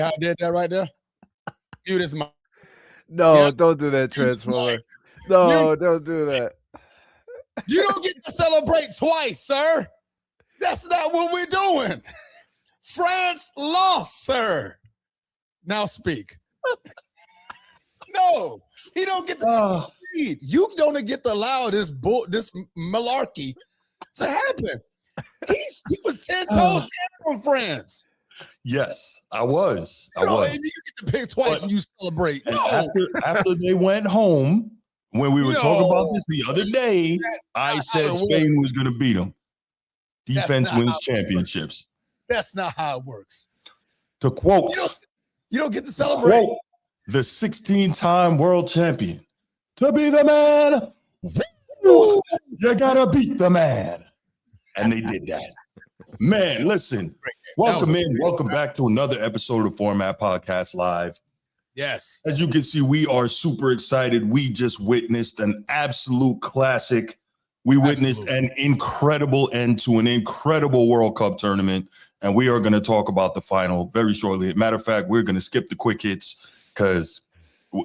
how I did that right there? Mute his mic. No, Yeah. don't do that, Transformer. No, don't do that. You don't get to celebrate twice, sir. That's not what we're doing. France lost, sir. Now speak. No, he don't get to read. You don't get to allow this malarkey to happen. He was 10 toes down from France. Yes, I was. And you get to pick twice and you celebrate. No. After they went home, when we were talking about this the other day, I said Spain was going to beat them. Defense wins championships. That's not how it works. To quote, you don't get to celebrate. Quote, the 16-time world champion. To be the man, you gotta beat the man. And they did that. Man, listen. Welcome back to another episode of Format Podcast Live. Yes. As you can see, we are super excited. We just witnessed an absolute classic. We witnessed an incredible end to an incredible World Cup tournament, and we are going to talk about the final very shortly. Matter of fact, we're going to skip the quick hits because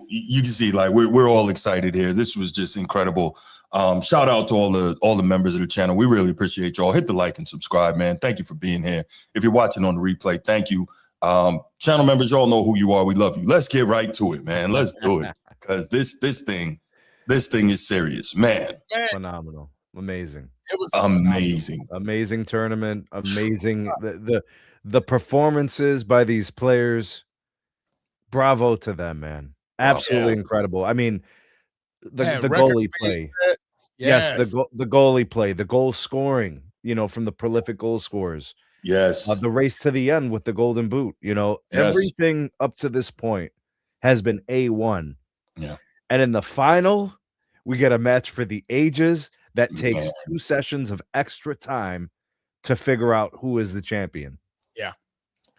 you can see, like, we're all excited here. This was just incredible. Shout out to all the members of the channel. We really appreciate y'all. Hit the like and subscribe, man. Thank you for being here. If you're watching on the replay, thank you. Channel members, y'all know who you are. We love you. Let's get right to it, man. Let's do it because this thing is serious, man. Phenomenal, amazing. It was amazing tournament. Amazing the performances by these players. Bravo to them, man. Absolutely incredible. I mean, the goalie play. Yes, the goalie play, the goal scoring. From the prolific goal scorers. Yes. The race to the end with the golden boot, everything up to this point has been A1. Yeah. And in the final, we get a match for the ages that takes 2 sessions of extra time to figure out who is the champion. Yeah.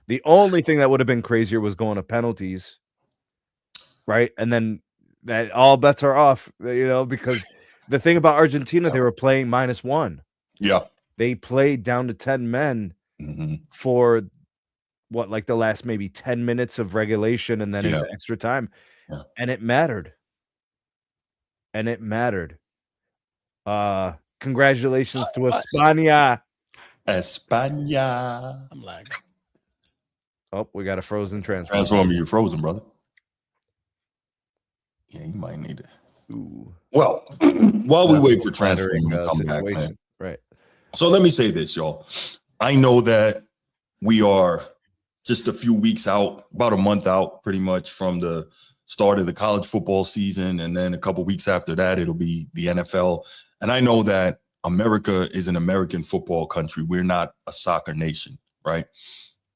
The only thing that would have been crazier was going to penalties. Right? And then that all bets are off, because the thing about Argentina, they were playing -1. Yeah. They played down to 10 men. For the last maybe 10 minutes of regulation and then into extra time. Yeah. And it mattered. Congratulations to España. I'm like, oh, we got a frozen transformer. Transformer, you're frozen, brother. Yeah, you might need it. Ooh. Well, while we wait for Transformer to come back, man. Right. So let me say this, y'all. I know that we are just a few weeks out, about a month out, pretty much from the start of the college football season. And then a couple weeks after that, it'll be the NFL. And I know that America is an American football country. We're not a soccer nation, right?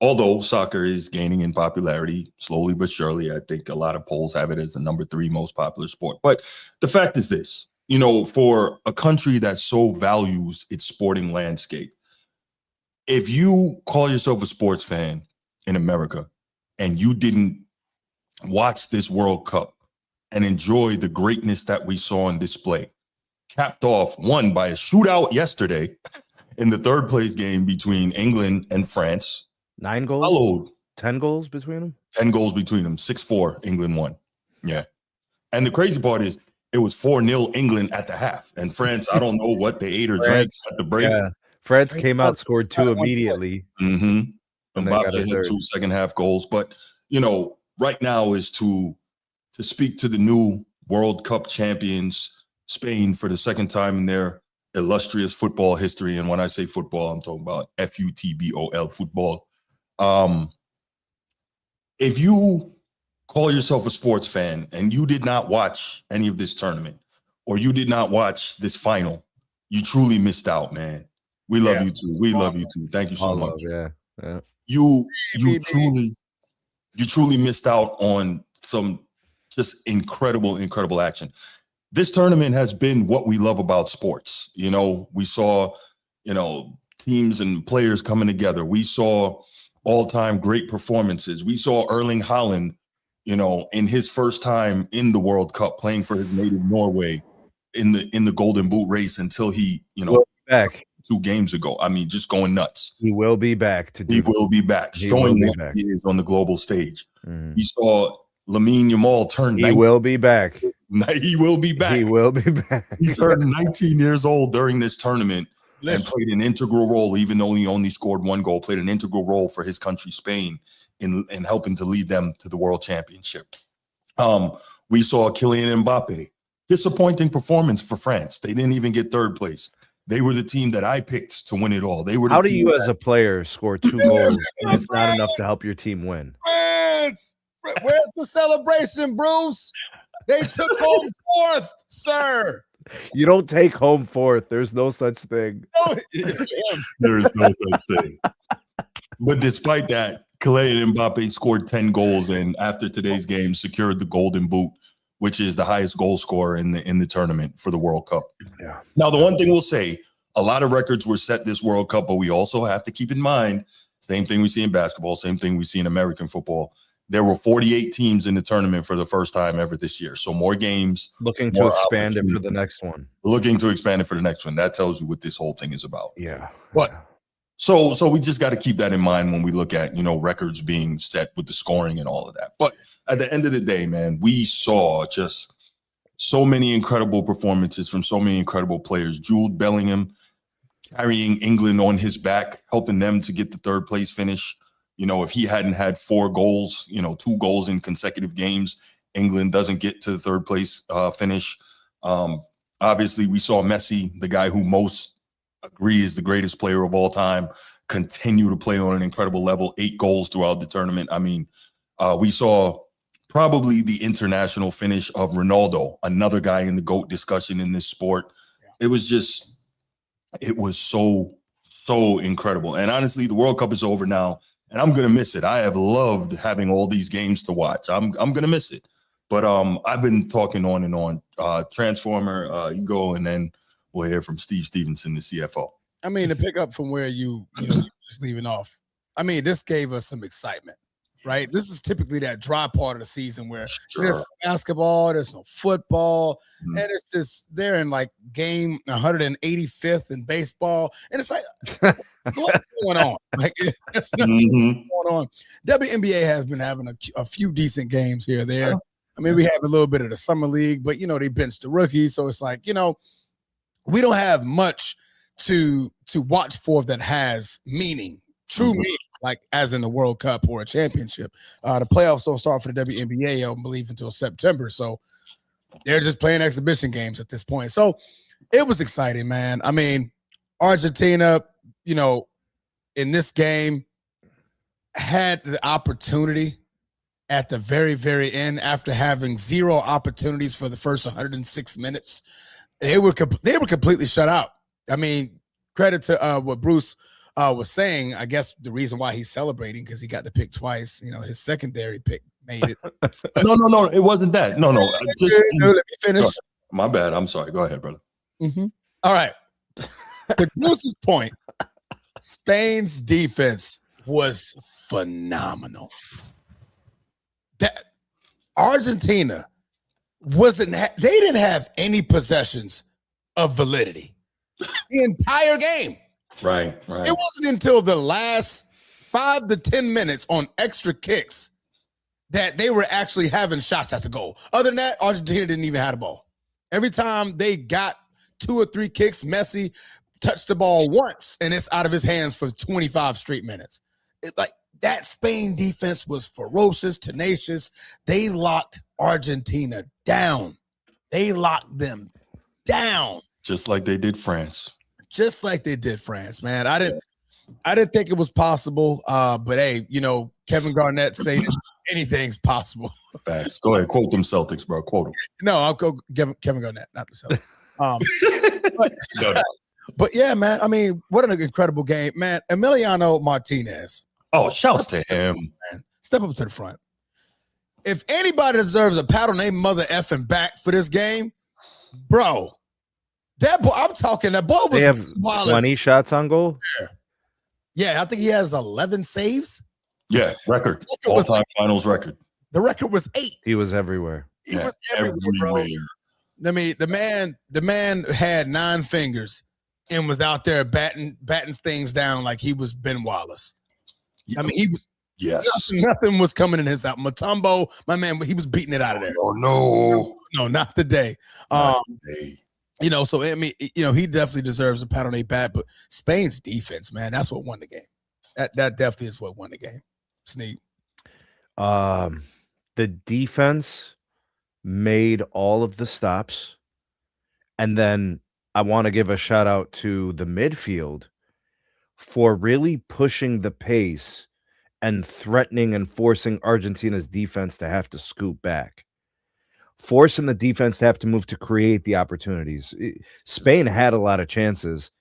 Although soccer is gaining in popularity slowly but surely. I think a lot of polls have it as the number 3 most popular sport. But the fact is this, for a country that so values its sporting landscape, if you call yourself a sports fan in America and you didn't watch this World Cup and enjoy the greatness that we saw on display, capped off, won by a shootout yesterday in the 3rd place game between England and France. 9 goals? Followed 10 goals between them? 10 goals between them. 6-4, England won. Yeah. And the crazy part is it was 4-0 England at the half. And France, I don't know what they ate or drank at the break. Yeah. France came out, scored 2 immediately. And Mbappe hit 2 second-half goals. But, right now is to speak to the new World Cup champions, Spain, for the 2nd time in their illustrious football history. And when I say football, I'm talking about FUTBOL, football. If you call yourself a sports fan and you did not watch any of this tournament or you did not watch this final, you truly missed out, man. We love you too. We love you too. Thank you so much. Yeah. You truly missed out on some just incredible action. This tournament has been what we love about sports. We saw, teams and players coming together. We saw all-time great performances. We saw Erling Haaland, in his first time in the World Cup, playing for his native Norway in the Golden Boot race until he, back. 2 games ago. I mean, just going nuts. He will be back He will be back. Showing what he is on the global stage. We saw Lamine Yamal turn 19. He will be back. He will be back. He will be back. He turned 19 years old during this tournament and played an integral role, even though he only scored 1 goal, played an integral role for his country, Spain, in helping to lead them to the World Championship. We saw Kylian Mbappe. Disappointing performance for France. They didn't even get 3rd place. They were the team that I picked to win it all. They were. How do you, as a player, score 2 goals and it's not enough to help your team win? France, where's the celebration, Bruce? They took home 4th, sir. You don't take home 4th. There's no such thing. There's no such thing. But despite that, Kylian Mbappe scored 10 goals and after today's game secured the Golden Boot, which is the highest goal scorer in the tournament for the World Cup. Yeah. Now, the one thing we'll say, a lot of records were set this World Cup, but we also have to keep in mind, same thing we see in basketball, same thing we see in American football. There were 48 teams in the tournament for the first time ever this year. So more games. Looking to expand it for the next one. Looking to expand it for the next one. That tells you what this whole thing is about. Yeah. But so we just got to keep that in mind when we look at, records being set with the scoring and all of that. But at the end of the day, man, we saw just so many incredible performances from so many incredible players. Jude Bellingham carrying England on his back, helping them to get the 3rd place finish. If he hadn't had 4 goals, 2 goals in consecutive games, England doesn't get to the 3rd place finish. Obviously, we saw Messi, the guy who most agree is the greatest player of all time, continue to play on an incredible level, 8 goals throughout the tournament. I mean, we saw probably the international finish of Ronaldo, another guy in the GOAT discussion in this sport. It was so incredible. And honestly, the World Cup is over now. And I'm going to miss it. I have loved having all these games to watch. I'm going to miss it. But I've been talking on and on. Transformer, you go, and then we'll hear from Steve Stevenson, the CFO. I mean, to pick up from where you just leaving off, I mean, this gave us some excitement, right? This is typically that dry part of the season where there's no basketball, there's no football, and it's just they're in like game 185th in baseball, and it's like what's going on? Like it's nothing going on. WNBA has been having a few decent games here or there. I mean, we have a little bit of the summer league, but they benched the rookies, so it's like we don't have much to watch for that has meaning. True meaning, like as in the World Cup or a championship. The playoffs don't start for the WNBA, I believe, until September. So they're just playing exhibition games at this point. So it was exciting, man. I mean, Argentina, in this game had the opportunity at the very, very end after having 0 opportunities for the first 106 minutes. They were completely shut out. I mean, credit to what Bruce was saying. I guess the reason why he's celebrating because he got to pick twice. His secondary pick made it. No, it wasn't that. No. Just let me finish. My bad. I'm sorry. Go ahead, brother. All right. To Bruce's point, Spain's defense was phenomenal. That Argentina they didn't have any possessions of validity the entire game. Right. It wasn't until the last 5 to 10 minutes on extra kicks that they were actually having shots at the goal. Other than that, Argentina didn't even have the ball. Every time they got 2 or 3 kicks, Messi touched the ball once, and it's out of his hands for 25 straight minutes. That Spain defense was ferocious, tenacious. They locked Argentina down. They locked them down. Just like they did France. Man. I didn't think it was possible. But hey, Kevin Garnett saying anything's possible. Facts. Go ahead, quote them Celtics, bro. Quote them. No, I'll go Kevin Garnett, not the Celtics. But yeah, man. I mean, what an incredible game, man. Emiliano Martinez. Oh, shouts to him. Man, step up to the front. If anybody deserves a pat on their mother effing back for this game, bro. That boy, I'm talking. That boy was. They have 20 shots on goal. Yeah, I think he has 11 saves. Yeah, record. All-time finals record. The record was 8. He was everywhere. He was everywhere, bro. I mean, the man had 9 fingers and was out there batting things down like he was Ben Wallace. I mean, he was. Yes. Nothing was coming in his out. Mutombo, my man, he was beating it out of there. Oh no, not today. You know, so I mean, you know, he definitely deserves a pat on the back. But Spain's defense, man, that's what won the game. That definitely is what won the game. Sneed. The defense made all of the stops, and then I want to give a shout out to the midfield for really pushing the pace and threatening and forcing Argentina's defense to have to scoop back, forcing the defense to have to move to create the opportunities. Spain had a lot of chances.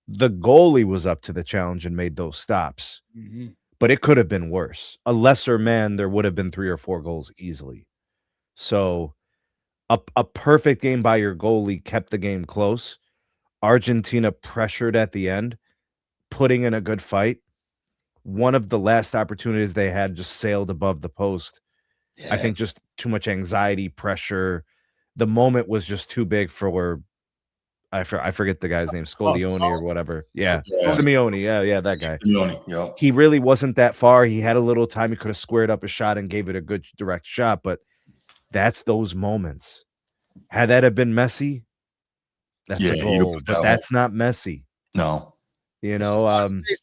The goalie was up to the challenge and made those stops, but it could have been worse. A lesser man, there would have been 3 or 4 goals easily. So a perfect game by your goalie kept the game close. Argentina pressured at the end, putting in a good fight. One of the last opportunities they had just sailed above the post. Yeah. I think just too much anxiety, pressure. The moment was just too big for, I forget the guy's name, Scolioni or whatever. Yeah, Simeone. Yeah, that guy. Simeone, yeah. He really wasn't that far. He had a little time. He could have squared up a shot and gave it a good direct shot, but that's those moments. Had that have been Messi, that's a goal, but that's not Messi. No. You know,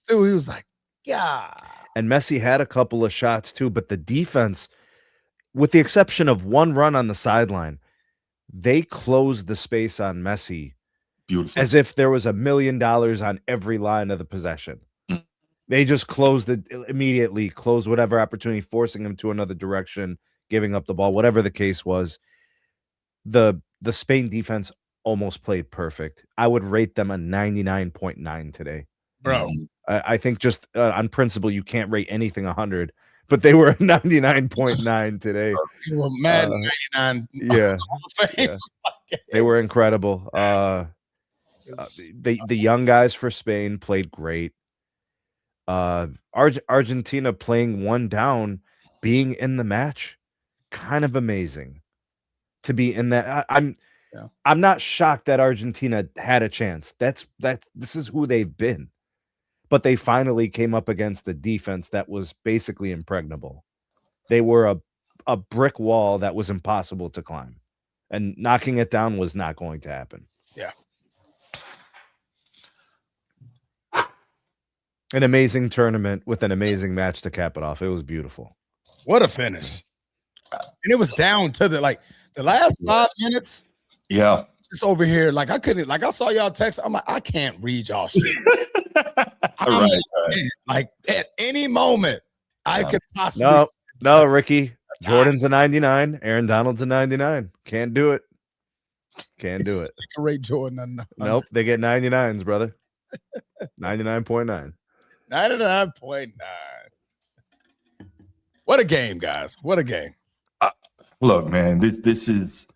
he was like, yeah. And Messi had a couple of shots too, but the defense, with the exception of one run on the sideline, they closed the space on Messi. Beautiful. As if there was $1 million on every line of the possession. They just closed it immediately, closed whatever opportunity, forcing him to another direction, giving up the ball, whatever the case was. The Spain defense almost played perfect. I would rate them a 99.9 today. Bro. I think just on principle, you can't rate anything 100, but they were 99.9 today. They were mad 99. Yeah. They were incredible. The young guys for Spain played great. Argentina playing one down, being in the match, kind of amazing to be in that. I'm not shocked that Argentina had a chance. This is who they've been. But they finally came up against a defense that was basically impregnable. They were a brick wall that was impossible to climb. And knocking it down was not going to happen. Yeah. An amazing tournament with an amazing match to cap it off. It was beautiful. What a finish. And it was down to the last 5 minutes. Yeah. Just over here. Like I saw y'all text. I'm like, I can't read y'all shit. Right. Like at any moment, I could possibly. No, Ricky. Jordan's a 99. Aaron Donald's a 99. Can't do it. Can't do it. Rate Jordan. Nope. They get 99s, brother. 99.9. 99.9. What a game, guys. What a game. Look, man, this is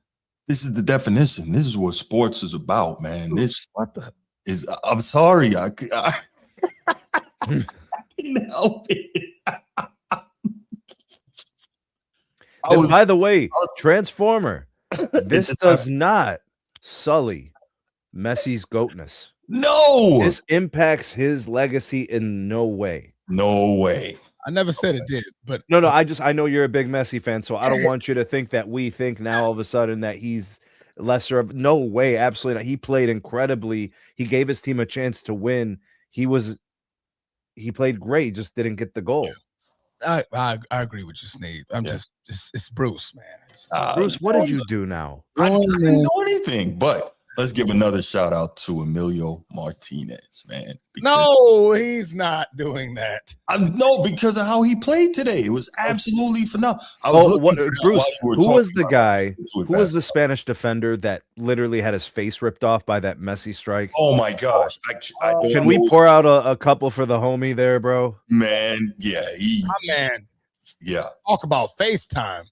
the definition. This is what sports is about, man. I'm sorry. I can't help it. By the way, Transformer, this does not sully Messi's goatness. No. This impacts his legacy in no way. No way. I never said it did, but no. I know you're a big Messi fan, so I don't want you to think that we think now all of a sudden that he's lesser of. No way, absolutely not. He played incredibly. He gave his team a chance to win. He played great, just didn't get the goal. I agree with you, Sneed. I'm just it's Bruce, man. Bruce, what did you do now? I didn't do anything, but let's give another shout out to Emilio Martinez, man. No, he's not doing that. No, because of how he played today. It was absolutely phenomenal. Bruce, who was the guy? Who was the Spanish defender that literally had his face ripped off by that Messi strike? Oh my gosh! Can we pour out a couple for the homie there, bro? Man, yeah, yeah. Talk about FaceTime,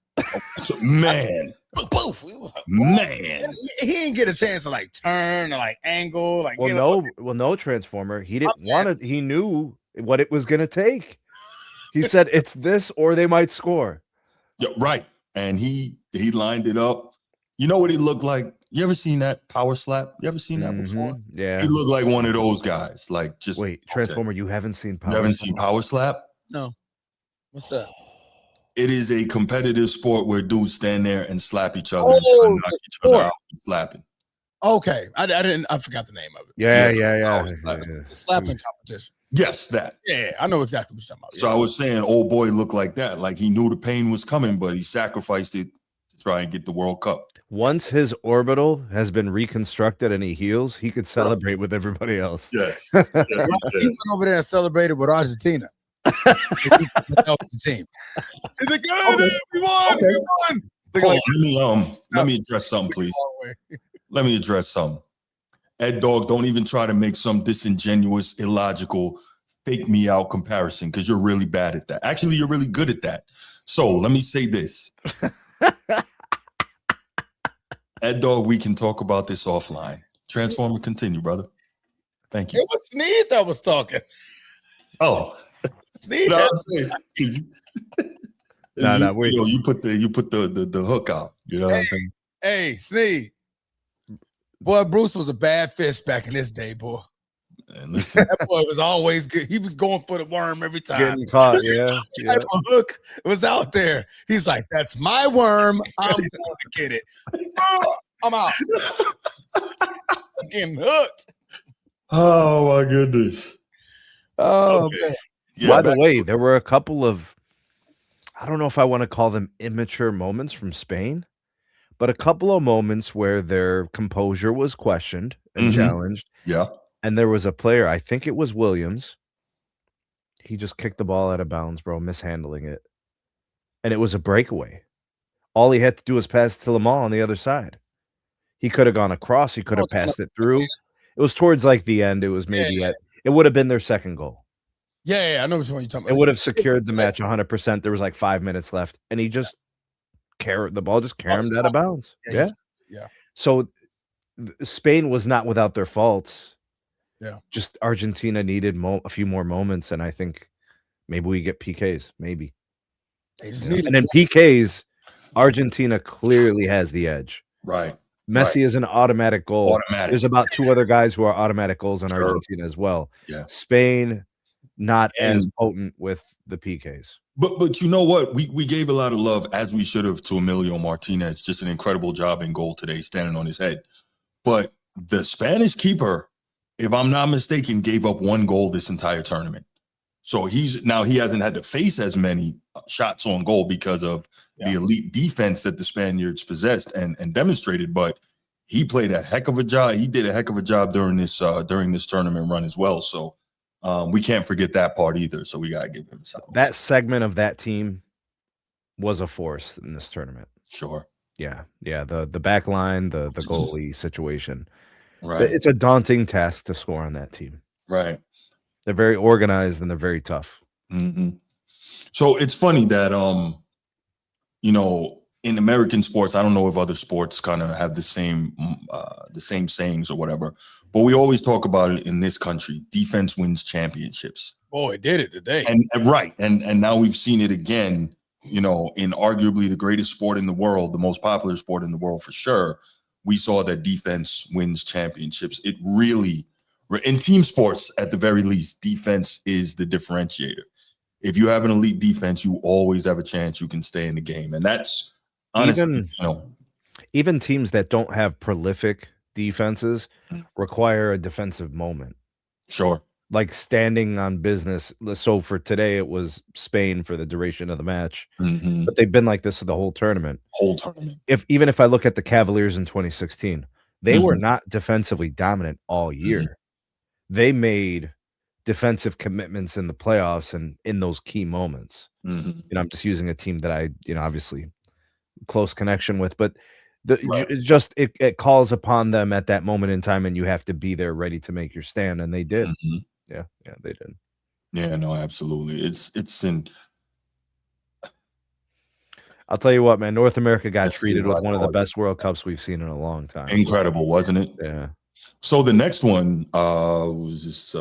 man. Poof. Man, he didn't get a chance to turn or angle. No, Transformer. He didn't want it. He knew what it was going to take. He said it's this or they might score. Yeah, right. And he lined it up. You know what he looked like? You ever seen that power slap? You ever seen that before? Yeah. He looked like one of those guys. Like just wait, Transformer, you haven't seen power? You haven't seen power slap? No. What's that? It is a competitive sport where dudes stand there and slap each other and try to knock each other out with slapping. Okay, I forgot the name of it. Yeah. The slapping competition. Yes, that. Yeah, I know exactly what you're talking about. So I was saying, old boy looked like that. Like he knew the pain was coming, but he sacrificed it to try and get the World Cup. Once his orbital has been reconstructed and he heals, he could celebrate with everybody else. Yes. He went over there and celebrated with Argentina. That was the team. He's like, good, we won. We won. Let me address something, please. Let me address something. Ed Dog, don't even try to make some disingenuous, illogical, fake me out comparison because you're really bad at that. Actually, you're really good at that. So let me say this. Ed Dog, we can talk about this offline. Transformer, continue, brother. Thank you. It was Sneed that was talking. Oh. Sneed. No, you put the hook out. You know what I'm saying? Hey, Sneed. Boy, Bruce was a bad fish back in this day, boy. And listen, that boy was always good. He was going for the worm every time. Getting caught, yeah. Type of hook was out there. He's like, "That's my worm. I'm going to get it. I'm out. I'm getting hooked." Oh my goodness. Oh, okay. Man. Yeah, by the way, there were a couple of, I don't know if I want to call them immature moments from Spain, but a couple of moments where their composure was questioned and challenged. Yeah. And there was a player, I think it was Williams. He just kicked the ball out of bounds, bro, mishandling it. And it was a breakaway. All he had to do was pass it to Lamar on the other side. He could have gone across. He could have passed it through. It was towards like the end. It was maybe it would have been their second goal. Yeah, I know which one you're talking about. It would have secured the match 100%. There was like 5 minutes left. And he just the ball just carried out of bounds. Yeah. So Spain was not without their faults. Yeah. Just Argentina needed a few more moments, and I think maybe we get PKs. Maybe. They just need and in PKs, Argentina clearly has the edge. Right. Messi is an automatic goal. There's about 2 other guys who are automatic goals in Argentina as well. Yeah. Spain, not as potent with the PKs. But you know what? We gave a lot of love, as we should have, to Emilio Martinez. Just an incredible job in goal today, standing on his head. But the Spanish keeper, if I'm not mistaken, gave up 1 goal this entire tournament. So he hasn't had to face as many shots on goal because of the elite defense that the Spaniards possessed and demonstrated. But he played a heck of a job. He did a heck of a job during this tournament run as well. So we can't forget that part either. So we gotta give him something. That segment of that team was a force in this tournament. Sure. Yeah. The back line, the goalie situation. Right. It's a daunting task to score on that team. Right. They're very organized and they're very tough. Mm-hmm. So it's funny that in American sports, I don't know if other sports kind of have the same sayings or whatever, but we always talk about it in this country. Defense wins championships. Boy, it did it today. And now we've seen it again, in arguably the greatest sport in the world, the most popular sport in the world for sure. We saw that defense wins championships. It really, in team sports, at the very least, defense is the differentiator. If you have an elite defense, you always have a chance you can stay in the game. And that's honestly, even teams that don't have prolific defenses require a defensive moment. Sure. Like standing on business. So for today, it was Spain for the duration of the match. But they've been like this the whole tournament. Even if I look at the Cavaliers in 2016, they were not defensively dominant all year. They made defensive commitments in the playoffs and in those key moments. I'm just using a team that I, obviously close connection with, but it calls upon them at that moment in time, and you have to be there ready to make your stand, and they did. Yeah, they did. Yeah, no, absolutely. It's in. I'll tell you what, man. North America got treated with one of the best World Cups we've seen in a long time. Incredible, wasn't it? Yeah. So the next one was this.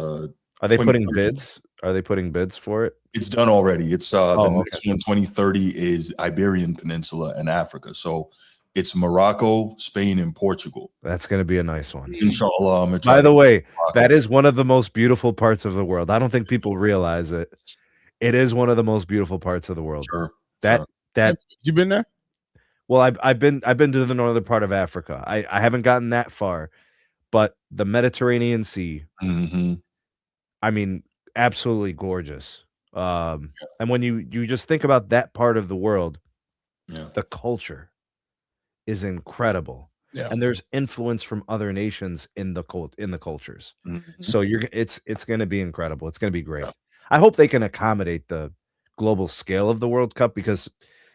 Are they putting bids? Are they putting bids for it? It's done already. It's the next one, 2030, is Iberian Peninsula and Africa. So It's Morocco, Spain, and Portugal. That's going to be a nice one. Inshallah. I'm gonna try By the way, Morocco. that is one of the most beautiful parts of the world. I don't think people realize it. It is one of the most beautiful parts of the world. Sure. That you been there? Well, I've been to the northern part of Africa. I haven't gotten that far, but the Mediterranean Sea, I mean, absolutely gorgeous. And when you just think about that part of the world, the culture is incredible. Yeah. And there's influence from other nations in the cultures. So it's going to be incredible. It's going to be great. Yeah. I hope they can accommodate the global scale of the World Cup, because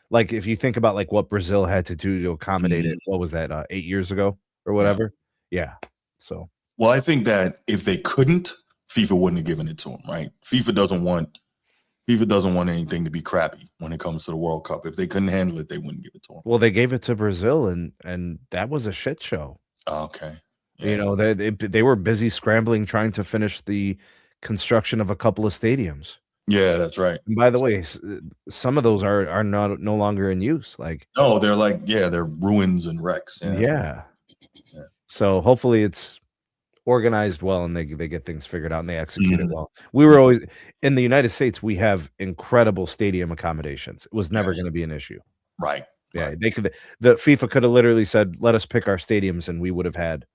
like if you think about like what Brazil had to do to accommodate it, what was that, 8 years ago or whatever? Yeah. So well, I think that if they couldn't, FIFA wouldn't have given it to them, right? FIFA doesn't want anything to be crappy when it comes to the World Cup. If they couldn't handle it, they wouldn't give it to them. Well, they gave it to Brazil, and that was a shit show. Okay. Yeah. You know, they were busy scrambling trying to finish the construction of a couple of stadiums. Yeah, that's right. And by the way, some of those are no longer in use. Like, no, they're like, they're ruins and wrecks. Yeah. So hopefully it's organized well and they get things figured out and they execute it well. We were always in the United States. We have incredible stadium accommodations. It was never going to be an issue. Right. Yeah. Right. The FIFA could have literally said, let us pick our stadiums, and we would have had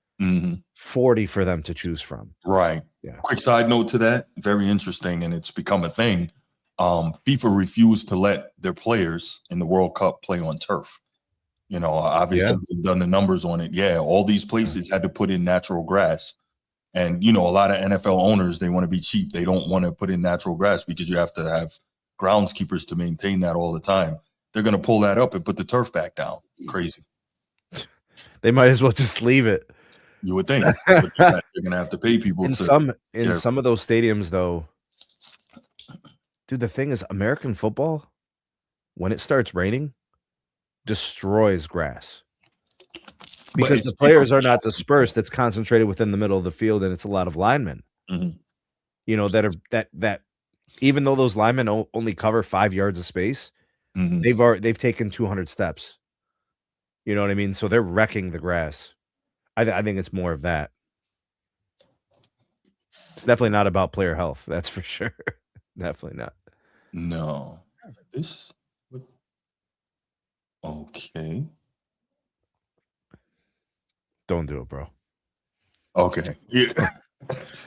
40 for them to choose from. Right. Yeah. Quick side note to that, very interesting, and it's become a thing. FIFA refused to let their players in the World Cup play on turf. You know, obviously they've done the numbers on it. Yeah, all these places had to put in natural grass. And, you know, a lot of NFL owners, they want to be cheap. They don't want to put in natural grass because you have to have groundskeepers to maintain that all the time. They're going to pull that up and put the turf back down. Crazy. They might as well just leave it. You would think. But they're going to have to pay people in some of those stadiums, though. Dude, the thing is, American football, when it starts raining, destroys grass. Because the players are not dispersed. It's concentrated within the middle of the field, and it's a lot of linemen. You know, that even though those linemen only cover 5 yards of space, they've taken 200 steps. You know what I mean? So they're wrecking the grass. I think it's more of that. It's definitely not about player health. That's for sure. Definitely not. No. Okay. Don't do it, bro. Okay. Yeah.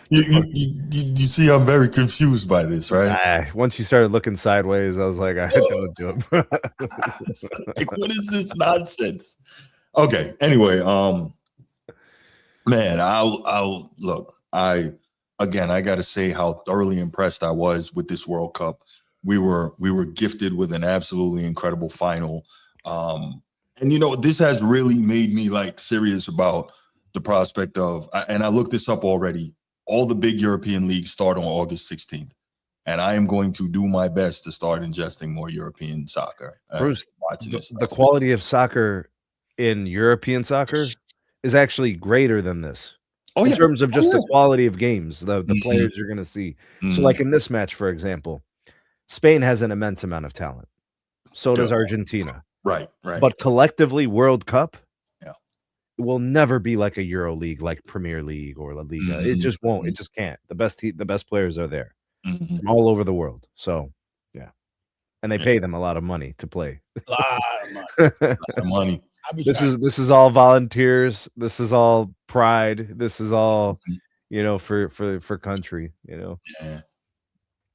You see, I'm very confused by this, right? Once you started looking sideways, I was like, I don't do it, bro. Like, what is this nonsense? Okay. Anyway, man, I'll look. I got to say how thoroughly impressed I was with this World Cup. We were gifted with an absolutely incredible final. And, you know, this has really made me like serious about the prospect of, and I looked this up already, all the big European leagues start on August 16th. And I am going to do my best to start ingesting more European soccer. Bruce, the quality of soccer in European soccer is actually greater than this. In terms of just the quality of games, the players you're going to see. So like in this match, for example, Spain has an immense amount of talent. So does Argentina. Right. But collectively, World Cup will never be like a Euro League, like Premier League or La Liga. It just won't. It just can't. The best players are there from all over the world. So, yeah. And they pay them a lot of money to play. A lot of money. This is all volunteers. This is all pride. This is all, you know, for country, you know. Yeah.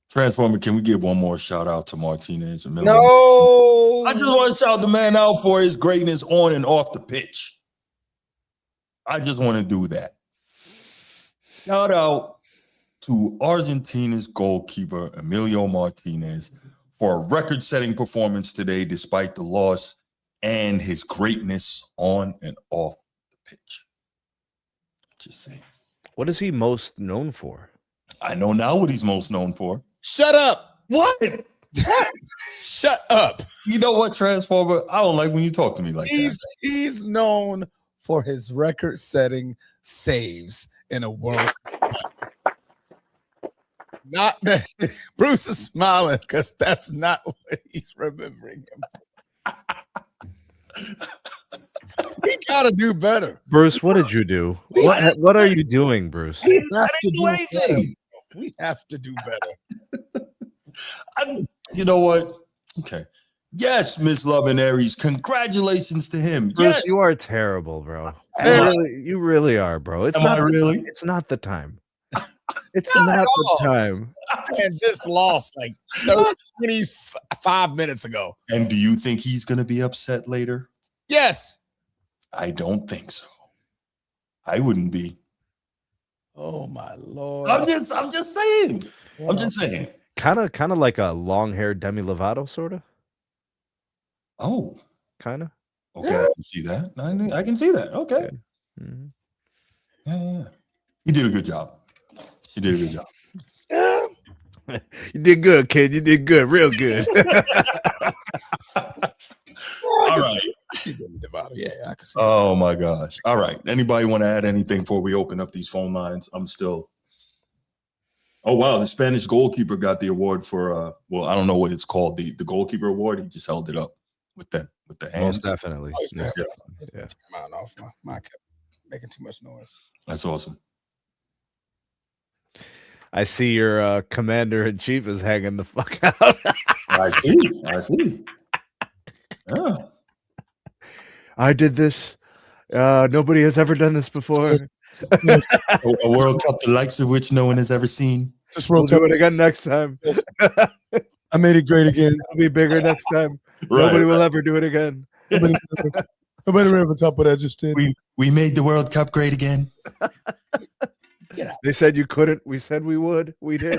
Transformer, can we give one more shout out to Martinez? No. I just want to shout the man out for his greatness on and off the pitch. I just want to do that. Shout out to Argentina's goalkeeper, Emilio Martinez, for a record-setting performance today despite the loss and his greatness on and off the pitch. Just saying. What is he most known for? I know now what he's most known for. Shut up. What? Shut up. You know what, Transformer? I don't like when you talk to me like that. He's known for his record-setting saves in a World Cup. Not that Bruce is smiling because that's not what he's remembering him. We gotta do better. Bruce, what did you do? What are you doing, Bruce? I didn't do anything. We have to do better. You know what? Okay. Yes, Miss Love and Aries. Congratulations to him. Bruce, Yes. you are terrible, bro. Am You really are, bro. It's Am not I really? It's not the time. It's not the time. And just lost like 25 minutes ago. And do you think he's going to be upset later? Yes. I don't think so. I wouldn't be. Oh my Lord. I'm just saying. I'm just saying. Kind of like a long-haired Demi Lovato, sort of. Oh, Kind of. okay. Yeah. I can see that. I can see that. Okay. Mm-hmm. Yeah. You did a good job. You did a good job. You did good, kid. You did good. Real good. All right. Yeah, I can see. Oh my gosh. All right. Anybody want to add anything before we open up these phone lines? I'm still. Oh wow, the Spanish goalkeeper got the award for well, I don't know what it's called, the goalkeeper award. He just held it up with the hand. Most definitely. Yeah. Yeah. Mine off. Mine kept making too much noise. That's awesome. I see your commander in chief is hanging the fuck out. I see. Yeah. I did this. Nobody has ever done this before. A World Cup the likes of which no one has ever seen. We'll do it again next time. I made it great again. It'll be bigger next time. Right. Nobody will ever do it again. Nobody ever top what I just did. We made the World Cup great again. They said you couldn't. We said we would. We did.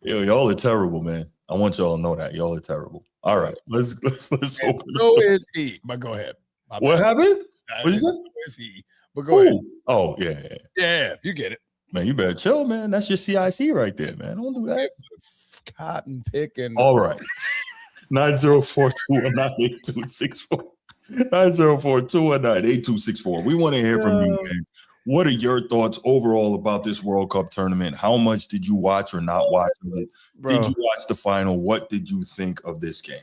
Y'all are terrible, man. I want y'all to know that. Y'all are terrible. All right. Let's open it. So is he. But go ahead. What happened? What is it? So is he. But go ahead. Oh, yeah. Yeah, you get it. Man, you better chill, man. That's your CIC right there, man. Don't do that. Cotton picking. All right. 904-219-8264. 904-219-8264. We want to hear from you, man. What are your thoughts overall about this World Cup tournament? How much did you watch or not watch of it? Bro. Did you watch the final? What did you think of this game?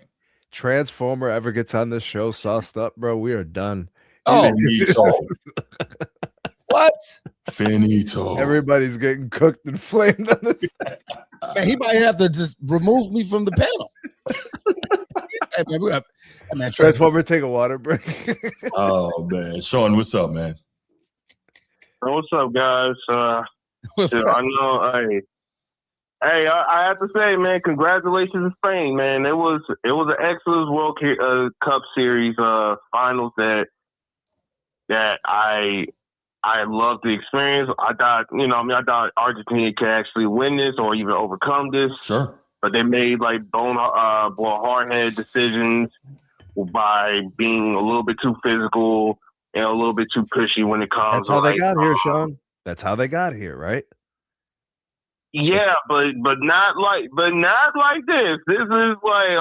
Transformer ever gets on this show sauced up, bro, we are done. Oh, what? Finito. Everybody's getting cooked and flamed on this. Man, he might have to just remove me from the panel. Hey, man, Transformer, take a water break. Oh, man. Sean, what's up, man? What's up, guys? What's up? I know. Hey, I have to say, man, congratulations to Spain, man. It was an excellent World Cup Series finals that I loved the experience. I thought Argentina could actually win this or even overcome this. Sure. But they made like hard-headed decisions by being a little bit too physical and a little bit too pushy when it comes. That's how they got here, Sean. That's how they got here, right? Yeah, but not like this. This is like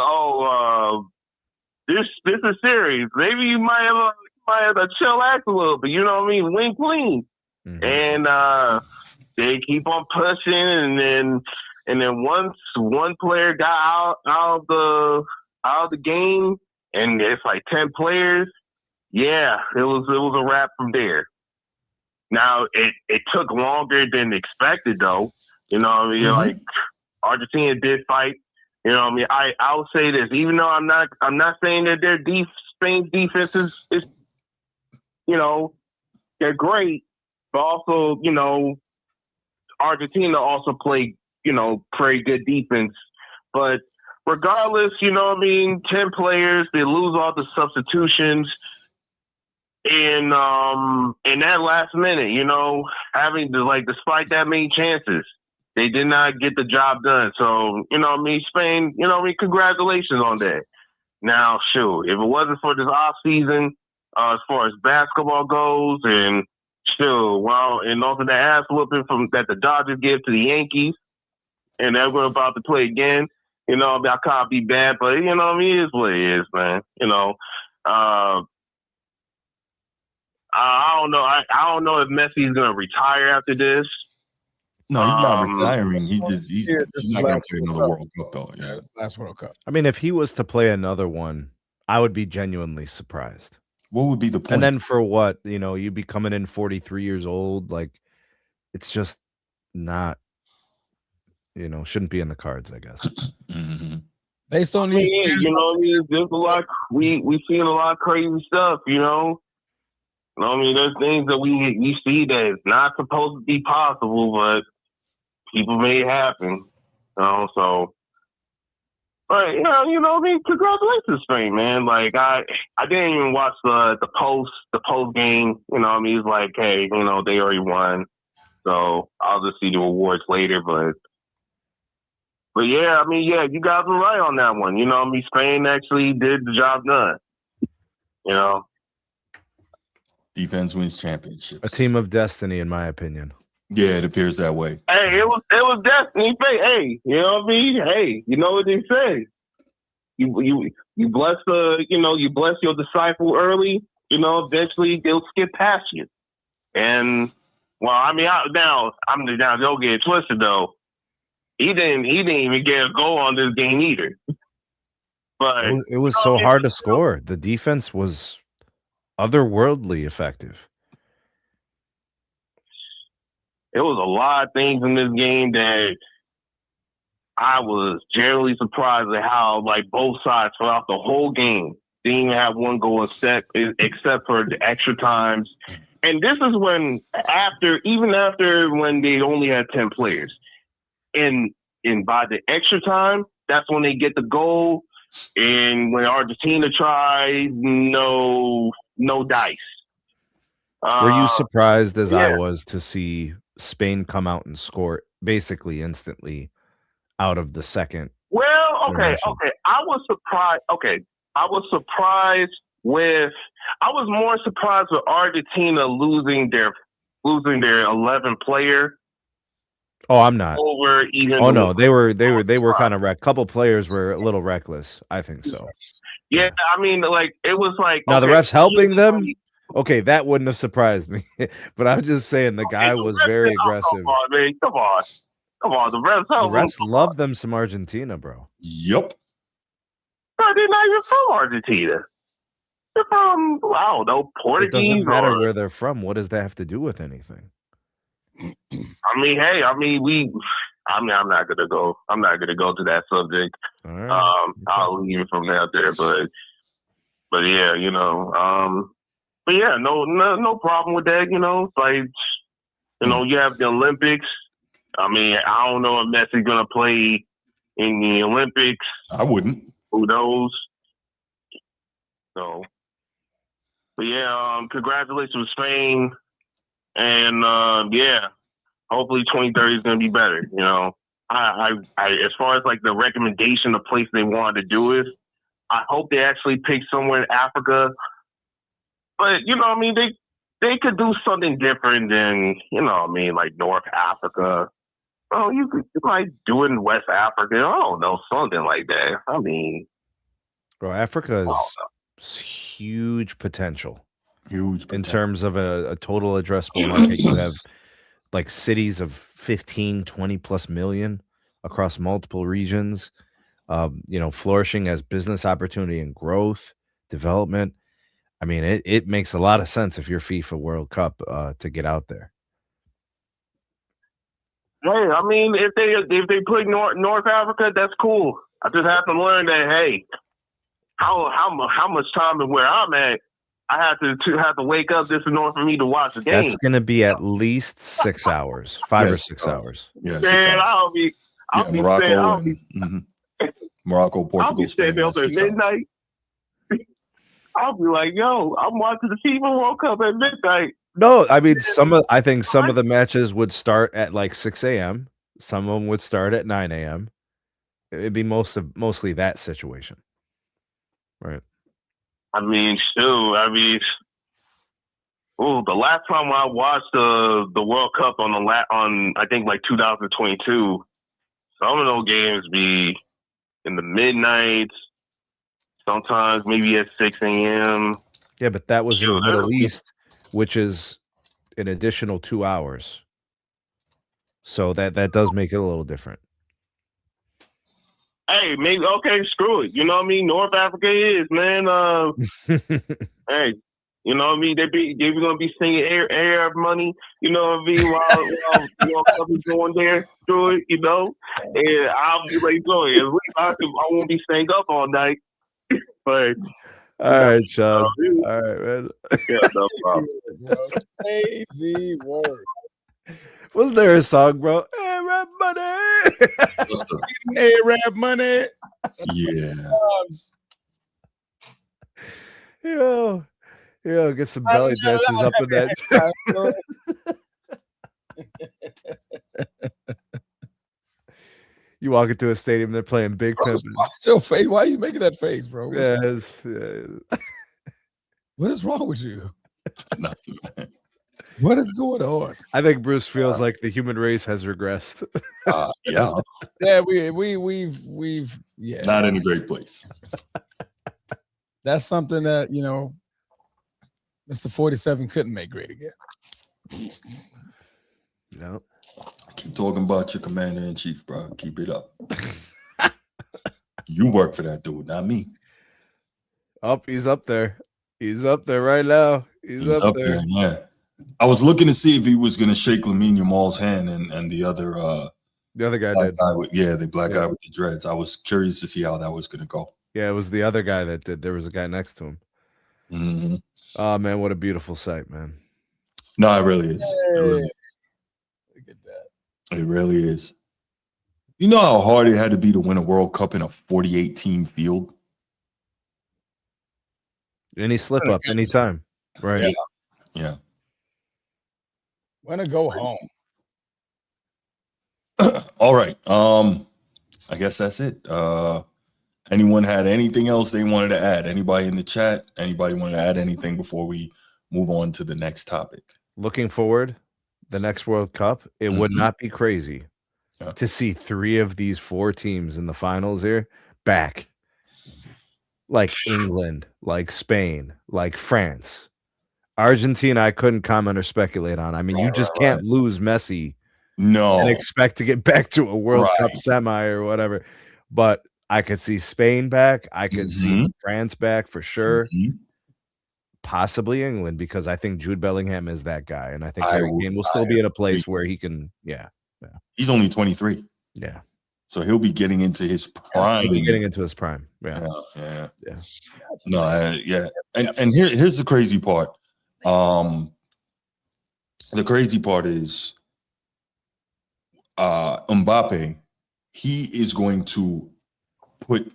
this is serious. Maybe you might have to chill act a little bit. You know what I mean? Wink, clean. Mm-hmm. And they keep on pushing, and then once one player got out of the game, and it's like 10 players. Yeah, it was a wrap from there. Now it took longer than expected, though. You know what I mean? Mm-hmm. Like Argentina did fight. You know what I mean? I will say this, even though I'm not saying that their Spain's defense is they're great, but also, Argentina also played, pretty good defense. But regardless, 10 players, they lose all the substitutions. In that last minute, having to despite that many chances, they did not get the job done. So, Spain, congratulations on that. Now, shoot, if it wasn't for this off season, as far as basketball goes, and still, and also the ass whooping that the Dodgers give to the Yankees, and they're about to play again, I can't be bad, but it is what it is, man. I don't know. I don't know if Messi's gonna retire after this. No, he's not retiring. He's This not going to play another World Cup, though. Yeah, it's last World Cup. I mean, if he was to play another one, I would be genuinely surprised. What would be the point? And then for what? You'd be coming in 43 years old. Like, it's just not, shouldn't be in the cards, I guess. Based on these, there's a lot. We seeing a lot of crazy stuff. There's things that we see that is not supposed to be possible, but people made it happen. So. But congratulations, Spain, man. Like I didn't even watch the post game. It's like, hey, they already won, so I'll just see the awards later. But yeah, you guys were right on that one. Spain actually did the job done. Defense wins championships. A team of destiny, in my opinion. Yeah, it appears that way. Hey, it was destiny. Hey, Hey, you know what they say? You bless you bless your disciple early. Eventually they'll skip past you. And now don't get it twisted though. He didn't even get a goal on this game either. But it was so hard to score. The defense was otherworldly effective. There was a lot of things in this game that I was generally surprised at how, both sides throughout the whole game didn't even have one goal except for the extra times. And this is when even after when they only had 10 players. And by the extra time, that's when they get the goal. And when Argentina tried, no dice. Were you surprised as I was to see Spain come out and score basically instantly out of the second? Well, okay. I was surprised. Okay, I was more surprised with Argentina losing their 11th player. Oh, I'm not. Over even. Oh no, they were kind of wrecked. Couple players were a little reckless. I think so. Yeah, it was like. Now the refs helping them. Okay, that wouldn't have surprised me. But I'm just saying the guy was very aggressive. Come on, man. Come on. The refs love them some Argentina, bro. Yep. No, they're not even from Argentina. They're from, I don't know, Portuguese. It doesn't matter where they're from. What does that have to do with anything? I'm not gonna go. I'm not gonna go to that subject. All right. I'll leave it from out there. But yeah, but yeah, no problem with that. You have the Olympics. I don't know if Messi's gonna play in the Olympics. I wouldn't. Who knows? So, but yeah, congratulations to Spain, and yeah, hopefully 2030 is gonna be better. I as far as the recommendation of place they wanted to do it, I hope they actually pick somewhere in Africa. But they could do something different than North Africa. Oh, you could do it in West Africa. I don't know, something like that. Bro, Africa is huge potential. Huge potential. In terms of a total addressable market. You have cities of 15, 20 plus million across multiple regions. Flourishing as business opportunity and growth, development. It makes a lot of sense if you're FIFA World Cup to get out there. Hey, if they put North Africa, that's cool. I just have to learn that. Hey, how much time and where I'm at, I have to wake up just in order for me to watch the game. That's going to be at least 6 hours, 5 or 6 hours. Yeah, man, I'll be Morocco, Portugal, I'll be staying there till midnight. I'll be like, yo, I'm watching the FIFA World Cup at midnight. No, I think some of the matches would start at 6 a.m. Some of them would start at 9 a.m. It'd be mostly that situation, right? The last time I watched the World Cup on I think 2022, some of those games be in the midnights. Sometimes maybe at 6 a.m. Yeah, but that was in the Middle East, which is an additional 2 hours. So that does make it a little different. Hey, maybe okay, screw it. You know what I mean? North Africa is, man. Hey, you know what I mean? They gonna be singing Arab money, you know what I mean, while couples going there through it, you know. And I'll be like, go at least I won't be staying up all night. But all right, Sean. All right, man. Yeah, no problem. Crazy word. Wasn't there a song, bro? Arab money. Arab money. Yeah. Yo, get some belly dancers up in that. You walk into a stadium, they're playing Big Pimp. Your face. Why are you making that face, bro? Yeah, what is wrong with you? Nothing, man. What is going on? I think Bruce feels like the human race has regressed. Yeah. Yeah, we've yeah. Not in a great place. That's something that, you know, Mr. 47 couldn't make great again. No. Keep talking about your commander in chief, bro. Keep it up. You work for that dude, not me. He's up there. He's up there right now. He's up there. Yeah. I was looking to see if he was going to shake Lamine Yamal's hand and the other guy black did. guy with, the black guy with the dreads. I was curious to see how that was going to go. Yeah, it was the other guy that did. There was a guy next to him. Mm-hmm. Oh man, what a beautiful sight, man. No, it really is. It really is. Look at that. It really is. You know how hard it had to be to win a World Cup in a 48-team field? Any slip up, anytime. Right. Yeah. When to go home. All right. I guess that's it. Anyone had anything else they wanted to add? Anybody in the chat? Anybody want to add anything before we move on to the next topic? Looking forward, the next World Cup, it would not be crazy to see 3 of these 4 teams in the finals here back. Like England, like Spain, like France. Argentina, I couldn't comment or speculate on. I mean, you just can't lose Messi and expect to get back to a World Cup semi or whatever. But I could see Spain back. I could see France back for sure. Possibly England, because I think Jude Bellingham is that guy. And I think Harry Kane will still be in a place where he can, He's only 23. Yeah. So he'll be getting into his prime. He'll be getting into his prime. Yeah. No, And here's the crazy part. The crazy part is Mbappe, he is going to put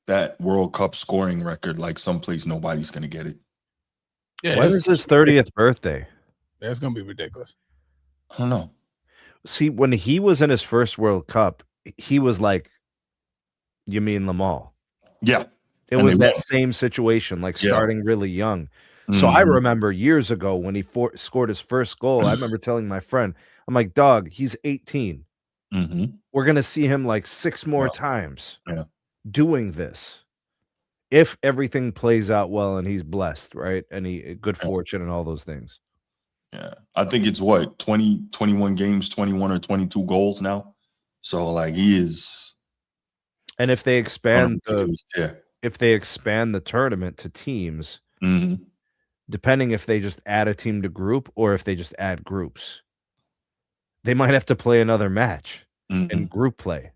that World Cup scoring record like someplace nobody's going to get it. Yeah, when is his 30th birthday? That's going to be ridiculous. I don't know. See, when he was in his first World Cup, he was like, you mean Lamal? Yeah. It was that same situation, like starting really young. So I remember years ago when he scored his first goal, I remember telling my friend, I'm like, dog, he's 18. We're going to see him like 6 more times doing this. If everything plays out well and he's blessed, right? And good fortune and all those things. Yeah. I think it's 20, 21 games, 21 or 22 goals now. So like he is. And if they expand the tournament to teams, depending if they just add a team to group or if they just add groups, they might have to play another match in group play,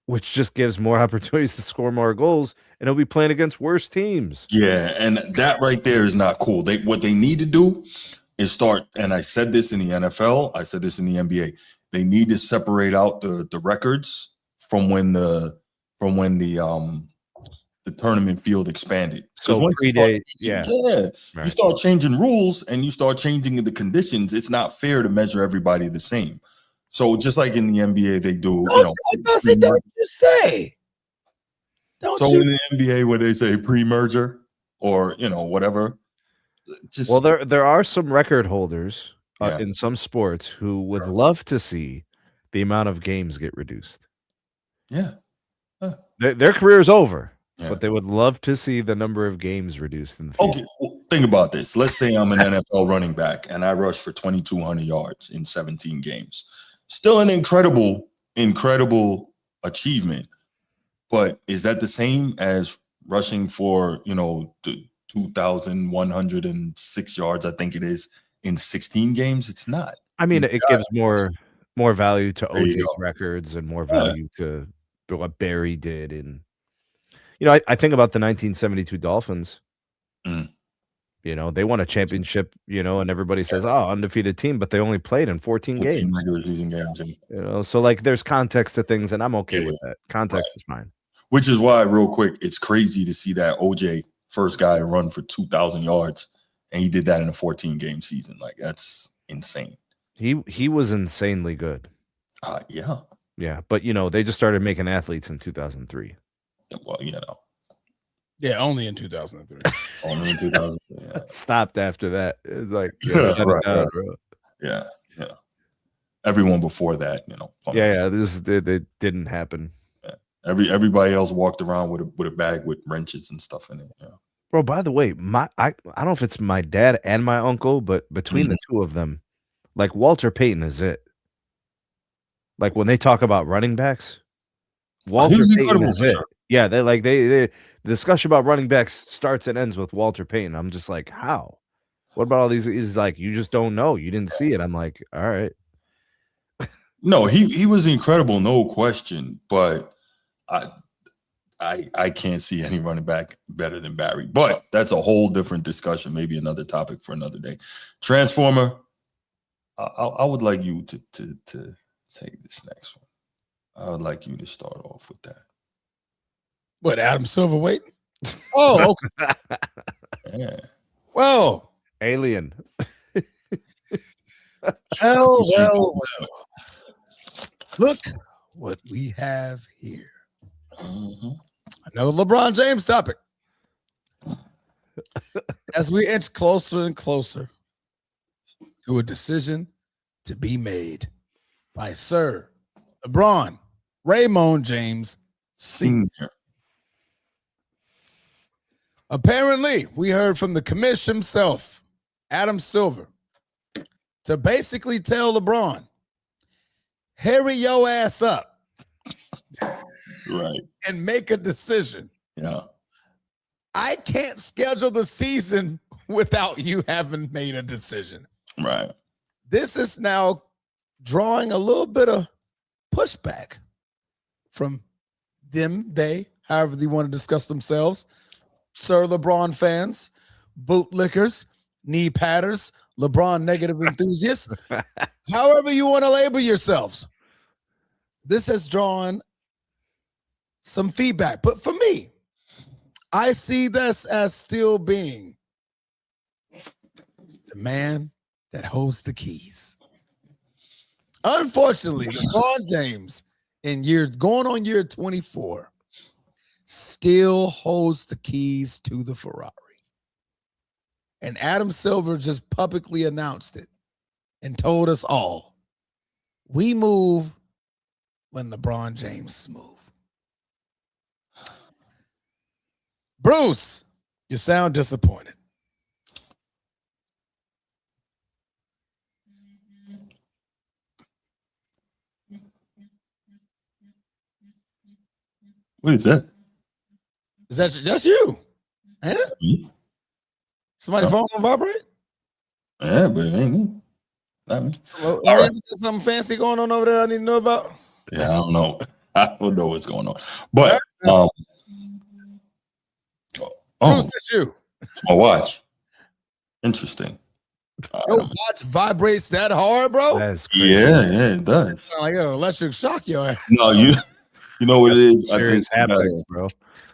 which just gives more opportunities to score more goals, and he'll be playing against worse teams. Yeah, and that right there is not cool. What they need to do is start, and I said this in the NFL, I said this in the NBA, they need to separate out the records from when the tournament field expanded. So once you start changing rules and you start changing the conditions, it's not fair to measure everybody the same. So just like in the NBA, they do. Don't you say. In the NBA, where they say pre-merger or whatever. Well, there are some record holders in some sports who would love to see the amount of games get reduced. Yeah, their career is over. Yeah. But they would love to see the number of games reduced in the field. Okay, well, think about this. Let's say I'm an NFL running back and I rush for 2,200 yards in 17 games. Still an incredible achievement. But is that the same as rushing for, the 2,106 yards, I think it is, in 16 games? It's not. I mean, it gives more value to There you OJ's go. records and more value to what Barry did. And, I think about the 1972 Dolphins. Mm. They won a championship, and everybody says, oh, undefeated team, but they only played in 14 games. Regular season games. So like there's context to things, and I'm okay with that. Context is fine. Which is why, real quick, it's crazy to see that OJ, first guy to run for 2,000 yards, and he did that in a 14-game season. Like, that's insane. He was insanely good. Yeah. Yeah, but, they just started making athletes in 2003. Well, Yeah, only in 2003. Only in 2003. Yeah. Stopped after that. It's like, right. Yeah. Everyone before that, This it didn't happen. Yeah. Everybody else walked around with a bag with wrenches and stuff in it. Yeah. Bro, by the way, I don't know if it's my dad and my uncle, but between the two of them, like Walter Payton is it. Like when they talk about running backs, Walter Payton is it. Sure. Yeah, the discussion about running backs starts and ends with Walter Payton. I'm just like, how? What about all these? He's like, you just don't know. You didn't see it. I'm like, all right. No, he was incredible, no question. But I can't see any running back better than Barry. But that's a whole different discussion. Maybe another topic for another day. Transformer, I would like you to take this next one. I would like you to start off with that. What, Adam Silverweight? Oh, okay. Yeah. Whoa. Alien. Well. Look what we have here. Mm-hmm. Another LeBron James topic. As we inch closer and closer to a decision to be made by Sir LeBron Raymond James Sr. Apparently, we heard from the commish himself, Adam Silver, to basically tell LeBron, hurry your ass up. Right. And make a decision. Yeah. I can't schedule the season without you having made a decision. Right. This is now drawing a little bit of pushback from they, however they want to discuss themselves, Sir LeBron fans, bootlickers, knee patters, LeBron negative enthusiasts, however you want to label yourselves. This has drawn some feedback. But for me, I see this as still being the man that holds the keys. Unfortunately, LeBron James, going on year 24, still holds the keys to the Ferrari. And Adam Silver just publicly announced it and told us all, we move when LeBron James move. Bruce, you sound disappointed. What is that? That's you? Ain't it? Me? Somebody phone on vibrate? Yeah, but it ain't me. Not me. All right. Something fancy going on over there I need to know about? Yeah, I don't know. I don't know what's going on. But Bruce, that's you. It's my watch. Interesting. Your watch vibrates that hard, bro? That's crazy. Yeah, it does. Sound like an electric shock your ass. No, you know what it is? Serious happenings, bro.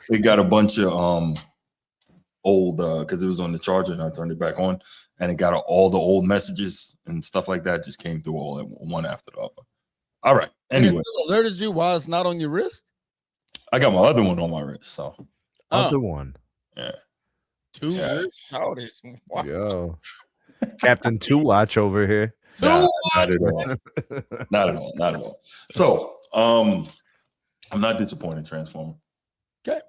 It got a bunch of old because it was on the charger and I turned it back on, and it got all the old messages and stuff like that just came through all at one after the other. All right. Anyway, and it still alerted you while it's not on your wrist? I got my other one on my wrist, so other one. Yeah. Two wrist powders. Yo. Captain Two Watch over here. Not at all. Not at all. Not at all. So I'm not disappointed, Transformer. Okay.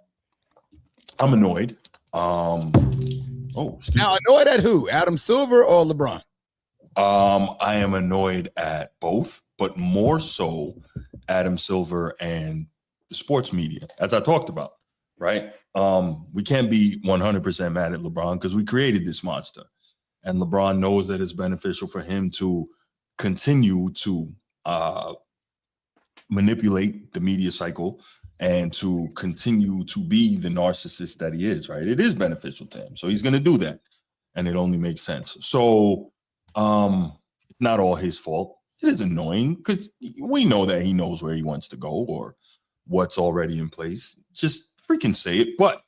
I'm annoyed. Now annoyed at who? Adam Silver or LeBron? I am annoyed at both. but more so Adam Silver and the sports media, as I talked about, right? We can't be 100% mad at LeBron because we created this monster. And LeBron knows that it's beneficial for him to continue to manipulate the media cycle and to continue to be the narcissist that he is, right? It is beneficial to him. So he's going to do that. And it only makes sense. So it's not all his fault. It is annoying because we know that he knows where he wants to go or what's already in place. Just freaking say it. But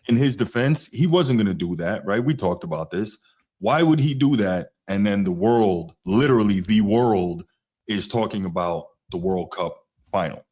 in his defense, he wasn't going to do that, right? We talked about this. Why would he do that? And then the world, literally the world, is talking about the World Cup final.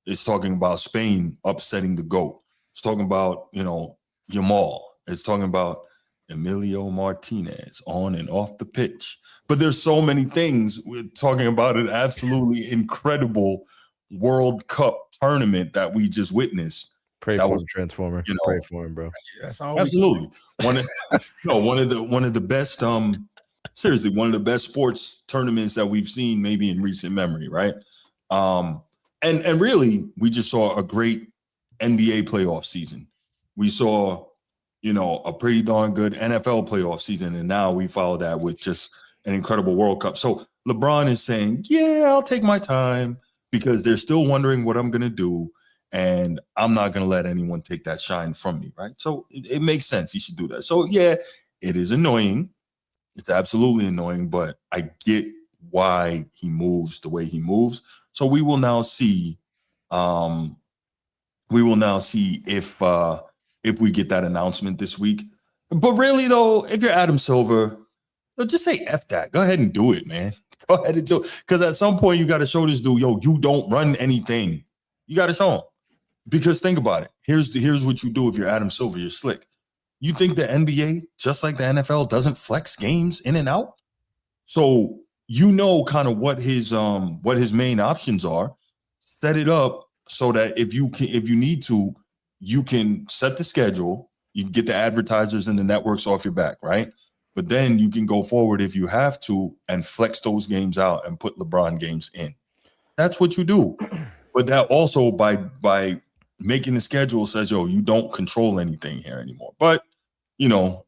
It's talking about Spain upsetting the GOAT. It's talking about, Yamal. It's talking about Emilio Martinez on and off the pitch. But there's so many things. We're talking about an absolutely incredible World Cup tournament that we just witnessed. Pray for him, Transformer. Pray for him, bro. That's all. Absolutely. One of the best seriously, one of the best sports tournaments that we've seen maybe in recent memory, right? And really, we just saw a great NBA playoff season. We saw, a pretty darn good NFL playoff season, and now we follow that with just an incredible World Cup. So LeBron is saying, yeah, I'll take my time because they're still wondering what I'm going to do, and I'm not going to let anyone take that shine from me, right? So it makes sense. He should do that. So, yeah, it is annoying. It's absolutely annoying, but I get why he moves the way he moves. So we will now see if we get that announcement this week. But really, though, if you're Adam Silver, just say F that. Go ahead and do it, man. Go ahead and do it. Because at some point, you got to show this dude, you don't run anything. You got to show him. Because think about it. Here's what you do if you're Adam Silver. You're slick. You think the NBA, just like the NFL, doesn't flex games in and out? So kind of what his main options are. Set it up so that if you need to, you can set the schedule. You can get the advertisers and the networks off your back, right? But then you can go forward if you have to and flex those games out and put LeBron games in. That's what you do. But that also by making the schedule says, you don't control anything here anymore. But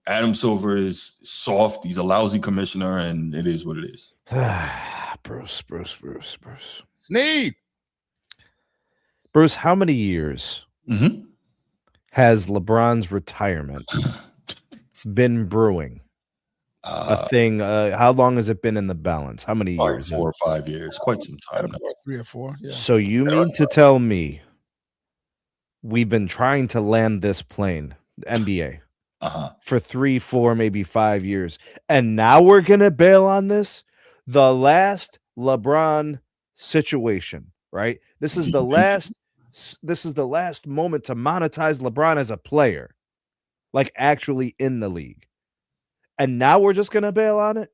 Adam Silver is soft. He's a lousy commissioner, and it is what it is. Bruce. Sneed. Bruce, how many years has LeBron's retirement been brewing? A thing. How long has it been in the balance? How many years? 4 or 5 years. Quite some time now. 3 or 4. Yeah. So you mean to tell me we've been trying to land this plane, the NBA, for 3, 4, maybe 5 years, and now we're gonna bail on this? The last LeBron situation, right? This is the last moment to monetize LeBron as a player, like actually in the league. And now we're just gonna bail on it?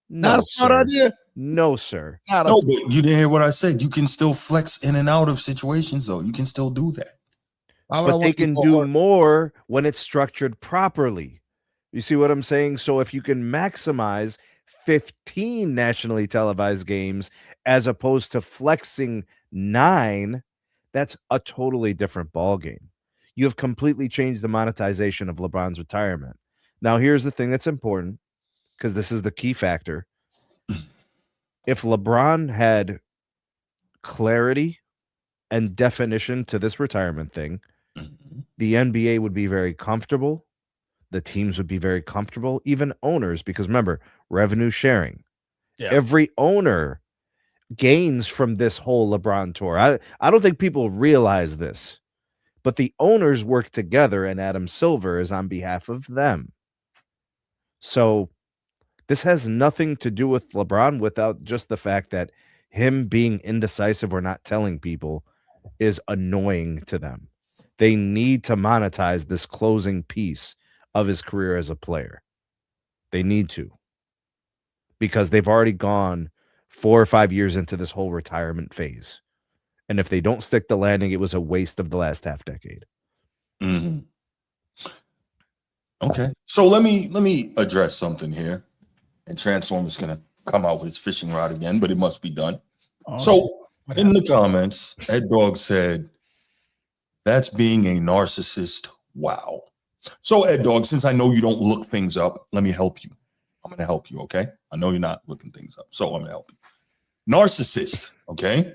Not a smart idea. No, sir. But you didn't hear what I said. You can still flex in and out of situations, though. You can still do that. But they can do more when it's structured properly. You see what I'm saying? So if you can maximize 15 nationally televised games as opposed to flexing 9, that's a totally different ball game. You have completely changed the monetization of LeBron's retirement. Now, here's the thing that's important, because this is the key factor. If LeBron had clarity and definition to this retirement thing, the NBA would be very comfortable. The teams would be very comfortable, even owners, because remember, revenue sharing. Yeah. Every owner gains from this whole LeBron tour. I don't think people realize this, but the owners work together, and Adam Silver is on behalf of them. So this has nothing to do with LeBron without just the fact that him being indecisive or not telling people is annoying to them. They need to monetize this closing piece of his career as a player. They need to, because they've already gone 4 or 5 years into this whole retirement phase. And if they don't stick the landing, it was a waste of the last half decade. Mm-hmm. Okay. So let me address something here. And Transformer's gonna come out with his fishing rod again, but it must be done. Oh, So in the comments, Ed Dog said, "That's being a narcissist. Wow." So Ed Dog, since I know you don't look things up, let me help you. I'm going to help you, okay? I know you're not looking things up, so I'm going to help you. Narcissist, okay?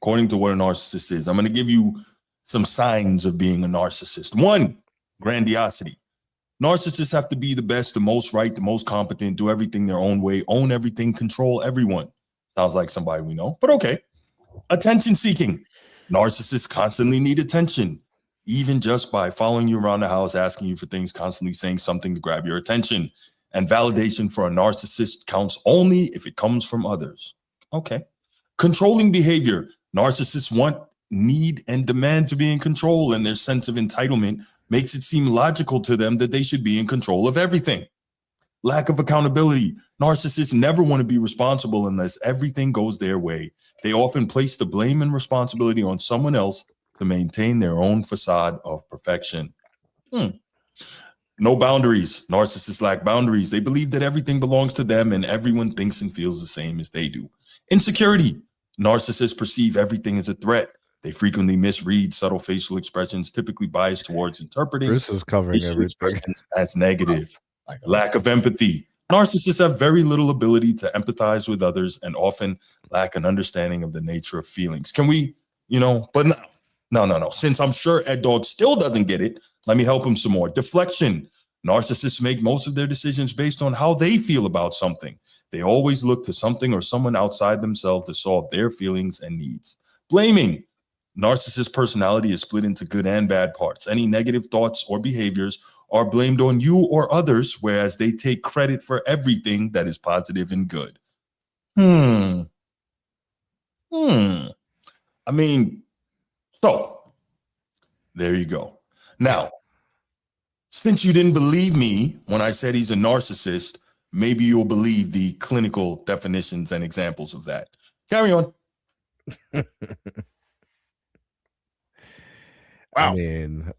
According to what a narcissist is, I'm going to give you some signs of being a narcissist. 1, grandiosity. Narcissists have to be the best, the most right, the most competent, do everything their own way, own everything, control everyone. Sounds like somebody we know, but okay. Attention seeking. Narcissists constantly need attention, even just by following you around the house, asking you for things, constantly saying something to grab your attention. And validation for a narcissist counts only if it comes from others. Okay. Controlling behavior. Narcissists want, need, and demand to be in control, and their sense of entitlement makes it seem logical to them that they should be in control of everything. Lack of accountability. Narcissists never want to be responsible unless everything goes their way. They often place the blame and responsibility on someone else to maintain their own facade of perfection. No boundaries. Narcissists lack boundaries. They believe that everything belongs to them and everyone thinks and feels the same as they do. Insecurity. Narcissists perceive everything as a threat. They frequently misread subtle facial expressions, typically biased towards interpreting Bruce is covering facial everything. expressions as negative. Lack of empathy. Narcissists have very little ability to empathize with others and often lack an understanding of the nature of feelings. Can we, but no. Since I'm sure Ed Dog still doesn't get it, let me help him some more. Deflection. Narcissists make most of their decisions based on how they feel about something. They always look to something or someone outside themselves to solve their feelings and needs. Blaming. Narcissist personality is split into good and bad parts. Any negative thoughts or behaviors are blamed on you or others, whereas they take credit for everything that is positive and good. I mean, so there you go. Now, since you didn't believe me when I said he's a narcissist, maybe you'll believe the clinical definitions and examples of that. Carry on. Wow. I mean,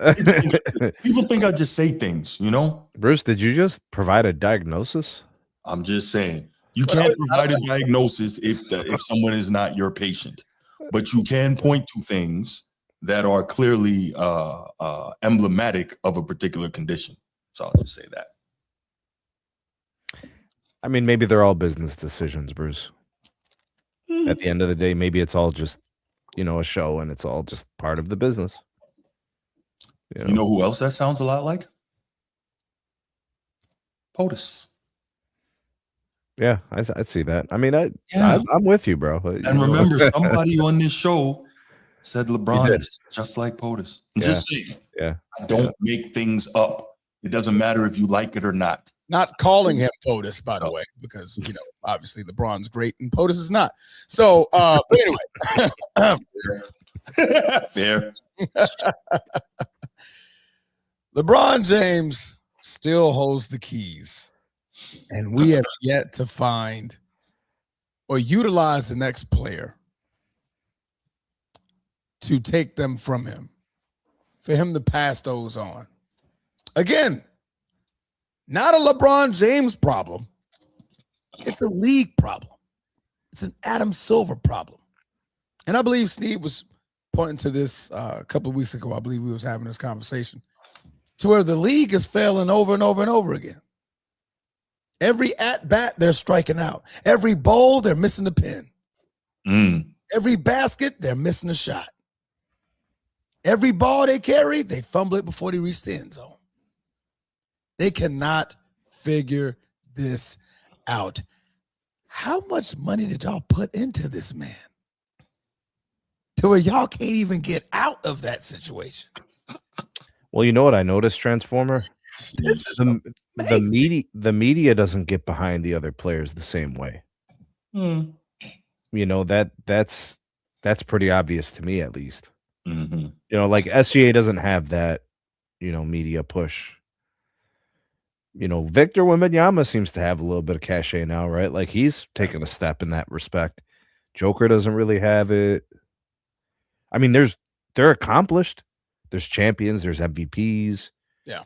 people think I just say things, Bruce, did you just provide a diagnosis? I'm just saying, you can't provide a diagnosis if someone is not your patient, but you can point to things that are clearly emblematic of a particular condition. So I'll just say that. I mean, maybe they're all business decisions, Bruce. At the end of the day, maybe it's all just, a show and it's all just part of the business. You know who else that sounds a lot like? POTUS. Yeah, I see that. I mean, I'm with you, bro. And remember, somebody on this show said LeBron is just like POTUS. I'm just saying. Yeah. Don't make things up. It doesn't matter if you like it or not. Not calling him POTUS, by the way, because, obviously LeBron's great and POTUS is not. So, but anyway. Fair. LeBron James still holds the keys, and we have yet to find or utilize the next player to take them from him, for him to pass those on. Again, not a LeBron James problem. It's a league problem. It's an Adam Silver problem. And I believe Sneed was pointing to this a couple of weeks ago. I believe we was having this conversation to where the league is failing over and over and over again. Every at-bat, they're striking out. Every bowl, they're missing the pin. Every basket, they're missing a shot. Every ball they carry, they fumble it before they reach the end zone. They cannot figure this out. How much money did y'all put into this man to where y'all can't even get out of that situation? Well, you know what I noticed, Transformer? The media doesn't get behind the other players the same way. That's pretty obvious to me, at least. Like SGA doesn't have that, media push. Victor Wembanyama seems to have a little bit of cachet now, right? Like he's taken a step in that respect. Joker doesn't really have it. I mean, they're accomplished. There's champions, there's MVPs. Yeah.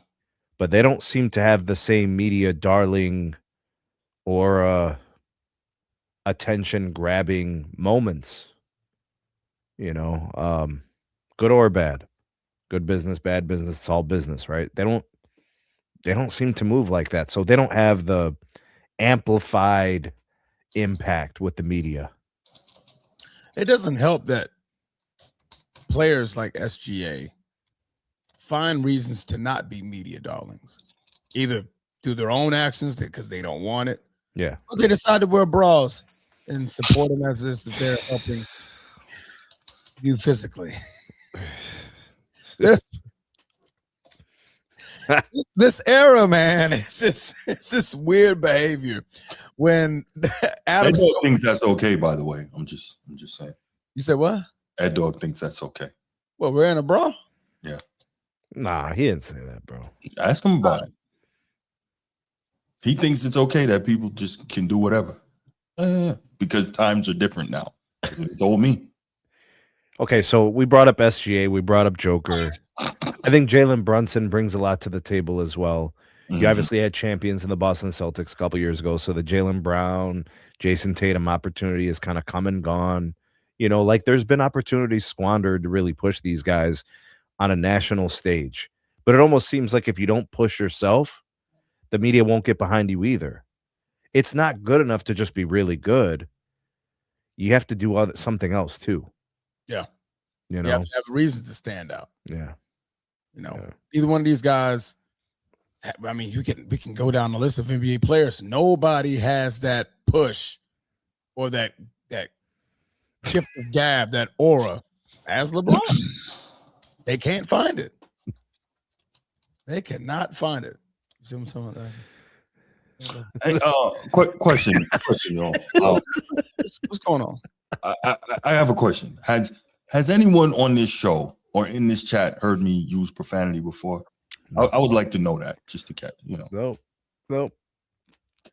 But they don't seem to have the same media darling or attention-grabbing moments. You know, good or bad. Good business, bad business, it's all business, right? They don't seem to move like that. So they don't have the amplified impact with the media. It doesn't help that players like SGA find reasons to not be media darlings, either through their own actions because they don't want it, Yeah, or they decide to wear bras and support them as if they're helping you physically. This era, man, it's just weird behavior. When Adam Ed Dog thinks that's okay, by the way. I'm just saying. You said what? Ed Dog thinks that's okay. Well, we're in a bra? Yeah. Nah, he didn't say that, bro. Ask him about it. He thinks it's okay that people just can do whatever. Because times are different now. He told me. Okay, so we brought up SGA, we brought up Joker. I think Jalen Brunson brings a lot to the table as well. You obviously had champions in the Boston Celtics a couple years ago, so the Jaylen Brown, Jason Tatum opportunity has kind of come and gone. You know, like there's been opportunities squandered to really push these guys on a national stage. But it almost seems like if you don't push yourself, the media won't get behind you either. It's not good enough to just be really good. You have to do something else too. Yeah. You know, you have to have reasons to stand out. Yeah. You know, either one of these guys, I mean, we can go down the list of NBA players. Nobody has that push or that gift of gab, that aura as LeBron. They can't find it. They cannot find it. You see what I'm talking about? Hey, question, y'all. What's going on? I have a question. Has anyone on this show or in this chat heard me use profanity before? I would like to know that, just to catch, you know. Nope.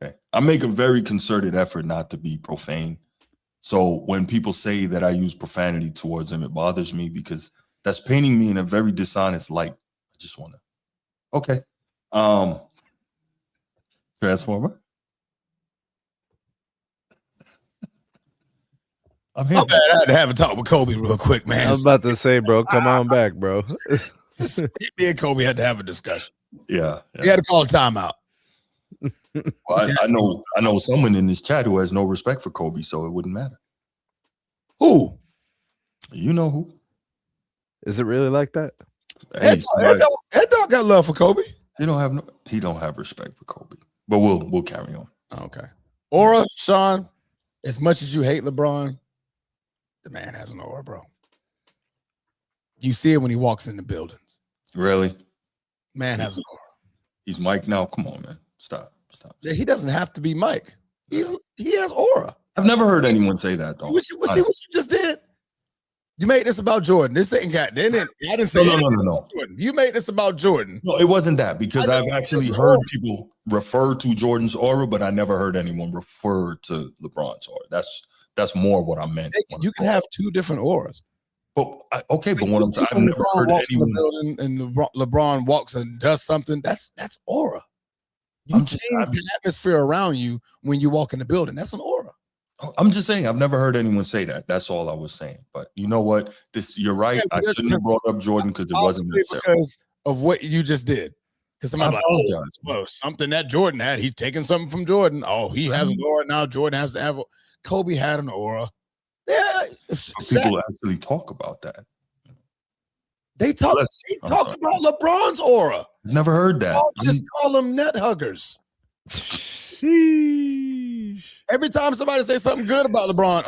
Okay. I make a very concerted effort not to be profane. So when people say that I use profanity towards them, it bothers me because that's painting me in a very dishonest light. I just want to. Okay. Transformer. I'm here. I had to have a talk with Kobe real quick, man. I was about to say, bro, come on back, bro. Me and Kobe had to have a discussion. Yeah. We had to call a timeout. Well, I know someone in this chat who has no respect for Kobe, so it wouldn't matter. Who? You know who? Is it really like that? Hey, Ed Dog got love for Kobe. He don't have respect for Kobe. But we'll carry on. Okay. Aura, Sean, as much as you hate LeBron, the man has an aura, bro. You see it when he walks in the buildings. Really? Man has an aura. He's Mike now. Come on, man. Stop. He doesn't have to be Mike. He has aura. I've never heard anyone say that, though. See what you just did? You made this about Jordan. This ain't got. I didn't say no. Jordan. You made this about Jordan. No, it wasn't that, because I've actually heard people refer to Jordan's aura, but I never heard anyone refer to LeBron's aura. That's more what I meant. You can have two different auras. But okay, but what I'm saying, I've never heard anyone. And LeBron walks and does something. That's aura. You change the atmosphere around you when you walk in the building. That's an aura. I'm just saying, I've never heard anyone say that. That's all I was saying. But you know what? You're right. I shouldn't have brought up Jordan because it wasn't necessary. Because of what you just did. Because somebody apologize. Well, something that Jordan had. He's taking something from Jordan. Oh, he has an aura now. Jordan has to have. Kobe had an aura. Yeah, people actually talk about that. They talk about LeBron's aura. I've never heard that. Just call them net huggers. Every time somebody says something good about LeBron,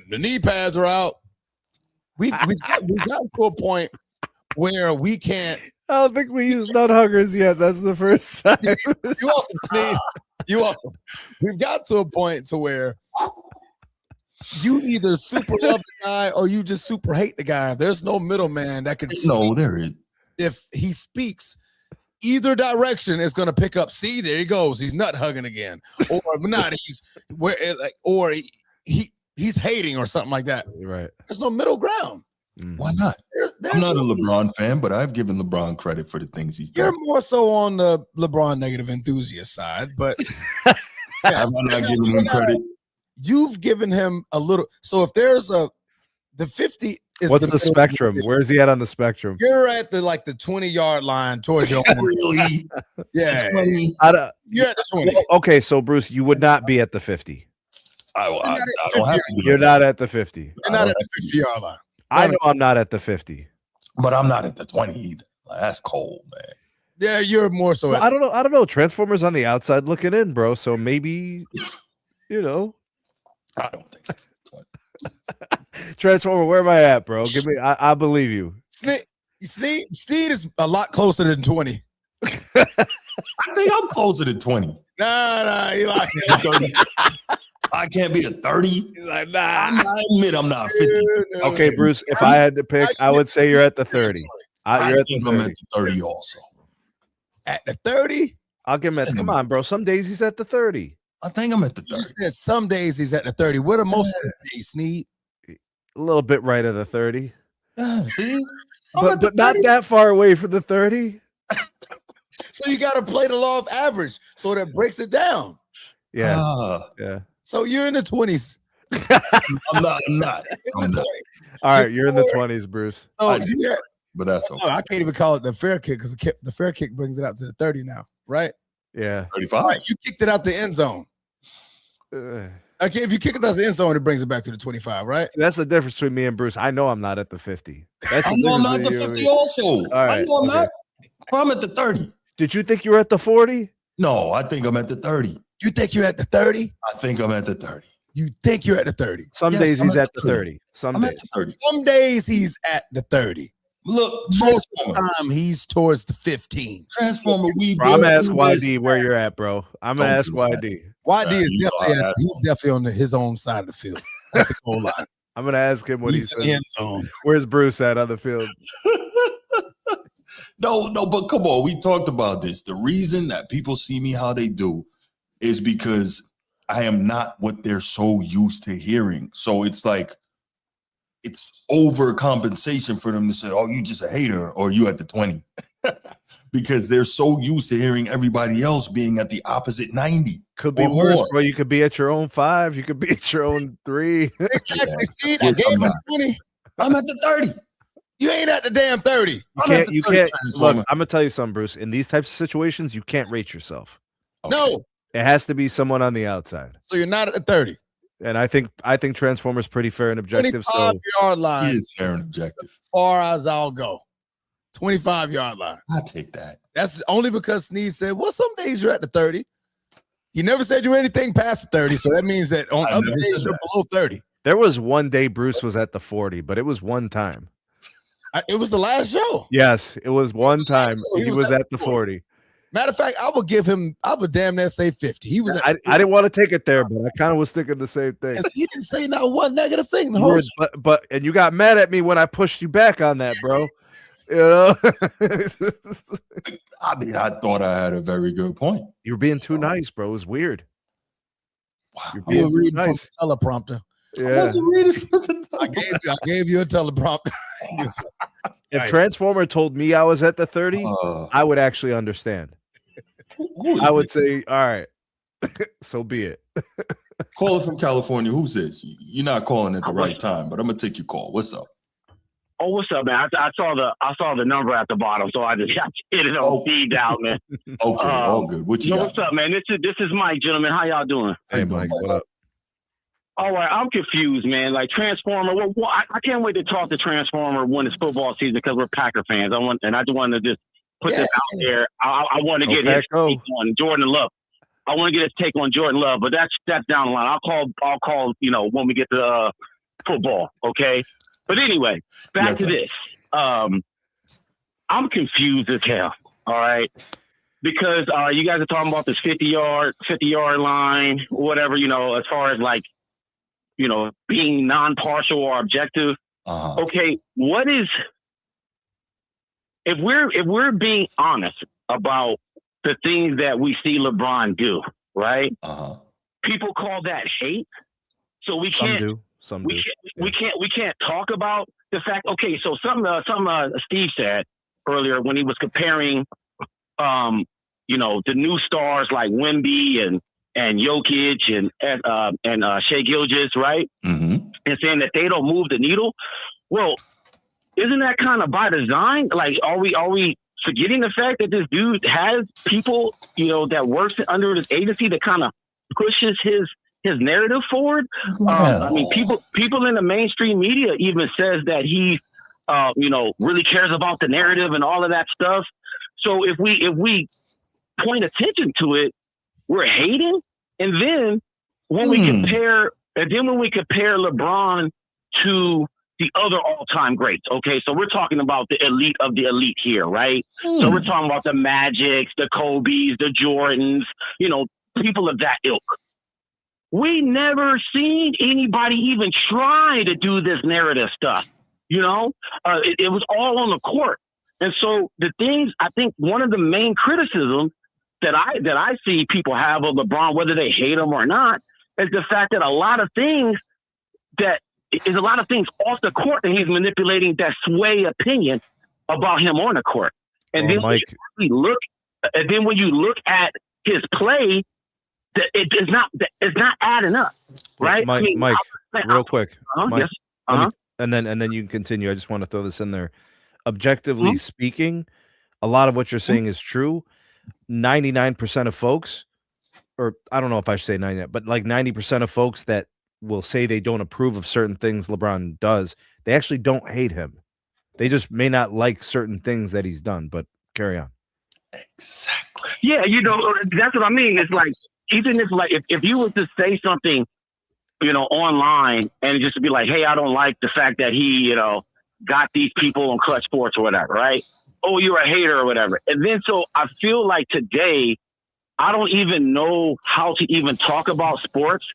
the knee pads are out. We've gotten to a point where we can't. I don't think we use nut huggers yet. That's the first time. We've got to a point to where you either super love the guy or you just super hate the guy. There's no middleman that can. No, there is. If he speaks, either direction is going to pick up. See, there he goes. He's nut hugging again, or not. He's hating or something like that. Right. There's no middle ground. Why not? I'm not a LeBron fan, but I've given LeBron credit for the things he's done. You're more so on the LeBron negative enthusiast side, but I'm not giving him credit. you've given him a little. So if there's the 50 is what's the spectrum? Where is he at on the spectrum? You're at the 20-yard line towards your really? yeah. You're at the 20. Well, okay, so Bruce, you would not be at the 50. I don't have to be. You're not at the 50. You're not at the 50-yard line. I know I'm not at the 50. But I'm not at the 20 either. Like, that's cold, man. Yeah, you're more so. Well, I don't know. Transformers on the outside looking in, bro. So maybe, I don't think that's 20. Transformer, where am I at, bro? Give me. I believe you. Sneed is a lot closer than 20. I think I'm closer to 20. Nah, you like I can't be a 30. He's like, nah. I admit I'm not 50. Okay, Bruce. If I had to pick, I would say you're at the 30. I think I'm at the 30 also. At the 30? I'll give him that. Come on, bro. Some days he's at the 30. I think I'm at the 30. You said some days he's at the 30. What are most of the days, Sneed? A little bit right of the 30. See? But not that far away from the 30. So you got to play the law of average so that breaks it down. Yeah. Yeah. So you're in the 20s. I'm not. All right, you're in the 20s, Bruce. So but that's okay. I can't even call it the fair kick because the fair kick brings it out to the 30 now, right? Yeah. 35. Right, you kicked it out the end zone. Okay, if you kick it out the end zone, it brings it back to the 25, right? That's the difference between me and Bruce. I know I'm not at the 50. I know I'm not at the 50 also. Right, I know I'm not. I'm at the 30. Did you think you were at the 40? No, I think I'm at the 30. You think you're at the 30? I think I'm at the 30. You think you're at the 30? Some days he's at the 30. I'm at the 30. Some days he's at the 30. Look, Most of the time he's towards the 15. Transformer, I'm gonna ask YD where you're at, bro. I'm gonna ask YD. YD is definitely on his own side of the field. At the goal line. I'm gonna ask him what He's in the end zone. Where's Bruce at on the field? No, but come on. We talked about this. The reason that people see me how they do is because I am not what they're so used to hearing. So it's like, it's overcompensation for them to say, oh, you just a hater or you at the 20. Because they're so used to hearing everybody else being at the opposite 90. Could be worse, bro. You could be at your own 5. You could be at your own 3. Exactly. See, I gave him 20. I'm at the 30. You ain't at the damn 30. You can't. Look, I'm gonna tell you something, Bruce. In these types of situations, you can't rate yourself. Okay. No. It has to be someone on the outside. So you're not at the 30. And I think Transformer's pretty fair and objective. 25-yard line. He is fair and objective. As far as I'll go. 25-yard line. I take that. That's only because Sneed said, well, some days you're at the 30. He never said you're anything past the 30. So that means that on other days you're below 30. There was one day Bruce was at the 40, but it was one time. It was the last show. Yes, it was one time. He was at the 40. Matter of fact, I would damn near say 50. He was. I didn't want to take it there, but I kind of was thinking the same thing. He didn't say not one negative thing. And you got mad at me when I pushed you back on that, bro. You know, I mean, I thought I had a very good point. You were being too nice, bro. It was weird. Wow. You're being too nice. From the teleprompter. Yeah. I gave you a teleprompter. If Transformer told me I was at the 30, I would actually understand. I would say, all right, so be it. Caller from California. Who's this? You're not calling at the right time, but I'm gonna take your call. What's up? Oh, what's up, man? I saw the number at the bottom, so I just hit it on feed out, man. Okay, all good. What you got? What's up, man? This is Mike, gentlemen. How y'all doing? Hey, Mike, what up? All right, I'm confused, man. Like Transformer, I can't wait to talk to Transformer when it's football season because we're Packer fans. I just wanted to just put this out there. I want to get his take on Jordan Love. I want to get his take on Jordan Love, but that's down the line. I'll call. When we get to football, okay. But anyway, back to this. I'm confused as hell. All right. Because you guys are talking about this 50-yard line, whatever, as far as like, being non-partial or objective. Okay, what is, if we're being honest about the things that we see LeBron do, right? People call that hate. So we can't. Some do. We can't talk about the fact. Okay, so something Steve said earlier when he was comparing, the new stars like Wemby and Jokic and Shai Gilgeous, right? Mm-hmm. And saying that they don't move the needle. Well, isn't that kind of by design? Like, are we forgetting the fact that this dude has people, that works under his agency that kind of pushes his narrative forward? Wow. I mean, people in the mainstream media even says that he, really cares about the narrative and all of that stuff. So if we point attention to it, we're hating. And then when we compare LeBron to the other all-time greats, okay? So we're talking about the elite of the elite here, right? So we're talking about the Magics, the Kobe's, the Jordans, people of that ilk. We never seen anybody even try to do this narrative stuff, It was all on the court. And so the things, I think one of the main criticisms that I see people have of LeBron, whether they hate him or not, is the fact that a lot of things off the court that he's manipulating that sway opinion about him on the court. And then Mike, when you look at his play, it's not adding up, right? Mike, real quick, Mike, yes. and then you can continue. I just want to throw this in there. Objectively speaking, a lot of what you're saying is true. 99% of folks, or I don't know if I should say 99, but like 90% of folks that will say they don't approve of certain things LeBron does, they actually don't hate him. They just may not like certain things that he's done, but carry on. Exactly. Yeah, that's what I mean. It's like, even if you were to say something, online and just to be like, hey, I don't like the fact that he, got these people on Clutch Sports or whatever, right? Oh, you're a hater or whatever. And then so I feel like today, I don't even know how to even talk about sports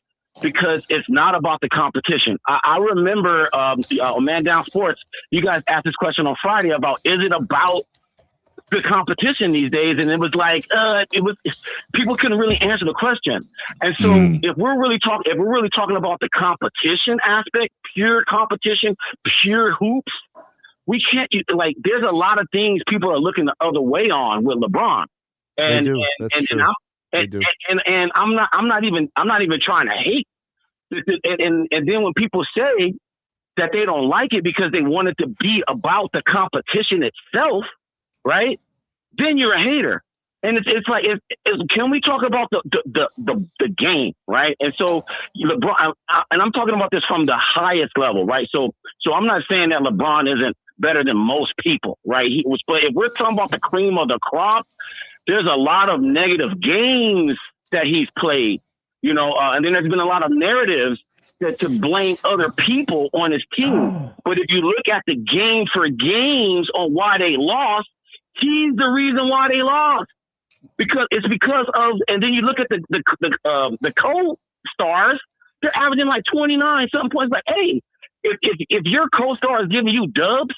because it's not about the competition. I remember on Man Down Sports, you guys asked this question on Friday about, is it about the competition these days? And it was like, people couldn't really answer the question. And so if we're really talking about the competition aspect, pure competition, pure hoops, we can't, there's a lot of things people are looking the other way on with LeBron. And, they do. That's true. And I'm not even trying to hate. And then when people say that they don't like it because they want it to be about the competition itself, right? Then you're a hater. And it's like, can we talk about the game, right? And so LeBron, and I'm talking about this from the highest level, right? So I'm not saying that LeBron isn't better than most people, right? But if we're talking about the cream of the crop, there's a lot of negative games that he's played, and then there's been a lot of narratives to blame other people on his team. But if you look at the game for games on why they lost, he's the reason why they lost. Because of, and then you look at the co-stars, they're averaging like 29 something points. Like, hey, if your co-star is giving you dubs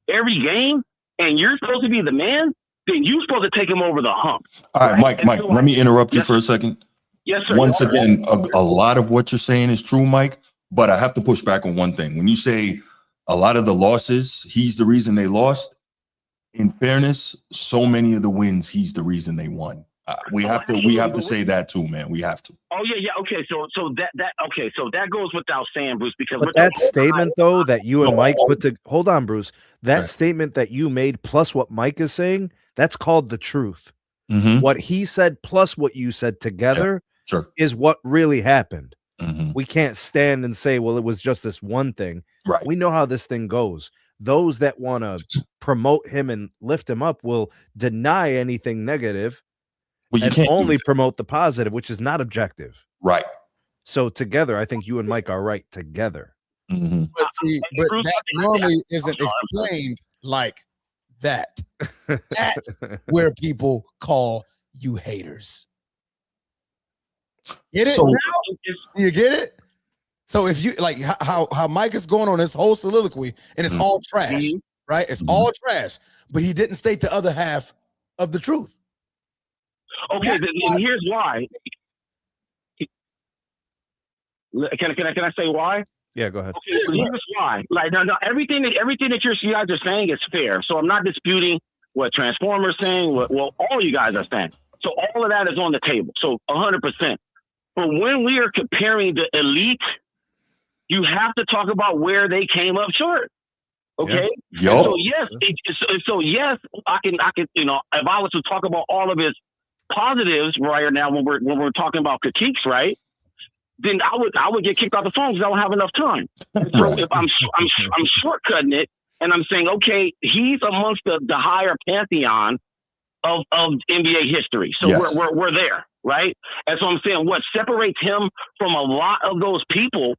every game and you're supposed to be the man, then you're supposed to take him over the hump. All right, Mike, let me interrupt you for a second. Yes, sir. Once again, a lot of what you're saying is true, Mike, but I have to push back on one thing. When you say a lot of the losses, he's the reason they lost, in fairness, so many of the wins, he's the reason they won. We have to say that too, man. We have to. Oh yeah. Okay. So that goes without saying, Bruce, because that statement though that you and Mike hold on, Bruce. That statement that you made plus what Mike is saying, that's called the truth. What he said plus what you said together is what really happened. We can't stand and say, well, it was just this one thing. Right. We know how this thing goes. Those that want to promote him and lift him up will deny anything negative and only promote the positive, which is not objective. Right. So together, I think you and Mike are right together. But that normally isn't explained like that. That's where people call you haters. Get it? So, you get it? So if you like how Mike is going on this whole soliloquy and it's all trash, right? It's all trash, but he didn't state the other half of the truth. Okay, and here's why. Can I say why? Yeah, go ahead. Okay, so here's why. Like no, everything that you guys are saying is fair. So I'm not disputing what Transformer's saying, what all you guys are saying. So all of that is on the table. So 100%. But when we are comparing the elite, you have to talk about where they came up short. Okay. Yeah. So yes, I can. You know, if I was to talk about all of his positives right now when we're talking about critiques, right? Then I would get kicked off the phone because I don't have enough time. So if I'm shortcutting it and I'm saying, okay, he's amongst the higher pantheon of NBA history. So we're there, right? And so I'm saying what separates him from a lot of those people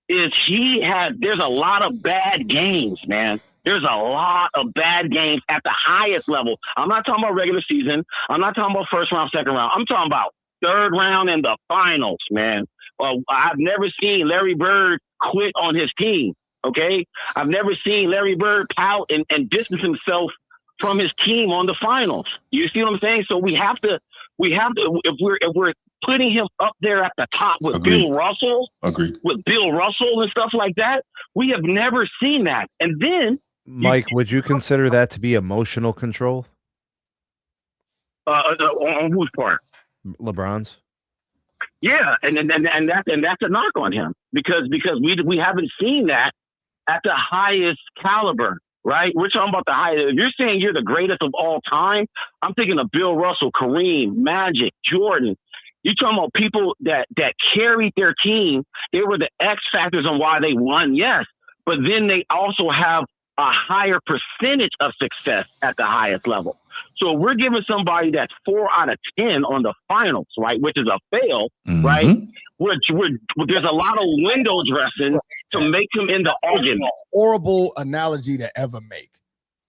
is there's a lot of bad games, man. There's a lot of bad games at the highest level. I'm not talking about regular season. I'm not talking about first round, second round. I'm talking about third round and the finals, man. I've never seen Larry Bird quit on his team, okay? I've never seen Larry Bird pout and distance himself from his team on the finals. You see what I'm saying? So we have to if we're putting him up there at the top with Bill Russell, with Bill Russell and stuff like that, we have never seen that. And then Mike, would you consider that to be emotional control? On whose part? LeBron's. Yeah, and that's a knock on him because we haven't seen that at the highest caliber, right? We're talking about the highest. If you're saying you're the greatest of all time, I'm thinking of Bill Russell, Kareem, Magic, Jordan. You're talking about people that carried their team. They were the X factors on why they won, yes, but then they also have a higher percentage of success at the highest level. So we're giving somebody that's 4 out of 10 on the finals, right, which is a fail, right? There's a lot of window dressing to make him in the argument. Horrible analogy to ever make.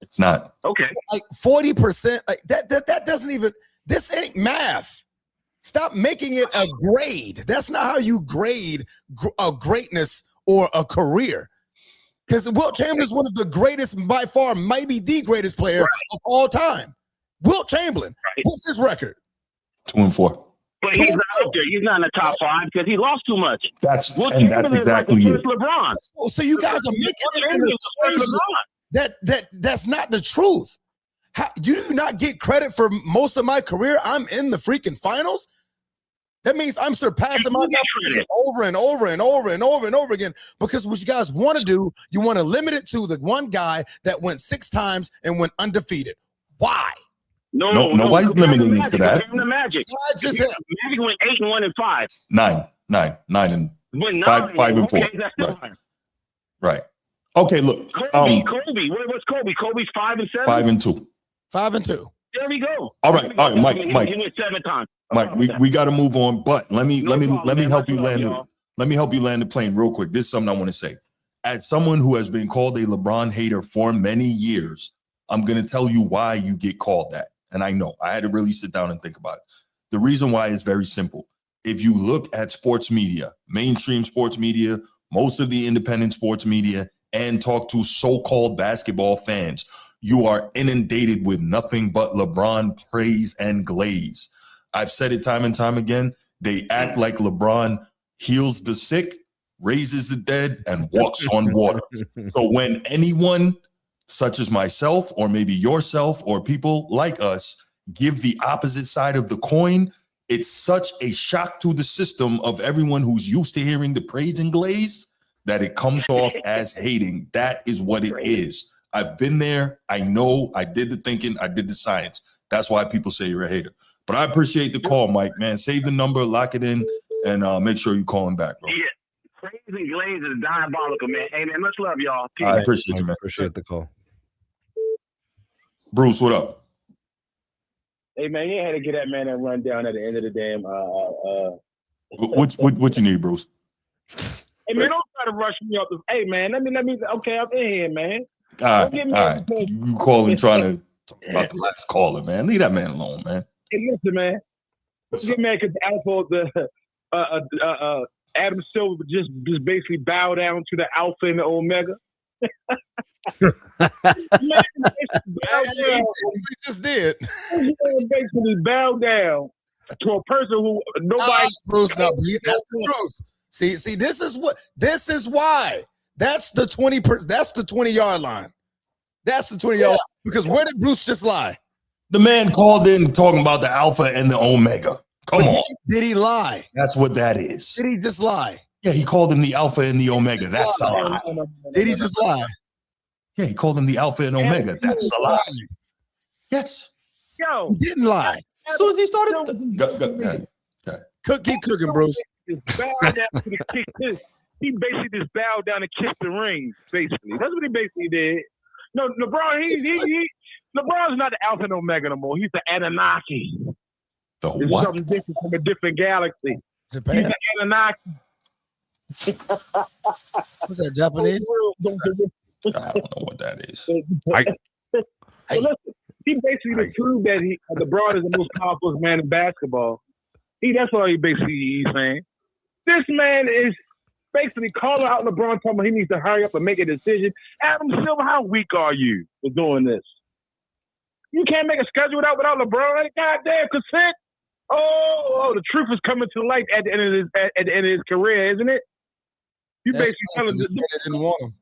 It's not. Okay. Like 40%, like that doesn't even, this ain't math. Stop making it a grade. That's not how you grade a greatness or a career. Because Wilt Chamberlain is one of the greatest, by far, maybe the greatest player of all time. Wilt Chamberlain. What's his record? 2-4. But he's not up there. He's not in the top 5 because he lost too much. That's exactly it. LeBron. So you guys are making it that's not the truth. You do not get credit for most of my career. I'm in the freaking finals. That means I'm surpassing my competition over and over and over and over and over again. Because what you guys want to do, you want to limit it to the one guy that went 6 times and went undefeated. Why? No, nobody's limiting it to that. The Magic. Magic went 8-1 and 5. 9 and 5-4. Right. Okay, look. Kobe. What's Kobe? Kobe's 5 and 7. 5 and 2. 5 and 2. There we go. All right, Mike. He went 7 times. Mike, we got to move on. But let me help you land. Let me help you land the plane real quick. This is something I want to say. As someone who has been called a LeBron hater for many years, I'm going to tell you why you get called that. And I know I had to really sit down and think about it. The reason why is very simple. If you look at sports media, mainstream sports media, most of the independent sports media, and talk to so-called basketball fans, you are inundated with nothing but LeBron praise and glaze. I've said it time and time again. They act like LeBron heals the sick, raises the dead, and walks on water. So when anyone such as myself or maybe yourself or people like us give the opposite side of the coin, it's such a shock to the system of everyone who's used to hearing the praise and glaze that it comes off as hating. That is what it is. I've been there. I know. I did the thinking. I did the science. That's why people say you're a hater. But I appreciate the call, Mike, man. Save the number, lock it in, and make sure you call him back, bro. Yeah. Praise and glaze is diabolical, man. Hey, man, much love, y'all. Peace. I appreciate you, man. Appreciate the call. Bruce, what up? Hey, man, you had to get that man that run down at the end of the damn. What you need, Bruce? Hey, man, don't try to rush me up. Hey, man, let me. Okay, I'm in here, man. All right. You calling trying to talk about the last caller, man. Leave that man alone, man. Hey, listen, man. Get man, because Adam Silver just basically bow down to the Alpha and the Omega. Man, we just did. Basically bow down to a person who nobody. Bruce, no, that's the truth. See, this is why. That's the 20. That's the 20-yard line. That's the 20-yard line. Because where did Bruce just lie? The man called in talking about the Alpha and the Omega. Come on. Did he lie? That's what that is. Did he just lie? Yeah, he called him the Alpha and the Omega. That's a lie. Did he just lie? Yeah, he called him the Alpha and Omega. That's a lie. Yes. Yo, He didn't lie. So he started. Go ahead. Keep cooking, Bruce. He basically just bowed down and kissed the ring. Basically, that's what he basically did. No, LeBron. LeBron's not the Alpha and Omega no more. He's the Anunnaki. The It's what? something different from a different galaxy. Japan. He's the Anunnaki. What's that, Japanese? I don't know what that is. So listen, he basically proved that LeBron is the most powerful man in basketball. That's all he's saying. This man is basically calling out LeBron, talking about he needs to hurry up and make a decision. Adam Silver, how weak are you for doing this? You can't make a schedule without LeBron. Goddamn consent. Oh, the truth is coming to light at the end of his career, isn't it? You basically telling us didn't want him.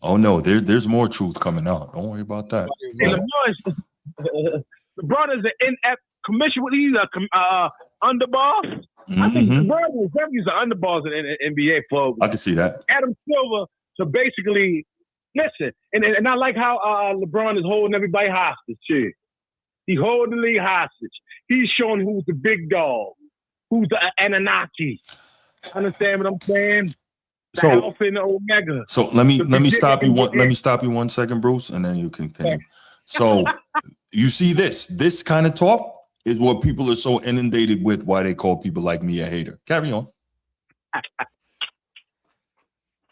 Oh no, there's more truth coming out. Don't worry about that. LeBron is an in-app commission. He's a underboss. I think LeBron is definitely an underboss in NBA folks. I can see that. Adam Silver to basically listen, and I like how LeBron is holding everybody hostage too. He's holding the league hostage. He's showing who's the big dog, who's the Anunnaki. Understand what I'm saying? The Alpha and the Omega. So let me stop you one. Let me stop you 1 second, Bruce, and then you continue. So you see this kind of talk is what people are so inundated with. Why they call people like me a hater. Carry on.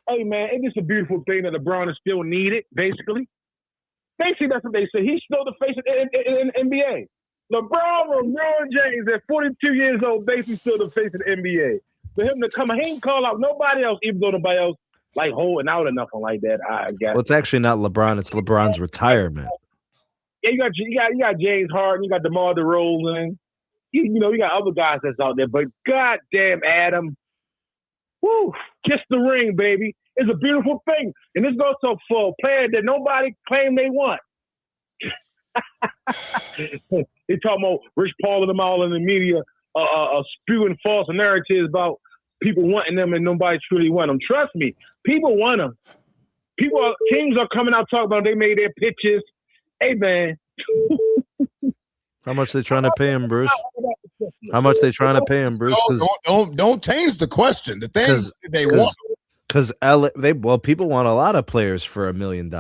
Hey man, it's just a beautiful thing that LeBron is still needed. Basically, that's what they say. He's still the face of the NBA. LeBron James at 42 years old, basically still the face of the NBA. For him to come, he ain't call out nobody else, even though nobody else like holding out or nothing like that. I guess. Well, it's actually not LeBron; it's LeBron's retirement. Yeah, you got James Harden, you got DeMar DeRozan, you got other guys that's out there. But goddamn, Adam, woo, kiss the ring, baby. It's a beautiful thing, and this goes to for a player that nobody claimed they want. They talking about Rich Paul and them all in the media, spewing false narratives about people wanting them and nobody truly want them. Trust me, people want them. Teams are coming out talking about they made their pitches. Hey man, how much they trying to pay him, Bruce? How much they trying to pay him, Bruce? Don't change the question. The thing they want. Because people want a lot of players for $1 million.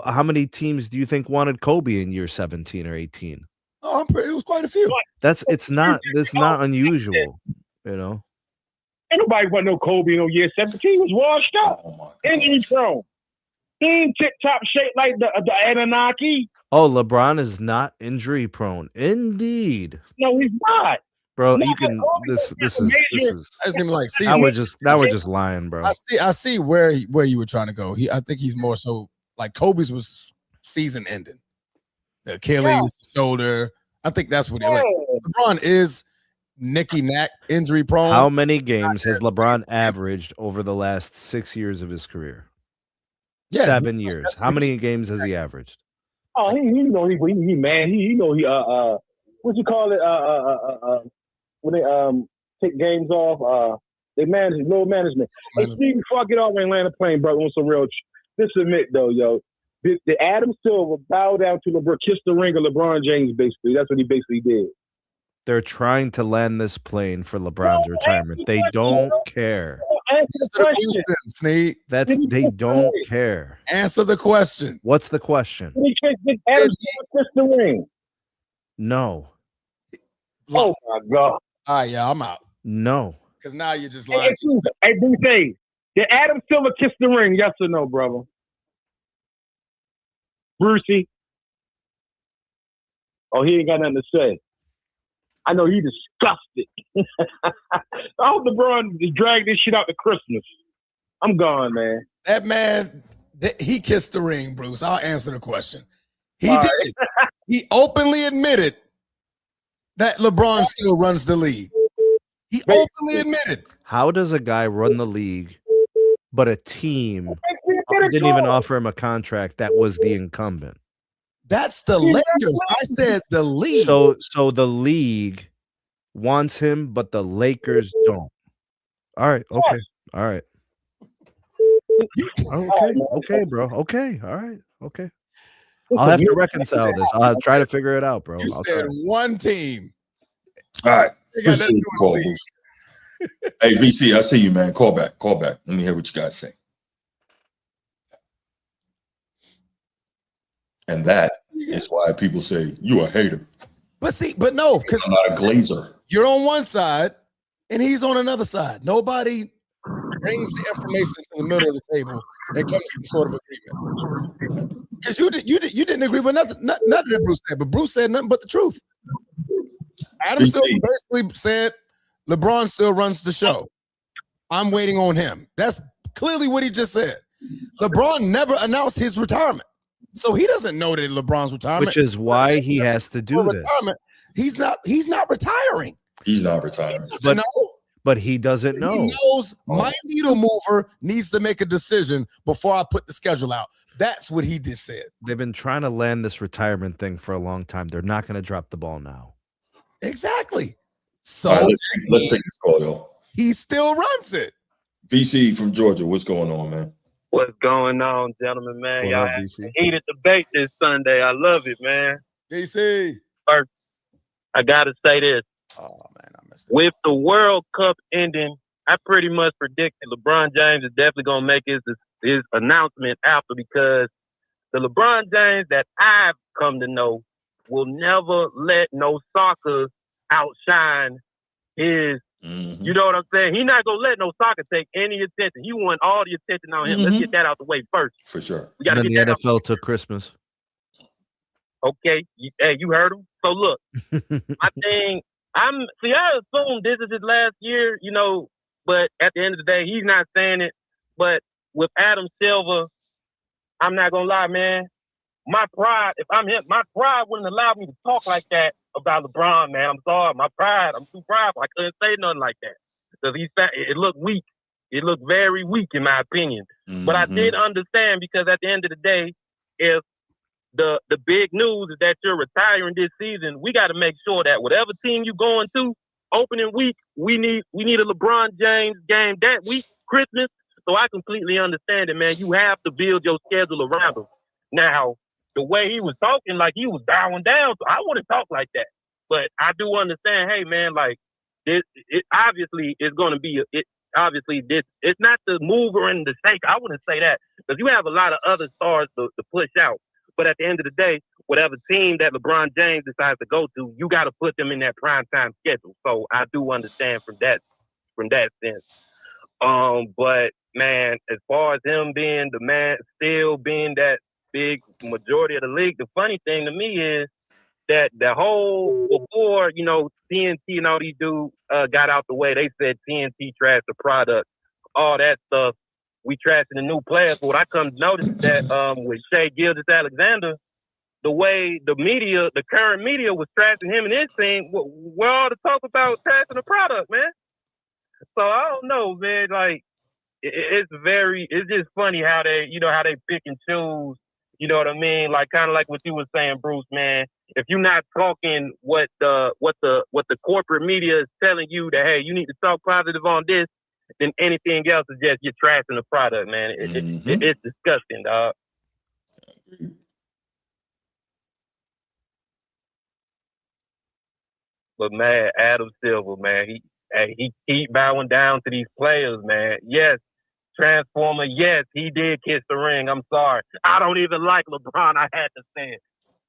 How many teams do you think wanted Kobe in year 17 or 18? Oh, it was quite a few. It's not unusual, Ain't nobody want no Kobe in year 17. He was washed up, injury prone. He ain't tip-top shape like the Anunnaki. Oh, LeBron is not injury prone. Indeed. No, he's not. Bro, you can. This is. I seem like now we're just lying, bro. I see where you were trying to go. I think he's more so like Kobe's was season ending. The Achilles, the shoulder. I think that's what LeBron is. Nicky Knack injury prone. How many games has LeBron averaged over the last 6 years of his career? Yeah, 7 years. How many games has he averaged? Oh, he man. He what you call it? When they take games off, they manage low management. Hey, Steve, before I get off Atlanta plane, bro, on some real. Just admit though, yo, the Adam Silver bow down to LeBron, kiss the ring of LeBron James. Basically, that's what he basically did. They're trying to land this plane for LeBron's retirement. They don't care. Answer the question, Sneed. They don't care. Answer the question. What's the question? Adam kiss the ring. No. Oh my God. All right, yeah, I'm out. No. Because now you're just lying. Hey, BC, did Adam Silver kiss the ring? Yes or no, brother? Brucey? Oh, he ain't got nothing to say. I know he disgusted. I hope LeBron dragged this shit out to Christmas. I'm gone, man. That man, he kissed the ring, Bruce. I'll answer the question. He All did. right. He openly admitted that LeBron still runs the league. He openly admitted. How does a guy run the league, but a team didn't even offer him a contract that was the incumbent? That's the Lakers. I said the league. So the league wants him, but the Lakers don't. All right. Okay. All right. Okay, bro. Okay. All right. Okay. I'll have to reconcile this. I'll try to figure it out, bro. You said one team. All right. Appreciate the call, Bruce. Hey, VC, I see you, man. Call back. Let me hear what you guys say. And that is why people say you a hater. But no, because I'm not a glazer. You're on one side and he's on another side. Nobody brings the information to the middle of the table and comes to some sort of agreement. Because you didn't agree with nothing that Bruce said, but Bruce said nothing but the truth. Adam Silver basically said LeBron still runs the show. I'm waiting on him. That's clearly what he just said. LeBron never announced his retirement. So he doesn't know that LeBron's retirement. Which is why he has to do this. He's not retiring. He's not retiring. But he doesn't know. He knows my needle mover needs to make a decision before I put the schedule out. That's what he just said. They've been trying to land this retirement thing for a long time. They're not going to drop the ball now. Exactly. So right, let's take this call, y'all. He still runs it. VC from Georgia, what's going on, man? What's going on, gentlemen, man? Y'all had a heated debate this Sunday. I love it, man. VC. First, I got to say this. Oh, man, I missed it. With the World Cup ending, I pretty much predicted LeBron James is definitely going to make his announcement after, because the LeBron James that I've come to know will never let no soccer outshine his. You know what I'm saying? He's not gonna let no soccer take any attention. He want all the attention on him. Let's get that out the way first. For sure. We gotta then get the that NFL took Christmas. Okay, you heard him. So look, I assume this is his last year, you know. But at the end of the day, he's not saying it. But with Adam Silver, I'm not gonna lie, man. My pride, if I'm him, my pride wouldn't allow me to talk like that about LeBron, man. I'm sorry. My pride, I'm too prideful. I couldn't say nothing like that. Because it looked weak. It looked very weak, in my opinion. But I did understand, because at the end of the day, if the big news is that you're retiring this season, we got to make sure that whatever team you're going to, opening week, we need a LeBron James game that week, Christmas. So I completely understand it, man. You have to build your schedule around him. Now, the way he was talking, like he was bowing down, so I wouldn't talk like that. But I do understand, hey, man, like, it obviously is going to be, it's not the mover and the shake. I wouldn't say that, because you have a lot of other stars to push out. But at the end of the day, whatever team that LeBron James decides to go to, you got to put them in that prime time schedule. So I do understand from that sense. But man, as far as him being the man, still being that big majority of the league, the funny thing to me is that the whole, before, you know, TNT and all these dudes got out the way, they said TNT trashed the product, all that stuff. We trashing the new players. But what I come to notice that with Shai Gilgeous-Alexander, the way the media, the current media, was trashing him and his team, we're all to talk about trashing the product, man. So I don't know, man. Like, it's just funny how they pick and choose. You know what I mean? Like, kind of like what you were saying, Bruce, man. If you're not talking what the corporate media is telling you that, hey, you need to talk positive on this, then anything else is just you're trashing the product, man. It's disgusting, dog. But man, Adam Silver, man, he keep bowing down to these players, man. Yes, Transformer, yes, he did kiss the ring. I'm sorry. I don't even like LeBron. I had to say it.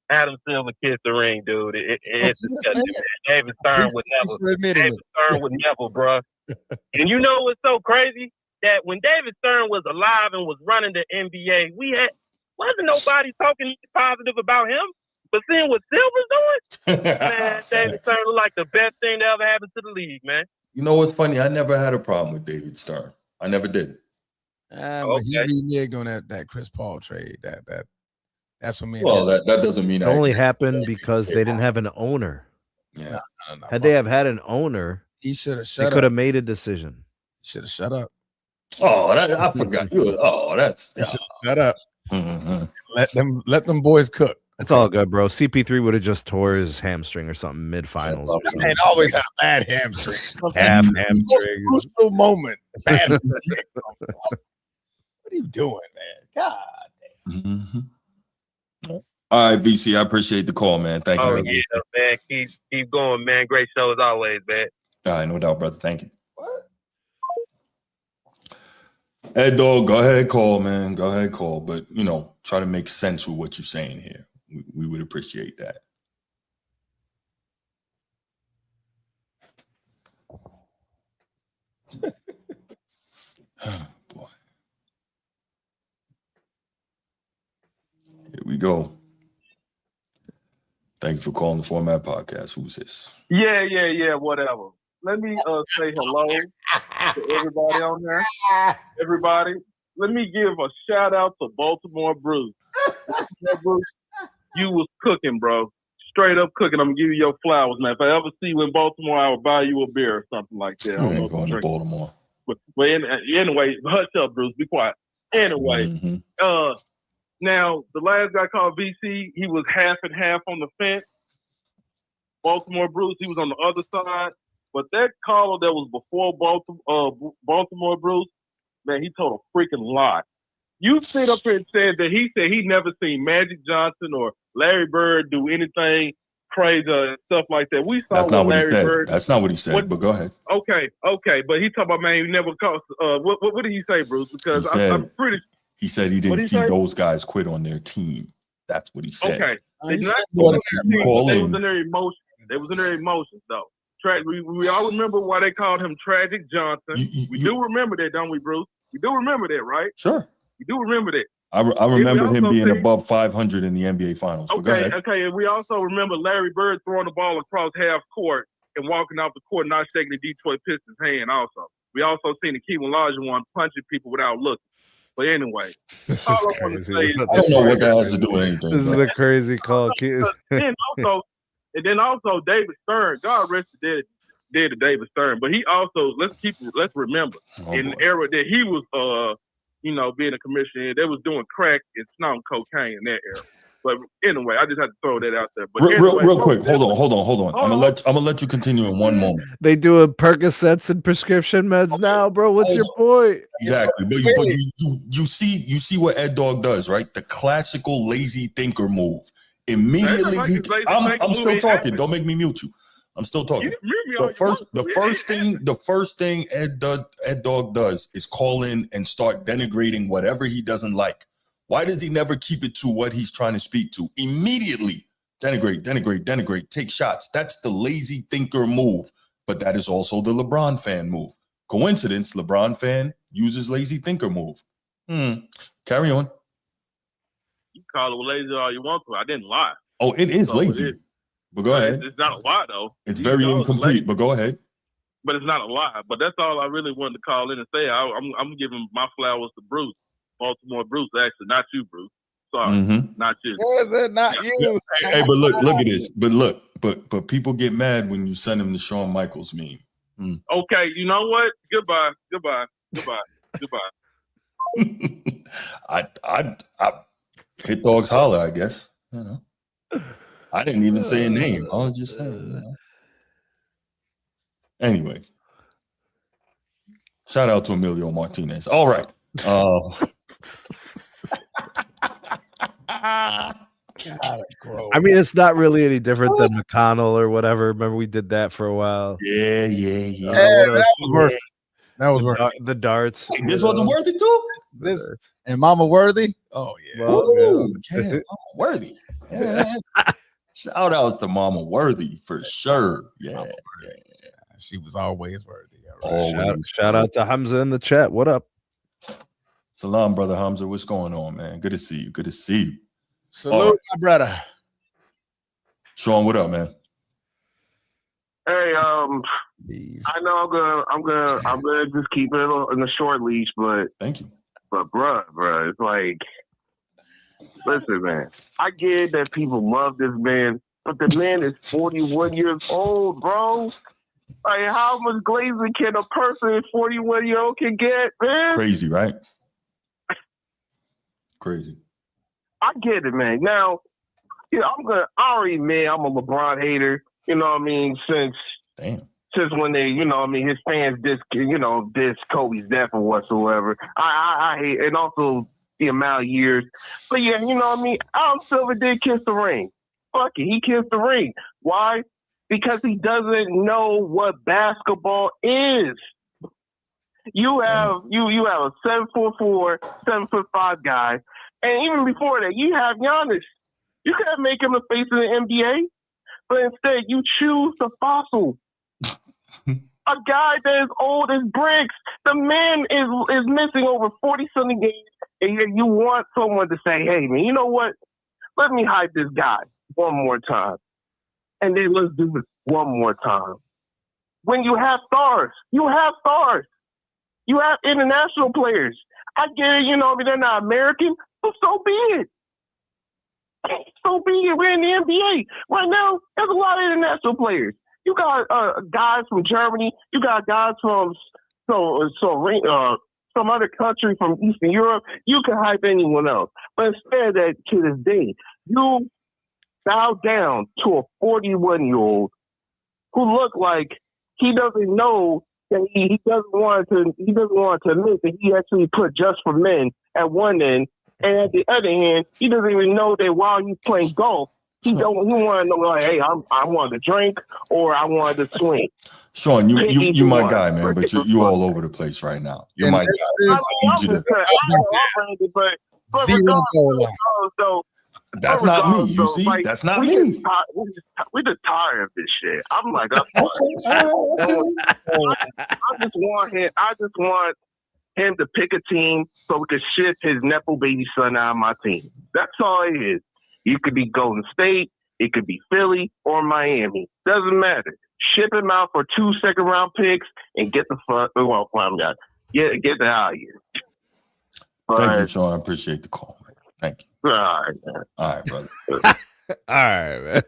Adam Silver kissed the ring, dude. It's disgusting, man. David Stern would never, bro. And you know what's so crazy? That when David Stern was alive and was running the NBA, wasn't nobody talking positive about him. But seeing what Silver's doing, man, David Stern looked like the best thing that ever happened to the league, man. You know what's funny? I never had a problem with David Stern. I never did. But he reneged on that Chris Paul trade. That's what me. Well, that doesn't mean it only happened because they didn't have an owner. Yeah. No. Had they have had an owner, he should have shut up. They could have made a decision. Should have shut up. Oh, I forgot. Shut up. Let them boys cook. It's all good, bro. CP3 would have just tore his hamstring or something mid-finals. Or something. And always had a bad hamstring. Half Most hamstring. crucial moment. Bad hamstring. What are you doing, man? God damn. Mm-hmm. All right, BC, I appreciate the call, man. Thank you. Oh, Brother. yeah, man. Keep going, man. Great show as always, man. All right, no doubt, brother. Thank you. Hey, dog, go ahead, call, man. Go ahead, call. But, try to make sense with what you're saying here. We would appreciate that. Oh, boy. Here we go. Thank you for calling the Format Podcast. Who's this? Yeah, whatever. Let me say hello to everybody on there. Everybody, let me give a shout out to Baltimore Bruce. Bruce, you was cooking, bro. Straight up cooking. I'm gonna give you your flowers, man. If I ever see you in Baltimore, I will buy you a beer or something like that. You ain't going to Baltimore. But anyway, hush up, Bruce. Be quiet. Anyway, now the last guy called VC, he was half and half on the fence. Baltimore Bruce, he was on the other side. But that caller that was before Baltimore Bruce, man, he told a freaking lie. You sit up here and said that he said he never seen Magic Johnson or Larry Bird do anything crazy and stuff like that. We saw That's not what Larry he said. Bird. That's not what he said. But go ahead. Okay. But he talking about, man, he never cost. What did he say, Bruce? Because I'm pretty. He said he didn't see those guys quit on their team. That's what he said. Okay. They was in their emotions. They was in their emotions, though. We all remember why they called him Tragic Johnson. We do remember that, don't we, Bruce? We do remember that, right? Sure. We do remember that. I remember him being above 500 in the NBA Finals. Okay. And we also remember Larry Bird throwing the ball across half court and walking off the court, not shaking the Detroit Pistons' hand also. We also seen the Kevin Olajuwon punching people without looking. But anyway, all I want to say is, I don't know what that has to do with anything. This is a crazy call. And then also David Stern, God rest the dead to David Stern, but he also let's remember in the era that he was being a commissioner, they was doing crack and snorting cocaine in that era. But anyway, I just had to throw that out there. But real quick, hold on. I'm gonna let you continue in one moment. They doing Percocets and prescription meds now, bro. What's your point? Exactly, but you see what Ed Dog does, right? The classical lazy thinker move. Immediately, I'm still talking. Don't make me mute you. I'm still talking. The first thing Ed Dog does is call in and start denigrating whatever he doesn't like. Why does he never keep it to what he's trying to speak to? Immediately denigrate, take shots. That's the lazy thinker move, but that is also the LeBron fan move. Coincidence, LeBron fan uses lazy thinker move. Carry on. You call it lazy all you want to. I didn't lie. Oh, it is lazy. But go ahead. It's not a lie, though. It's very incomplete, but go ahead. But it's not a lie. But that's all I really wanted to call in and say. I'm giving my flowers to Bruce. Baltimore Bruce, actually, not you, Bruce. Sorry, not you. Is it not you? Hey, but look at this. But people get mad when you send them the Shawn Michaels meme. Okay, you know what? Goodbye. I hit dogs holler, I guess. I didn't even say a name. I was just saying. Anyway, shout out to Emilio Martinez. All right. I mean, it's not really any different than McConnell or whatever. Remember, we did that for a while. Yeah. That was worth the darts. This wasn't worthy too. This and Mama Worthy. Oh yeah, Mama Worthy. Yeah. Shout out to Mama Worthy for sure. Yeah. She was always worthy. Always. Shout out to Hamza in the chat. What up? Salam, brother Hamza. What's going on, man? Good to see you. Salute, my brother. Sean, what up, man? Hey, I know I'm gonna just keep it in a short leash, but thank you. But bruh, it's like, listen, man. I get that people love this man, but the man is 41 years old, bro. Like, how much glazing can a person 41-year-old can get, man? Crazy, right? Crazy. I get it, man. Now, Yeah, I already admit I'm a LeBron hater. You know what I mean? Since when they, you know what I mean, his fans diss Kobe's death or whatsoever. I hate, and also the amount of years. But yeah, you know what I mean? Adam Silver did kiss the ring. Fuck it, he kissed the ring. Why? Because he doesn't know what basketball is. You have a 7'4", 7'5" guy, and even before that, you have Giannis. You could make him the face of the NBA, but instead you choose the fossil. A guy that is old as bricks. The man is missing over 40-something games, and you want someone to say, hey, man, you know what? Let me hype this guy one more time. And then let's do it one more time. When you have stars, you have stars. You have international players. I get it, you know, they're not American, but so be it. So be it. We're in the NBA. Right now, there's a lot of international players. You got guys from Germany. You got guys from some other country from Eastern Europe. You can hype anyone else. But instead, to this day, you bow down to a 41-year-old who looked like he doesn't know that he doesn't want to admit that he actually put Just for Men at one end, and at the other hand, he doesn't even know that while he's playing golf, he want to know, like, hey, I wanted to drink or I wanted to swing. Sean, you my guy, man, but you all over the place right now. You're my guy. That's not me. You see, like, that's not me. We're just tired of this shit. I'm like, I just want him to pick a team so we can ship his Nepo baby son out of my team. That's all it is. You could be Golden State, it could be Philly or Miami. Doesn't matter. Ship him out for 2 second-round picks and get the fuck. Well, get the hell out of here. Thank you, Sean. I appreciate the call. Man. Thank you. All right, man. All right, brother. All right, man.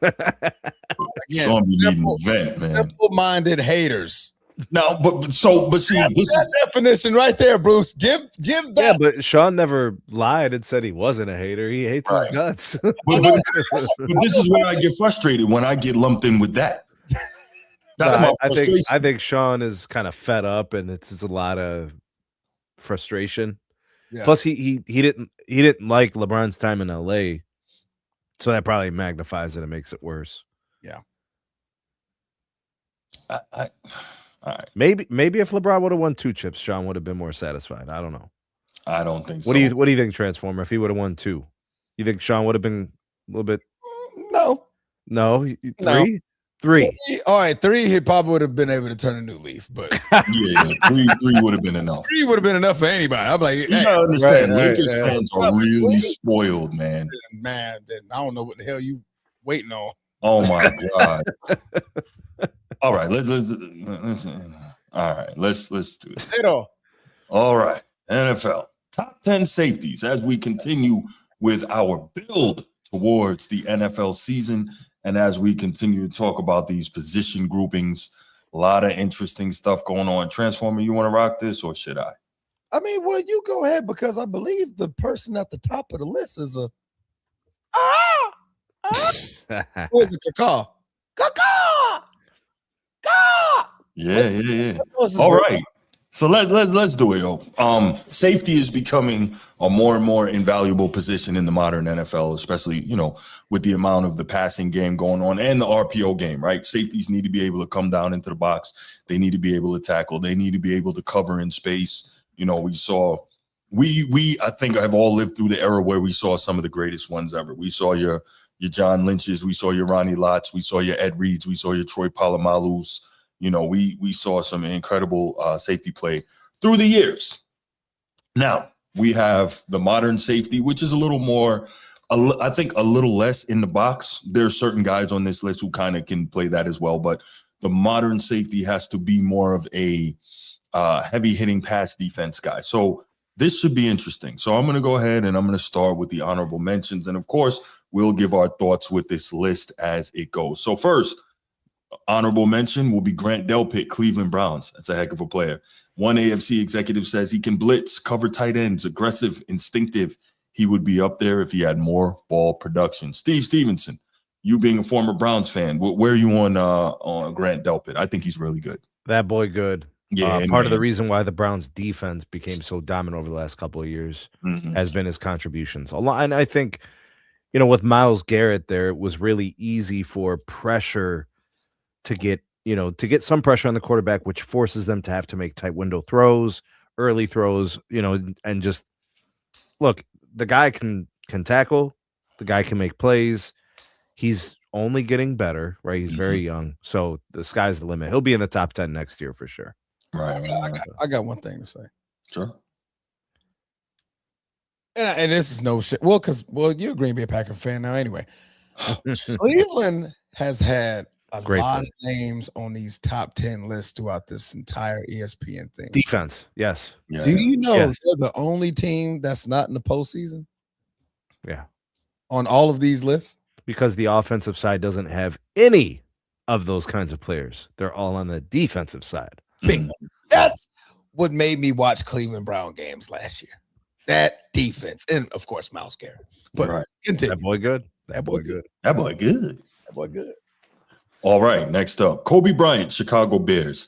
Again, Sean be needing a vent, man. Simple-minded haters. No, but see, this is definition right there, Bruce. Give that. Yeah, but Sean never lied and said he wasn't a hater. He hates his guts. but this is where I get frustrated when I get lumped in with that. That's my frustration. I think Sean is kind of fed up, and it's a lot of frustration. Yeah. Plus, he didn't like LeBron's time in LA, so that probably magnifies it and makes it worse. Yeah. All right. Maybe if LeBron would have won 2 chips, Sean would have been more satisfied. I don't know. I don't think so. What do you think, Transformer? If he would have won 2, you think Sean would have been a little bit? No. 3. 3. All right, 3. He probably would have been able to turn a new leaf, but yeah, 3 would have been enough. 3 would have been enough for anybody. I'm like, you gotta understand, Lakers fans are really spoiled, man. Man, I don't know what the hell you waiting on. Oh my god. All right, let's do this. All right, NFL top 10 safeties as we continue with our build towards the NFL season, and as we continue to talk about these position groupings, a lot of interesting stuff going on. Transformer, you want to rock this, or should I? I mean, well, you go ahead, because I believe the person at the top of the list is a where's it? Kaka. Yeah. All right. So let's do it, yo. Safety is becoming a more and more invaluable position in the modern NFL, especially, with the amount of the passing game going on and the RPO game, right? Safeties need to be able to come down into the box. They need to be able to tackle. They need to be able to cover in space. We I think have all lived through the era where we saw some of the greatest ones ever. We saw your John Lynch's, we saw your Ronnie Lott's, we saw your Ed Reeds, we saw your Troy Polamalu's. We saw some incredible safety play through the years. Now we have the modern safety, which is a little more, I think, a little less in the box. There are certain guys on this list who kind of can play that as well, but the modern safety has to be more of a heavy hitting pass defense guy. So this should be interesting. So I'm going to go ahead and I'm going to start with the honorable mentions. And of course, we'll give our thoughts with this list as it goes. So first, honorable mention will be Grant Delpit, Cleveland Browns. That's a heck of a player. One AFC executive says he can blitz, cover tight ends, aggressive, instinctive. he would be up there if he had more ball production. Steve Stevenson, you being a former Browns fan, where are you on Grant Delpit? I think he's really good. That boy good. Yeah, part of the reason why the Browns defense became so dominant over the last couple of years has been his contributions. A lot, and I think, with Myles Garrett there, it was really easy for pressure to get some pressure on the quarterback, which forces them to have to make tight window throws, early throws, and just look, the guy can tackle, the guy can make plays. He's only getting better, right? He's very young. So the sky's the limit. He'll be in the top 10 next year for sure. Right. I got one thing to say. Sure. And this is no shit. Well, you're a Green Bay Packer fan now anyway. Cleveland has had a lot of names on these top 10 lists throughout this entire ESPN thing. Defense, yes. Yeah. Do you know they're the only team that's not in the postseason? Yeah. On all of these lists? Because the offensive side doesn't have any of those kinds of players. They're all on the defensive side. Bingo. That's what made me watch Cleveland Brown games last year. That defense. And, of course, Myles Garrett. But continue. That boy good. That boy good. That boy good. That boy good. All right, next up, Kobe Bryant, Chicago Bears.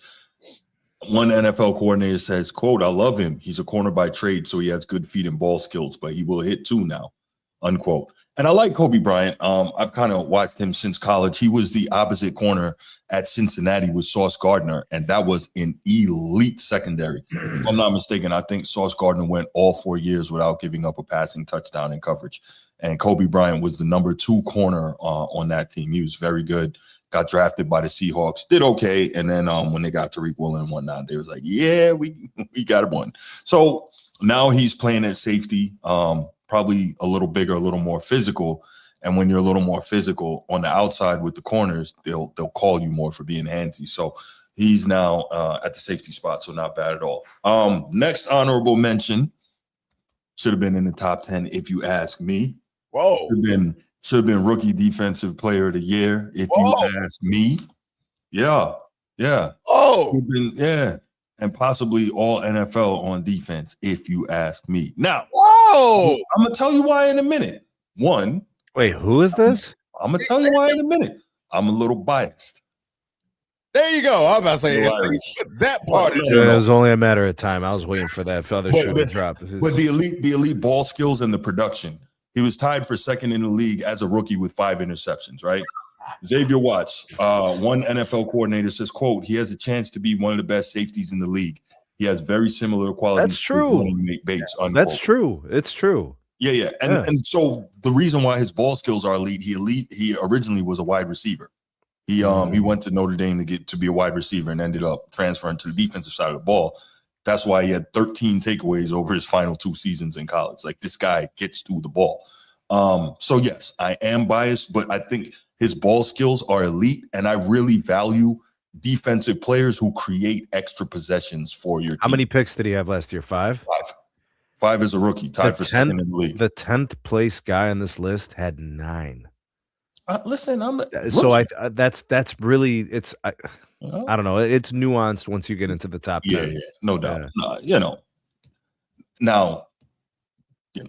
One NFL coordinator says, quote, "I love him. He's a corner by trade, so he has good feet and ball skills, but he will hit too now," unquote. And I like Kobe Bryant. I've kind of watched him since college. He was the opposite corner at Cincinnati with Sauce Gardner, and that was an elite secondary. If I'm not mistaken, I think Sauce Gardner went all 4 years without giving up a passing touchdown in coverage. And Kobe Bryant was the number 2 corner on that team. He was very good. Got drafted by the Seahawks, did okay. And then when they got Tariq Woolen and whatnot, they was like, yeah, we got one. So now he's playing at safety, probably a little bigger, a little more physical. And when you're a little more physical on the outside with the corners, they'll call you more for being handsy. So he's now at the safety spot, so not bad at all. Next honorable mention should have been in the top 10 if you ask me. Whoa. Should have been rookie defensive player of the year, if you ask me. Yeah. Oh. Yeah. And possibly all NFL on defense, if you ask me. Now, I'm going to tell you why in a minute. One. Wait, who is this? I'm going to tell you why in a minute. I'm a little biased. There you go. I'm about to say that part. It was only a matter of time. I was waiting for that other shoe to drop. But the elite ball skills and the production. He was tied for second in the league as a rookie with 5 interceptions, right? Xavier Watts, one NFL coordinator says, quote, "He has a chance to be one of the best safeties in the league. He has very similar qualities." That's true. Bates, that's true. It's true. Yeah. And so the reason why his ball skills are elite, he originally was a wide receiver. He went to Notre Dame to be a wide receiver and ended up transferring to the defensive side of the ball. That's why he had 13 takeaways over his final 2 seasons in college. Like, this guy gets to the ball. So yes, I am biased, but I think his ball skills are elite, and I really value defensive players who create extra possessions for your team. How many picks did he have last year? 5? 5 as a rookie, tied for second in the league. The 10th place guy on this list had 9. Listen, that's really it's. I don't know. It's nuanced once you get into the top 10. Yeah, no doubt. Now, a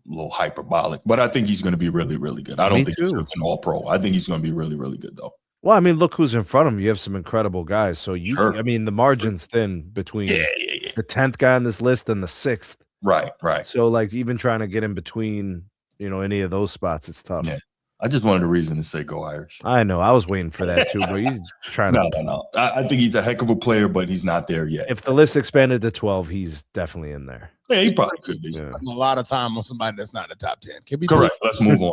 little hyperbolic, but I think he's going to be really, really good. I don't think he's an all-pro. I think he's going to be really, really good, though. Well, I mean, look who's in front of him. You have some incredible guys. So I mean, the margin's thin between the 10th guy on this list and the 6th. Right. So, like, even trying to get in between, any of those spots, it's tough. Yeah. I just wanted a reason to say go Irish. I know. I was waiting for that too, but he's trying to. No. I think he's a heck of a player, but he's not there yet. If the list expanded to 12, he's definitely in there. Yeah, he probably could be. A lot of time on somebody that's not in the top 10. Can be correct. Let's move on.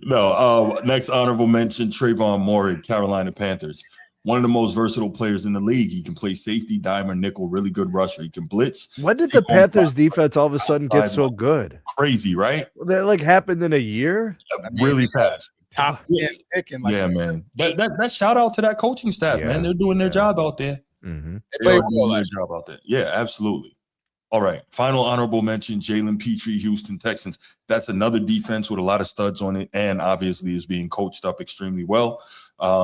No. Next honorable mention: Trayvon Moore, Carolina Panthers. One of the most versatile players in the league. He can play safety, dime, or nickel. Really good rusher. He can blitz. When did the Panthers defense all of a sudden get so good? Crazy, right? That happened in a year? Really fast. Top 10 picking. Man. That shout out to that coaching staff, man. They're doing their job out there. Mm-hmm. They're doing their job out there. Yeah, absolutely. All right. Final honorable mention, Jalen Petrie, Houston Texans. That's another defense with a lot of studs on it and obviously is being coached up extremely well.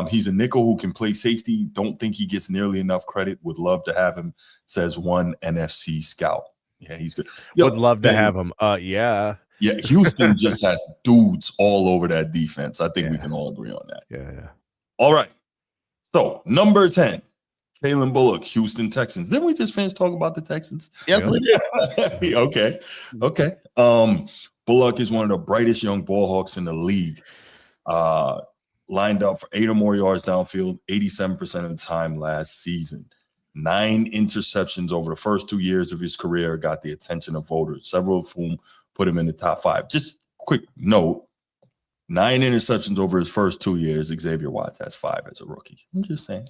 He's a nickel who can play safety. Don't think he gets nearly enough credit. Would love to have him, says one NFC scout. Yeah, he's good. Would love to have him. Yeah. Yeah, Houston just has dudes all over that defense. I think we can all agree on that. Yeah. All right. So, number 10. Kalen Bullock, Houston Texans. Didn't we just finish talking about the Texans? Yes, we did. Okay. Bullock is one of the brightest young ball hawks in the league. Lined up for 8 or more yards downfield, 87% of the time last season. 9 interceptions over the first 2 years of his career got the attention of voters, several of whom put him in the top 5. Just quick note, 9 interceptions over his first 2 years. Xavier Watts has 5 as a rookie. I'm just saying.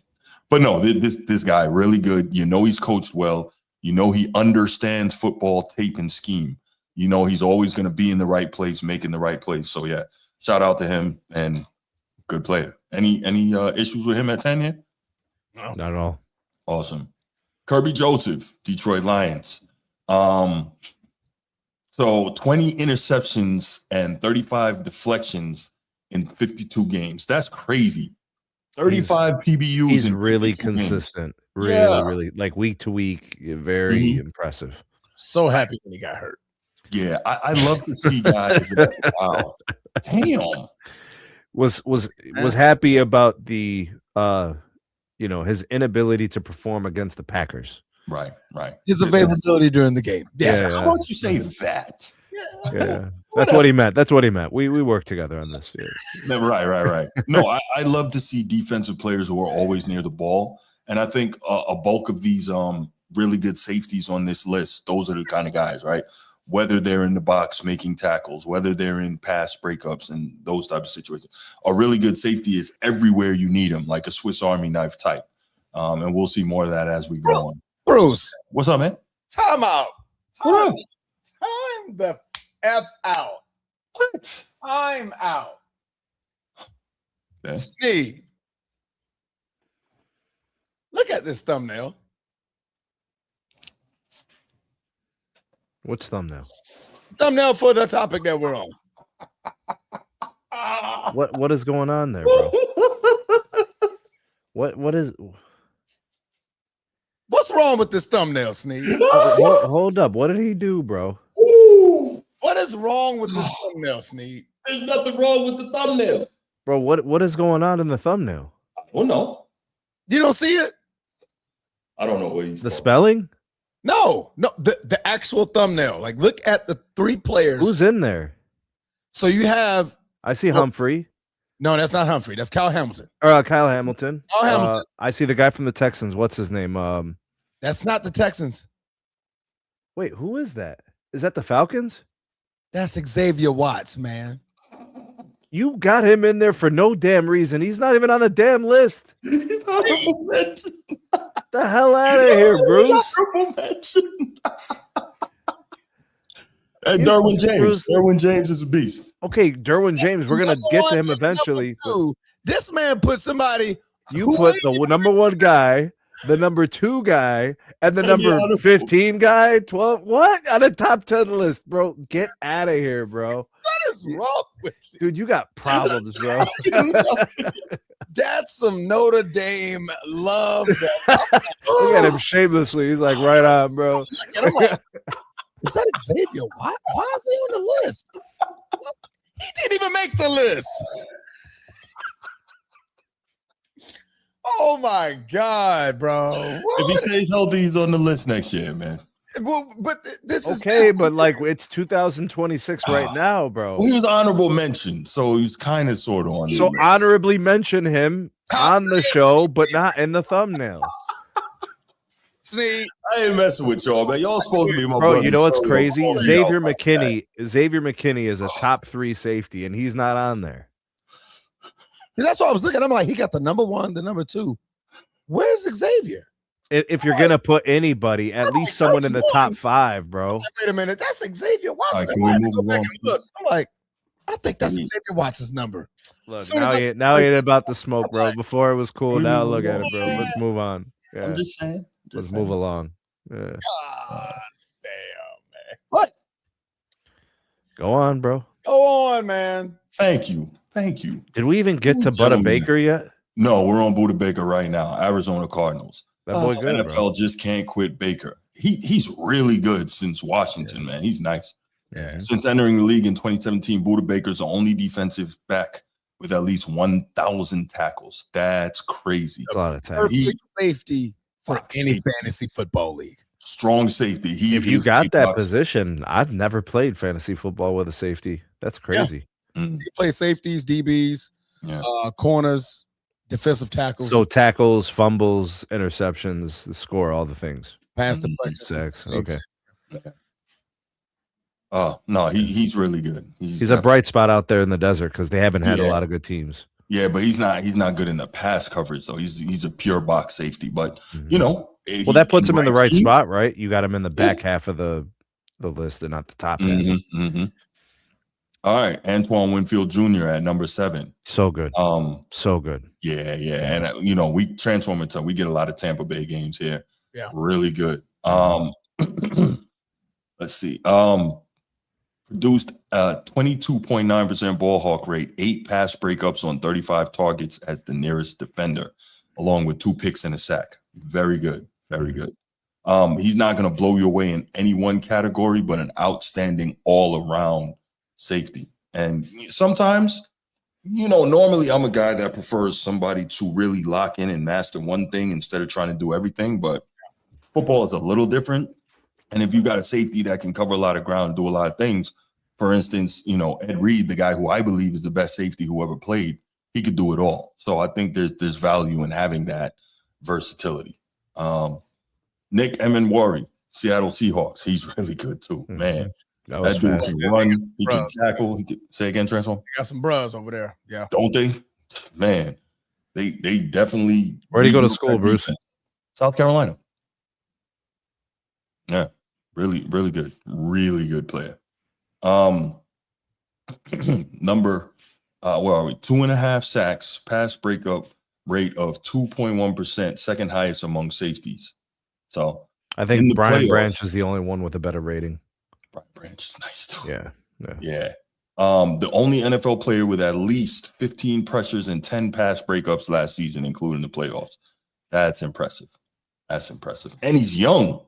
But no, this guy really good. You know he's coached well. You know he understands football tape and scheme. You know he's always going to be in the right place, making the right place. So yeah, shout out to him and good player. Any issues with him at 10 here? No, not at all. Awesome. Kirby Joseph, Detroit Lions. So 20 interceptions and 35 deflections in 52 games. That's crazy. 35 PBUs. He's really consistent. Games. Really, like week to week, very impressive. So happy when he got hurt. Yeah, I love to see guys. Wow, damn. Was happy about the his inability to perform against the Packers. Right. His availability during the game. Yeah. How about you say that? Yeah. That's what he meant. We work together on this. Yeah. Right. No, I love to see defensive players who are always near the ball. And I think a bulk of these really good safeties on this list, those are the kind of guys, right? Whether they're in the box making tackles, whether they're in pass breakups and those types of situations. A really good safety is everywhere you need them, like a Swiss Army knife type. And we'll see more of that as we go on. Bruce. What's up, man? Time out. What up? Time the F out. What? Time out. Okay. Sneed. Look at this thumbnail. What's thumbnail? Thumbnail for the topic that we're on. What is going on there, bro? What is? What's wrong with this thumbnail, Sneed? Hold up. What did he do, bro? What is wrong with this thumbnail, Sneed? There's nothing wrong with the thumbnail. Bro, what is going on in the thumbnail? Oh, no. You don't see it? I don't know what he's the spelling? No, the actual thumbnail. Like, look at the 3 players. Who's in there? So you have. I see Humphrey. No, that's not Humphrey. That's Kyle Hamilton. Kyle Hamilton. Kyle Hamilton. I see the guy from the Texans. What's his name? That's not the Texans. Wait, who is that? Is that the Falcons? That's Xavier Watts, man. You got him in there for no damn reason. He's not even on the damn list. The hell out of here, Bruce. And Derwin James. Derwin James is a beast. Okay, Derwin James. We're gonna get to him eventually. This man put somebody. You put the number 1 guy, the number 2 guy, and the number 15 guy. 12. What on the top 10 list, bro? Get out of here, bro. What is wrong with you? Dude, you got problems, bro. That's some Notre Dame love. Look at him shamelessly. He's like, right on, bro. Is that Xavier? Why is he on the list? He didn't even make the list. Oh my God, bro! If he stays healthy, he's on the list next year, man. Well, but this is okay, but like it's 2026 right now, bro. Well, he was honorable mention, so he's kind of sort of on. So honorably mention him on the show, but not in the thumbnail. Sneed, I ain't messing with y'all, man. Y'all supposed to be my bro. You know what's so crazy? Xavier McKinney. Xavier McKinney is a top 3 safety, and he's not on there. That's what I was looking at. I'm like, he got the number 1, the number 2. Where's Xavier? If you're gonna put anybody, at least someone in the top 5, bro. Wait a minute, that's Xavier Watts. Right, can we move along? Look, I'm like, I think that's Xavier Watts' number. Look, now he ain't about the smoke, bro. Before it was cool. Now look at it, bro. Let's move on. Yeah. I'm just saying. Let's move along. Yeah. Go on, bro. Go on, man. Thank you. Thank you. Did we even get to Butter Baker yet? No, we're on Buddha Baker right now. Arizona Cardinals. That boy good, NFL bro. just can't quit Baker. He's really good since Washington, man. He's nice. Yeah. Since entering the league in 2017, Buddha Baker's the only defensive back with at least 1,000 tackles. That's crazy. A lot of tackles. Perfect safety for any fantasy football league. Strong safety. If you got that position, I've never played fantasy football with a safety. That's crazy. Yeah. You play safeties, DBs, corners, defensive tackles. So tackles, fumbles, interceptions, the score, all the things. Pass deflections. Okay. Oh, no, he's really good. He's a bright spot out there in the desert because they haven't had a lot of good teams. Yeah, but he's not good in the pass coverage, though. He's a pure box safety. But, you know. Well, that puts him in the right spot, right? You got him in the back half of the list and not the top half. All right, Antoine Winfield Jr. at number 7. So good. So good. Yeah. And, you know, we transform into, we get a lot of Tampa Bay games here. Yeah. Really good. Let's see. Produced a 22.9% ball hawk rate, 8 pass breakups on 35 targets as the nearest defender, along with 2 picks and a sack. Very good. Very good. He's not going to blow you away in any one category, but an outstanding all-around safety. And sometimes, you know, normally I'm a guy that prefers somebody to really lock in and master one thing instead of trying to do everything. But football is a little different. And if you got a safety that can cover a lot of ground and do a lot of things, for instance, you know, Ed Reed, the guy who I believe is the best safety who ever played, he could do it all. So I think there's value in having that versatility. Nick Emenwari, Seattle Seahawks, he's really good too, man. That dude can run, he can tackle. He can, say again, Transform. They got some bros over there, yeah. Don't they? Man, they definitely. Where'd he go to school, Bruce? Defense. South Carolina. Yeah, really good player. Number, where are we? 2.5 sacks, pass breakup rate of 2.1%, second highest among safeties. So I think Brian Branch is the only one with a better rating. Brian Branch is nice too. Yeah. The only NFL player with at least 15 pressures and 10 pass breakups last season, including the playoffs. That's impressive. And he's young.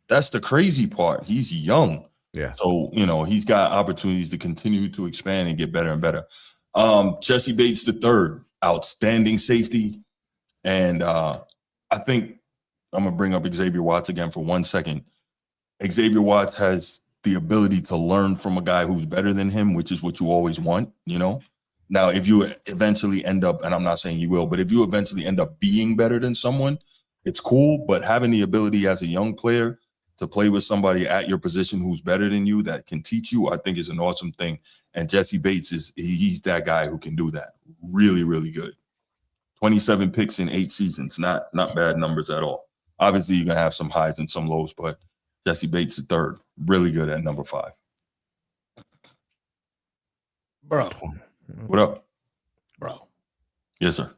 That's the crazy part. He's young. Yeah. So, you know, he's got opportunities to continue to expand and get better and better. Jesse Bates III, outstanding safety. And I think I'm going to bring up Xavier Watts again for 1 second. Xavier Watts has the ability to learn from a guy who's better than him, which is what you always want, you know? Now, if you eventually end up, and I'm not saying you will, but if you eventually end up being better than someone, it's cool. But having the ability as a young player to play with somebody at your position who's better than you that can teach you, I think is an awesome thing. And Jesse Bates he's that guy who can do that. Really, really good. 27 picks in 8 seasons. Not bad numbers at all. Obviously, you're going to have some highs and some lows, but Jesse Bates III, really good at number 5. Bro. What up? Bro. Yes, sir.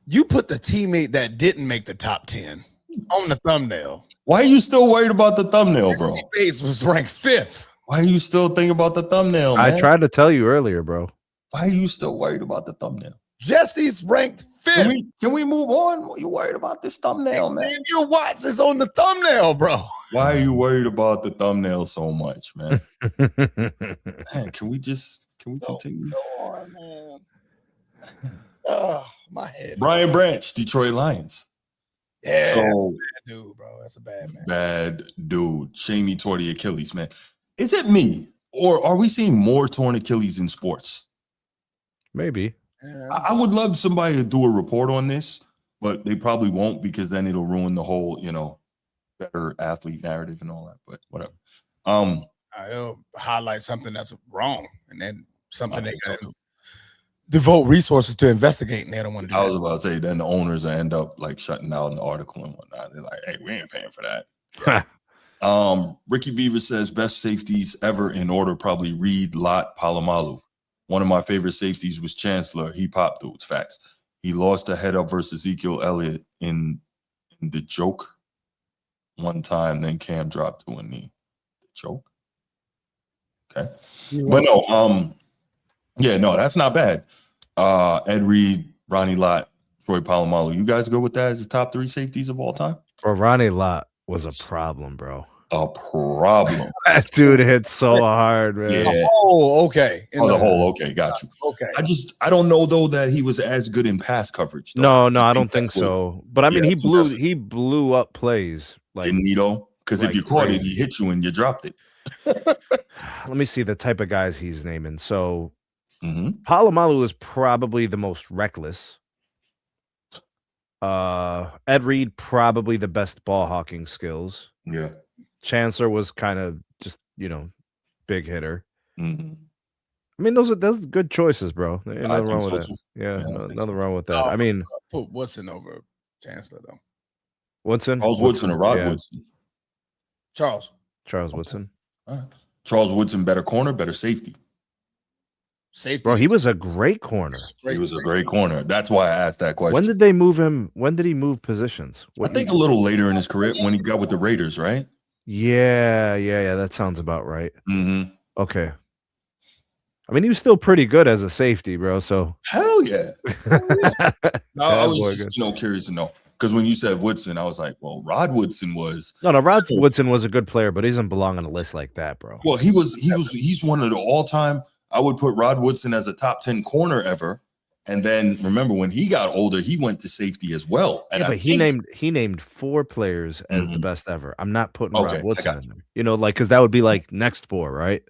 You put the teammate that didn't make the top 10 on the thumbnail. Why are you still worried about the thumbnail, bro? Jesse Bates was ranked 5th. Why are you still thinking about the thumbnail, man? I tried to tell you earlier, bro. Why are you still worried about the thumbnail? Jesse's ranked 5th. Can we move on? What are you worried about this thumbnail, man? Xavier Watts is on the thumbnail, bro. Why are you worried about the thumbnail so much, man? Man, can we continue? Go on, man. Oh, my head. Brian Branch, Detroit Lions. Yeah, so, that's a bad dude, bro. That's a bad man. Bad dude. Shamey tore the Achilles, man. Is it me, or are we seeing more torn Achilles in sports? Maybe. Yeah. I would love somebody to do a report on this, but they probably won't because then it'll ruin the whole, you know, better athlete narrative and all that. But whatever. It'll highlight something that's wrong, and then something they got to devote resources to investigate, and they don't want to do I was about to say, then the owners end up like shutting down the article and whatnot. They're like, hey, we ain't paying for that. Yeah. Ricky Beaver says best safeties ever in order, probably Reed, Lott, Palomalu. One of my favorite safeties was Chancellor. He popped dudes. Facts. He lost a head up versus Ezekiel Elliott in the joke one time. Then Cam dropped to a knee. The joke? Okay. But no, yeah, no, that's not bad. Ed Reed, Ronnie Lott, Troy Polamalu. You guys go with that as the top 3 safeties of all time? Bro, Ronnie Lott was a problem, bro. A problem. That dude hit so hard, man. Yeah. Oh, okay. The hole. Okay, got you. Okay. I don't know though that he was as good in pass coverage. Though. No, I don't think so. But I mean, he blew up plays. Like, didn't he though? Because if you caught crazy. it, he hit you and you dropped it. Let me see the type of guys he's naming. So Polamalu is probably the most reckless. Ed Reed, probably the best ball hawking skills. Yeah. Chancellor was kind of just, big hitter. I mean, those are good choices, bro. Ain't nothing wrong with that. Yeah, nothing wrong with that. I mean, put Woodson over Chancellor though. Woodson, Charles Woodson or Rod Woodson? Charles Woodson. All right. Charles Woodson, better corner, better safety. Safety, bro. He was a great corner. He was a great corner. That's why I asked that question. When did they move him? When did he move positions? I think a little later in his career when he got with the Raiders, right? Yeah. That sounds about right. Okay. I mean, he was still pretty good as a safety, bro. So hell yeah. No, I was just curious to know because when you said Woodson, I was like, well, Rod Woodson was Rod Woodson was a good player, but he doesn't belong on a list like that, bro. Well, he's one of the all-time. I would put Rod Woodson as a top 10 corner ever. And then remember when he got older, he went to safety as well. And but he named 4 players as the best ever. I'm not putting Rod Woodson in there. Because that would be like next 4, right?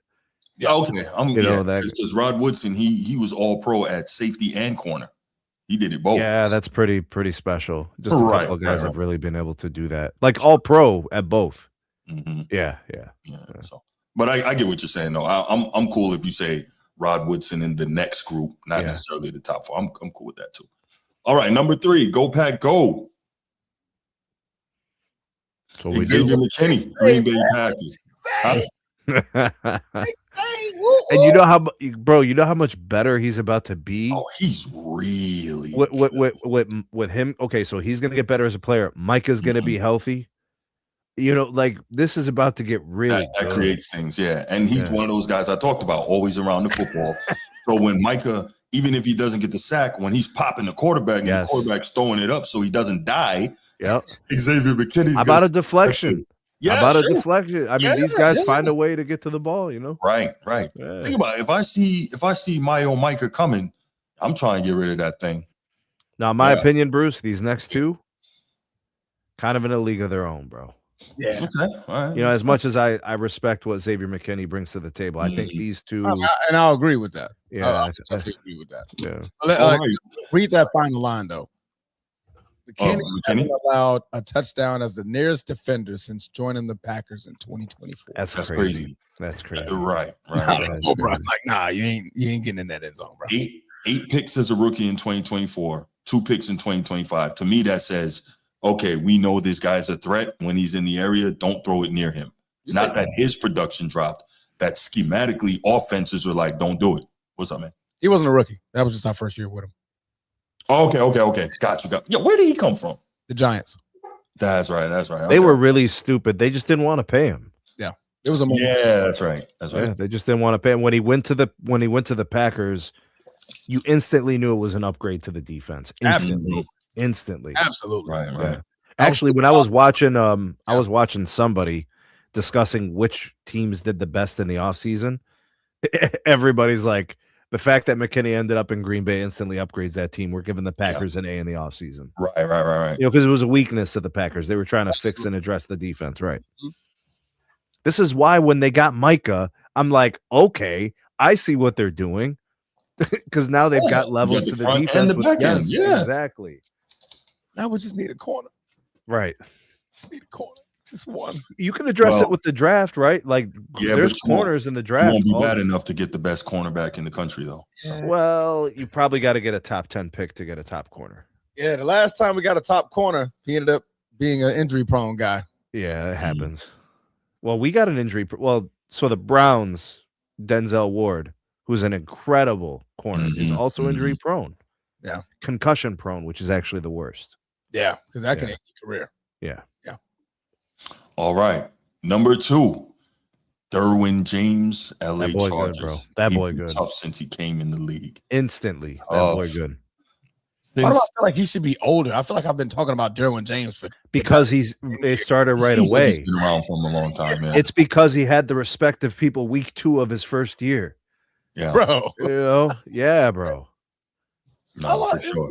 Yeah, okay. Because Rod Woodson, he was all pro at safety and corner. He did it both. Yeah, that's pretty special. Just a couple of guys have really been able to do that. Like all pro at both. Yeah. So, but I get what you're saying though. I'm cool if you say Rod Woodson in the next group, not necessarily the top 4. I'm cool with that too. All right, number 3, go Pack Go. Xavier McKinney, Green Bay Packers. And you know how much better he's about to be. Oh, he's really with him. Okay, so he's gonna get better as a player. Micah's gonna be healthy. This is about to get really that creates things, yeah. And he's one of those guys I talked about, always around the football. So when Micah, even if he doesn't get the sack, when he's popping the quarterback and the quarterback's throwing it up so he doesn't die, Xavier McKinney's about a deflection. Yeah, about a deflection. I mean, these guys find a way to get to the ball, Right. Yeah. Think about it. If I see Micah coming, I'm trying to get rid of that thing. Now, my opinion, Bruce, these next 2, kind of in a league of their own, bro. Yeah. Okay. All right. As much as I respect what Xavier McKinney brings to the table, I think these 2, and I'll agree with that. Yeah, I agree with that. Yeah. Read that final line though. McKinney hasn't allowed a touchdown as the nearest defender since joining the Packers in 2024. That's crazy. That's crazy. Right. You ain't getting in that end zone, bro. 8 picks as a rookie in 2024, 2 picks in 2025. To me, that says, okay, we know this guy's a threat. When he's in the area, don't throw it near him. Not that his production dropped, that schematically offenses are like, don't do it. What's up, man? He wasn't a rookie. That was just our first year with him. Okay. Got you. Yeah, where did he come from? The Giants. That's right. They were really stupid. They just didn't want to pay him. Yeah. It was a moment. Yeah, that's right. Yeah, they just didn't want to pay him. When he went to the Packers, you instantly knew it was an upgrade to the defense. Instantly. Absolutely. Right. Yeah. Actually, when I was watching somebody discussing which teams did the best in the offseason, everybody's like, the fact that McKinney ended up in Green Bay instantly upgrades that team. We're giving the Packers an A in the offseason. Right. Because it was a weakness of the Packers. They were trying to fix and address the defense, right? This is why when they got Micah, I'm like, okay, I see what they're doing. Because now they've got levels to the defense. And the back end. Yeah. Exactly. Now we just need a corner. Right. Just need a corner. Just one. You can address it with the draft, right? Like, there's corners in the draft. You won't be bad enough to get the best cornerback in the country, though. So. Well, you probably got to get a top 10 pick to get a top corner. Yeah, the last time we got a top corner, he ended up being an injury-prone guy. Yeah, it happens. Well, we got an injury. So the Browns, Denzel Ward, who's an incredible corner, is also injury-prone. Yeah. Concussion-prone, which is actually the worst. Yeah, because that can end your career. Yeah. All right. Number 2, Derwin James, LA That boy Chargers. good, bro. That boy good. Tough since he came in the league. Instantly. That boy good. Why do I feel like he should be older? I feel like I've been talking about Derwin James because it started right away. Like he's been around for a long time, man. It's because he had the respect of people week 2 of his first year. Yeah, bro. You know, yeah, bro. No, for sure.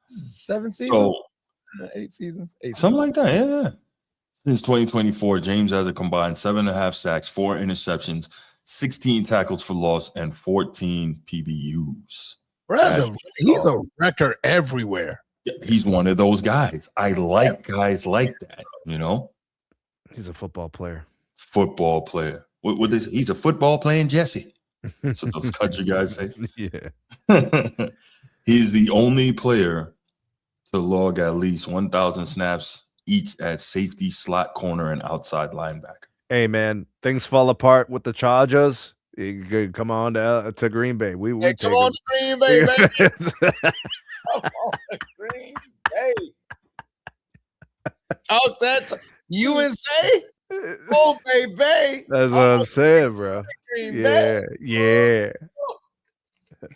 7 seasons, so, 8 seasons, something like that. Yeah. Since 2024, James has a combined 7.5 sacks, 4 interceptions, 16 tackles for loss, and 14 PBUs. Bro, he's a record everywhere. He's one of those guys. I like guys like that, you know? He's a football player. Football player. What is he's a football playing Jesse. That's what those country guys say. Yeah. He's the only player to log at least 1,000 snaps each at safety, slot corner, and outside linebacker. Hey, man, things fall apart with the Chargers. You could come on to Green Bay. We come on to Green Bay, baby. Come on to Green Bay. Talk that. UNC? Oh, baby. That's what I'm saying, bro. Yeah.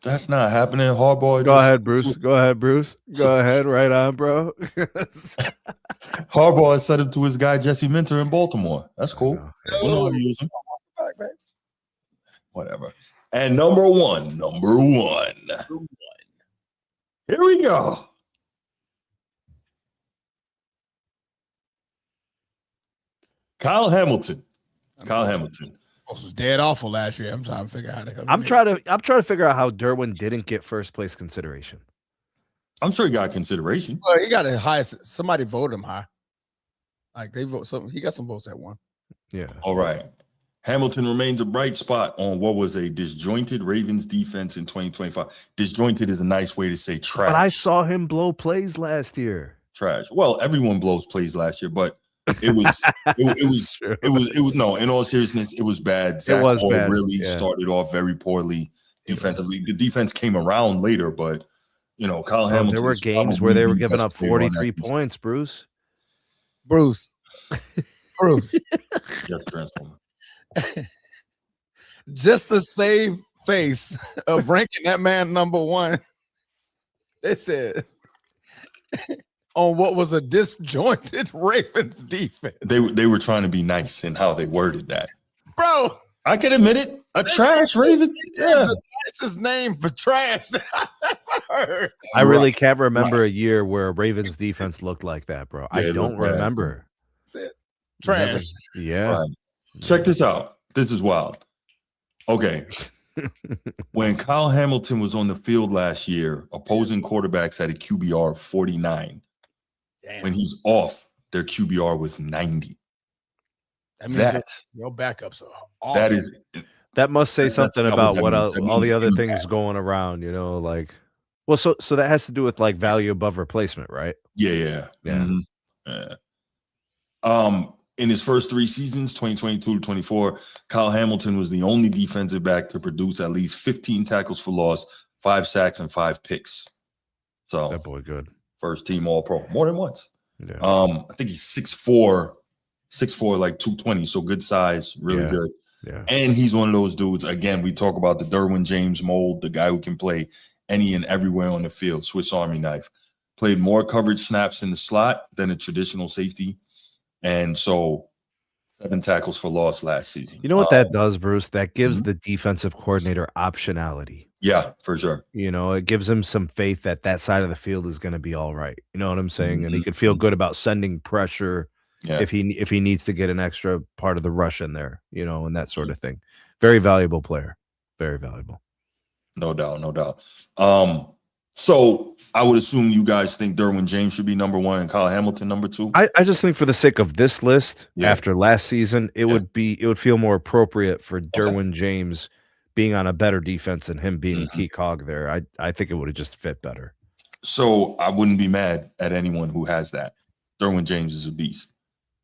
That's not happening. Harbaugh. Go ahead, Bruce. Go ahead. Right on, bro. Harbaugh said it to his guy Jesse Minter in Baltimore. That's cool. We know how to use him. Whatever. And number one. Here we go. Kyle Hamilton. Was dead awful last year. I'm trying to figure out how to. I'm trying to figure out how Derwin didn't get first place consideration. I'm sure he got consideration. Well, he got the highest. Somebody voted him high. Like they vote some. He got some votes at one. Yeah. All right. Hamilton remains a bright spot on what was a disjointed Ravens defense in 2025. Disjointed is a nice way to say trash. But I saw him blow plays last year. Trash. Well, everyone blows plays last year, but it was no, in all seriousness, it was bad. Zach Boyd really started off very poorly defensively. The defense came around later, but you know, Kyle Hamilton. There were games where they were giving up 43 points, Bruce. Bruce. Yes, Transformer. Just to save face of ranking that man number one, they said on what was a disjointed Ravens defense. They were trying to be nice in how they worded that. Bro, I can admit it. A trash Ravens. Yeah. That's his name for trash that I've ever heard. I really can't remember a year where a Ravens defense looked like that, bro. I don't remember. That's it. Trash. Yeah. Right. Check this out. This is wild. Okay. When Kyle Hamilton was on the field last year, opposing quarterbacks had a QBR of 49. Damn. When he's off, their QBR was 90. That means your backups are awful. That must say something about what all the other things going around, you know, like, well, so that has to do with like value above replacement, right? Yeah. Mm-hmm. In his first 3 seasons, 2022 to 24, Kyle Hamilton was the only defensive back to produce at least 15 tackles for loss, 5 sacks, and 5 picks. So that boy good. First team All-Pro more than once. Yeah. I think he's 6'4", like 220, so good size, really good. Yeah. And he's one of those dudes, again, we talk about the Derwin James mold, the guy who can play any and everywhere on the field, Swiss Army knife. Played more coverage snaps in the slot than a traditional safety. And so 7 tackles for loss last season. You know what that does, Bruce? That gives the defensive coordinator optionality. Yeah, for sure. You know, it gives him some faith that side of the field is going to be all right. You know what I'm saying? And he could feel good about sending pressure if he needs to get an extra part of the rush in there, you know, and that sort of thing. Very valuable player. Very valuable. No doubt. So I would assume you guys think Derwin James should be number 1 and Kyle Hamilton number 2. I just think for the sake of this list, after last season, it would feel more appropriate for Derwin James being on a better defense and him being a key cog there. I think it would have just fit better. So I wouldn't be mad at anyone who has that. Derwin James is a beast.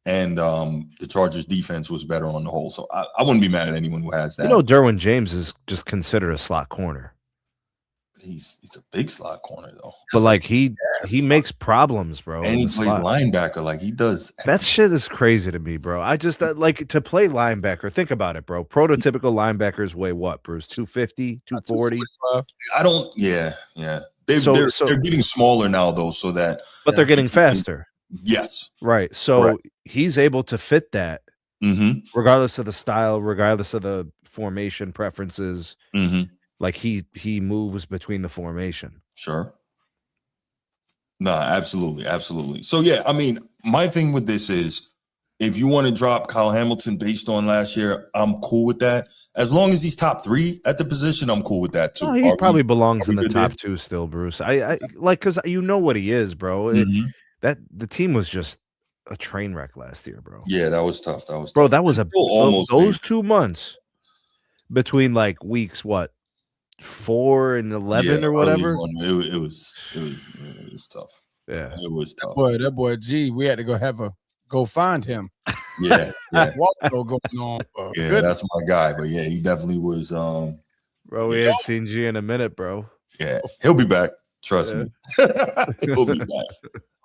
And the Chargers defense was better on the whole. So I wouldn't be mad at anyone who has that. You know, Derwin James is just considered a slot corner. he's a big slot corner though. But like he makes problems, bro. And he plays linebacker like he does. That shit is crazy to me, bro. I just like to play linebacker. Think about it, bro. Prototypical linebackers weigh what, Bruce? 250, 240? I don't. Yeah. They're getting smaller now though, so that. But they're getting faster. Yes. Right. So he's able to fit that, regardless of the style, regardless of the formation preferences. Like he moves between the formation. Sure. No, absolutely. So yeah, I mean, my thing with this is if you want to drop Kyle Hamilton based on last year, I'm cool with that. As long as he's top 3 at the position, I'm cool with that too. Oh, he probably belongs in the top 2 still, Bruce. I like, because you know what he is, bro. That the team was just a train wreck last year, bro. Yeah, that was tough. That was almost those 2 months between like weeks 4 and 11 or whatever. It was tough. Yeah, it was tough. That boy, G, we had to go find him. Yeah. Going on. That's my guy. But yeah, he definitely was. Bro, we hadn't seen G in a minute, bro. Yeah, he'll be back. Trust me. He'll be back.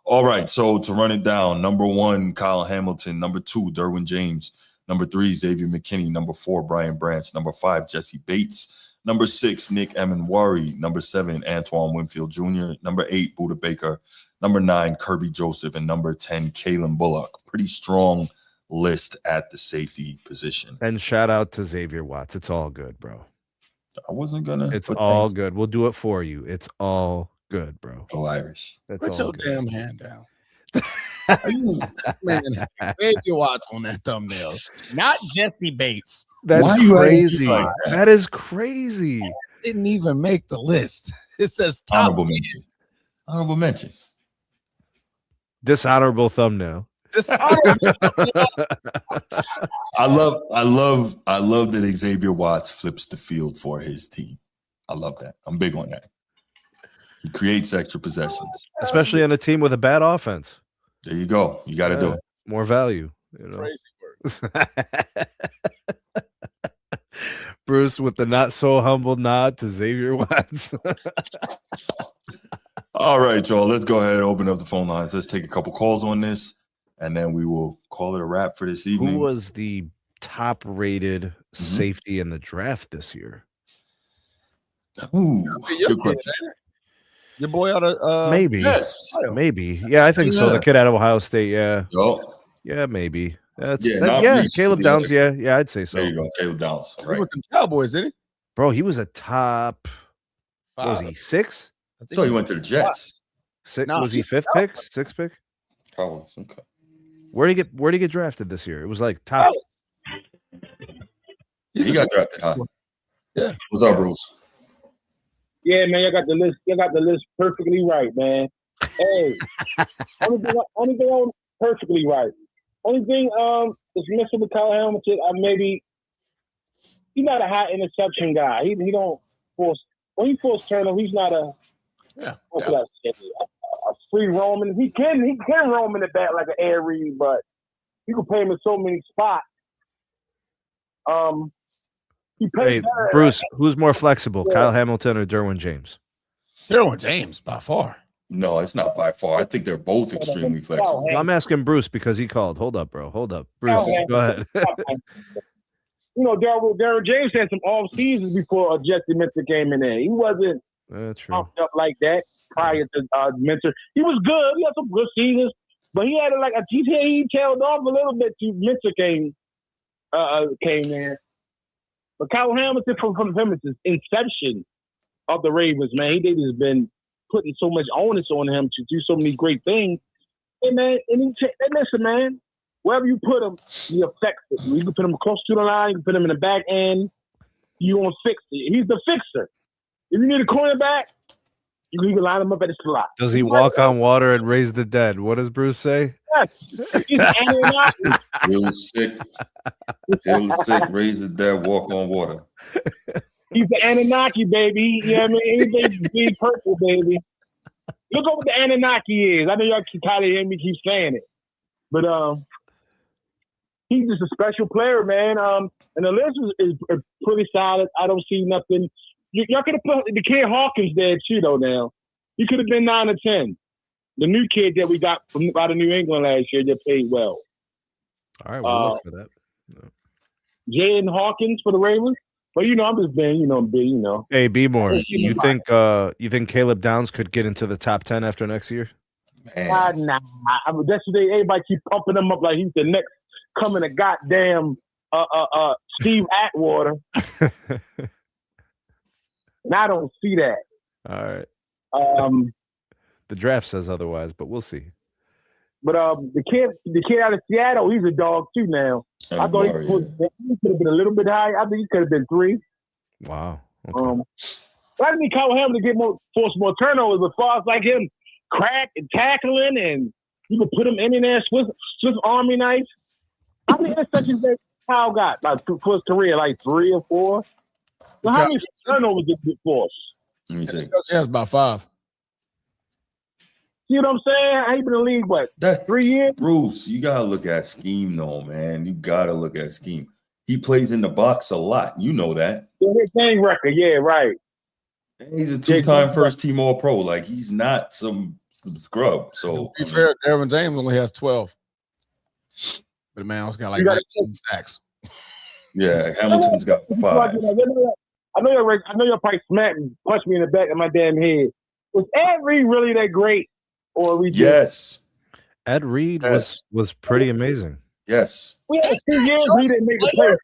All right. So to run it down, number 1, Kyle Hamilton. Number 2, Derwin James. Number 3, Xavier McKinney. Number 4, Brian Branch. Number 5, Jesse Bates. Number 6, Nick Emenwari. Number 7, Antoine Winfield Jr. Number 8, Buda Baker. Number 9, Kirby Joseph. And number 10, Kalen Bullock. Pretty strong list at the safety position. And shout out to Xavier Watts. It's all good, bro. I wasn't gonna. It's all good. We'll do it for you. It's all good, bro. Go Irish. Put your damn hand down. Man, Xavier Watts on that thumbnail, not Jesse Bates. That's crazy. That is crazy. Didn't even make the list. It says honorable mention. Honorable mention. Dishonorable thumbnail. I love that Xavier Watts flips the field for his team. I love that. I'm big on that. He creates extra possessions, especially on a team with a bad offense. There you go. You got to do it. More value. You know? Crazy work. Bruce with the not so humble nod to Xavier Watts. All right, y'all. Let's go ahead and open up the phone lines. Let's take a couple calls on this, and then we will call it a wrap for this evening. Who was the top-rated safety in the draft this year? Ooh, good question. Your boy out of maybe. Yes. Maybe. Yeah, I think so. The kid out of Ohio State, yeah. Yo. Yeah, maybe. Yeah, Caleb Downs, yeah, I'd say so. There you go, Caleb Downs. Right. He with the Cowboys, didn't he? Bro, he was a top 5. What was he, 6? So he went to the Jets. 6 was he 5th pick? 6th pick? Cowboys, okay. Where'd he get drafted this year? It was like top. He got drafted high. Yeah. What's up, Bruce? Yeah, man, you got the list. You got the list perfectly right, man. Hey, only thing on perfectly right. Only thing is missing with Kyle Hamilton. Maybe he's not a high interception guy. He don't force when he force turnover. He's not a free roaming. He can roam in the back like an air read, but you can play him in so many spots. Hey, Bruce, who's more flexible, Kyle Hamilton or Derwin James? Derwin James, by far. No, it's not by far. I think they're both extremely flexible. Well, I'm asking Bruce because he called. Hold up, bro. Hold up. Bruce, go ahead. You know, Derwin James had some off seasons before Jesse Minter came in there. He wasn't pumped up like that prior to Minter. He was good. He had some good seasons, but he had he tailed off a little bit till Minter came in. But Kyle Hamilton from him is his inception of the Ravens, man. He has been putting so much onus on him to do so many great things. And man, listen, man, wherever you put him, he affects it. You can put him close to the line, you can put him in the back end, you gonna fix it. He's the fixer. If you need a cornerback, you can line him up at the slot. Does he walk on water and raise the dead? What does Bruce say? Yes. He's Anunnaki. Real sick, raise the dead, walk on water. He's the Anunnaki, baby. You know what I mean? Anything big purple, baby. Look up what the Anunnaki is. I know y'all keep tired of hearing me keep saying it. But he's just a special player, man. And the list is pretty solid. I don't see nothing y'all could have put the kid Hawkins there too, though. Now he could have been 9 or 10. The new kid that we got from out of New England last year that paid well. All right, we'll look for that. Jaden Hawkins for the Ravens. But I'm just being, big. Hey, B more. You think Caleb Downs could get into the top 10 after next year? Nah. That's today. Everybody keep pumping him up like he's the next coming to goddamn Steve Atwater. And I don't see that. All right. The draft says otherwise, but we'll see. But the kid out of Seattle, he's a dog too now. I thought he could have been a little bit high. I think he could have been 3. Wow. Okay. I didn't need Kyle Hamilton to force more turnovers, as far as like him crack and tackling, and you could put him in there, Swiss Army knife. How many interceptions that Kyle got? Like for his career, like 3 or 4. So how many turnovers did he force? He has about 5. You know what I'm saying? I ain't been in the league, what, 3 years? Bruce, you got to look at scheme, though, man. You got to look at scheme. He plays in the box a lot. You know that. Yeah, his game record. Yeah, right. And he's a 2-time first-team All-Pro. Like, he's not some scrub. So, to be fair, Derwin James only has 12. But the man also got like 19 sacks. Yeah, Hamilton's got 5. I know you'll probably smack and punch me in the back of my damn head. Was Ed Reed really that great? Or we yes. Ed Reed was pretty amazing. Yes. We had a few years we didn't make the playoffs.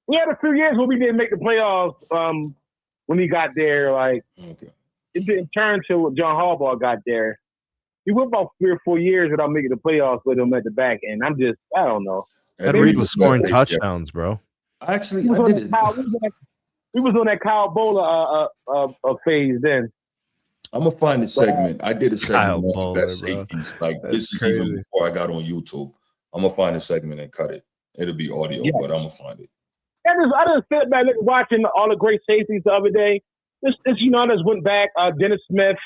We had a few years where we didn't make the playoffs when he got there. Like, it didn't turn till when John Harbaugh got there. He went about 3 or 4 years without making the playoffs with him at the back end. I don't know. Ed Reed was scoring touchdowns, bro. Actually, we was on that Kyle Bowler phase then. I'm gonna find a segment. I did a segment on Bowler, best safeties. Like That's this is crazy. even before I got on YouTube. I'm gonna find a segment and cut it. It'll be audio, but I'm gonna find it. I just sit back watching all the great safeties the other day. I just went back. Dennis Smith,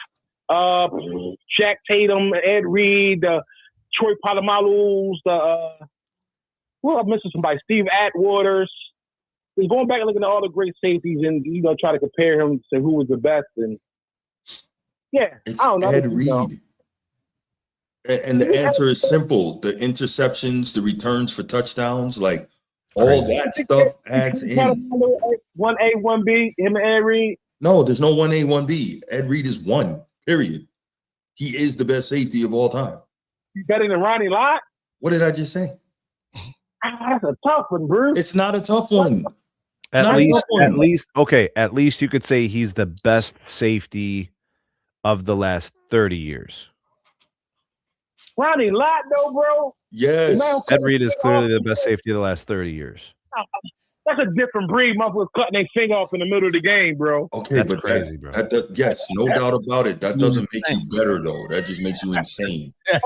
Shaq Tatum, Ed Reed, Troy Polamalu's, I'm missing somebody. Steve Atwaters. Just going back and looking at all the great safeties and try to compare him to who was the best. And It's I don't know. Ed Reed. And the answer is simple: the interceptions, the returns for touchdowns, like all that stuff adds in. 1A, 1B, him and Ed Reed. No, there's no 1A, 1B. Ed Reed is 1, period. He is the best safety of all time. He's better than Ronnie Lott? What did I just say? That's a tough one, Bruce. It's not a tough one. At least you could say he's the best safety of the last 30 years. Ronnie Lott, though, bro. Yes. Ed Reed is clearly the best safety of the last 30 years. That's a different breed. Motherfuckers cutting their finger off in the middle of the game, bro. Okay, that's but crazy, bro. Yes, no doubt about it. That doesn't make you better, though. That just makes you insane. I'll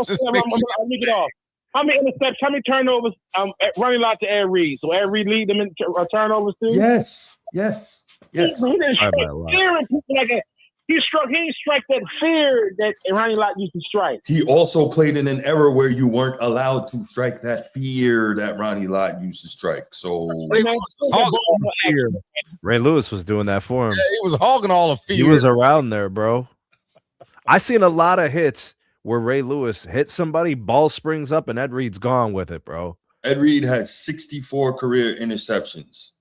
leave it off. How many interceptions? How many turnovers? Ronnie Lott to Ed Reed. So Ed Reed lead them in turnovers too. Yes. He didn't strike fear in people like that. He didn't strike that fear that Ronnie Lott used to strike. He also played in an era where you weren't allowed to strike that fear that Ronnie Lott used to strike. So Ray Lewis was doing that for him. Yeah, he was hogging all the fear. He was around there, bro. I seen a lot of hits where Ray Lewis hit somebody, ball springs up, and Ed Reed's gone with it, bro. Ed Reed has 64 career interceptions,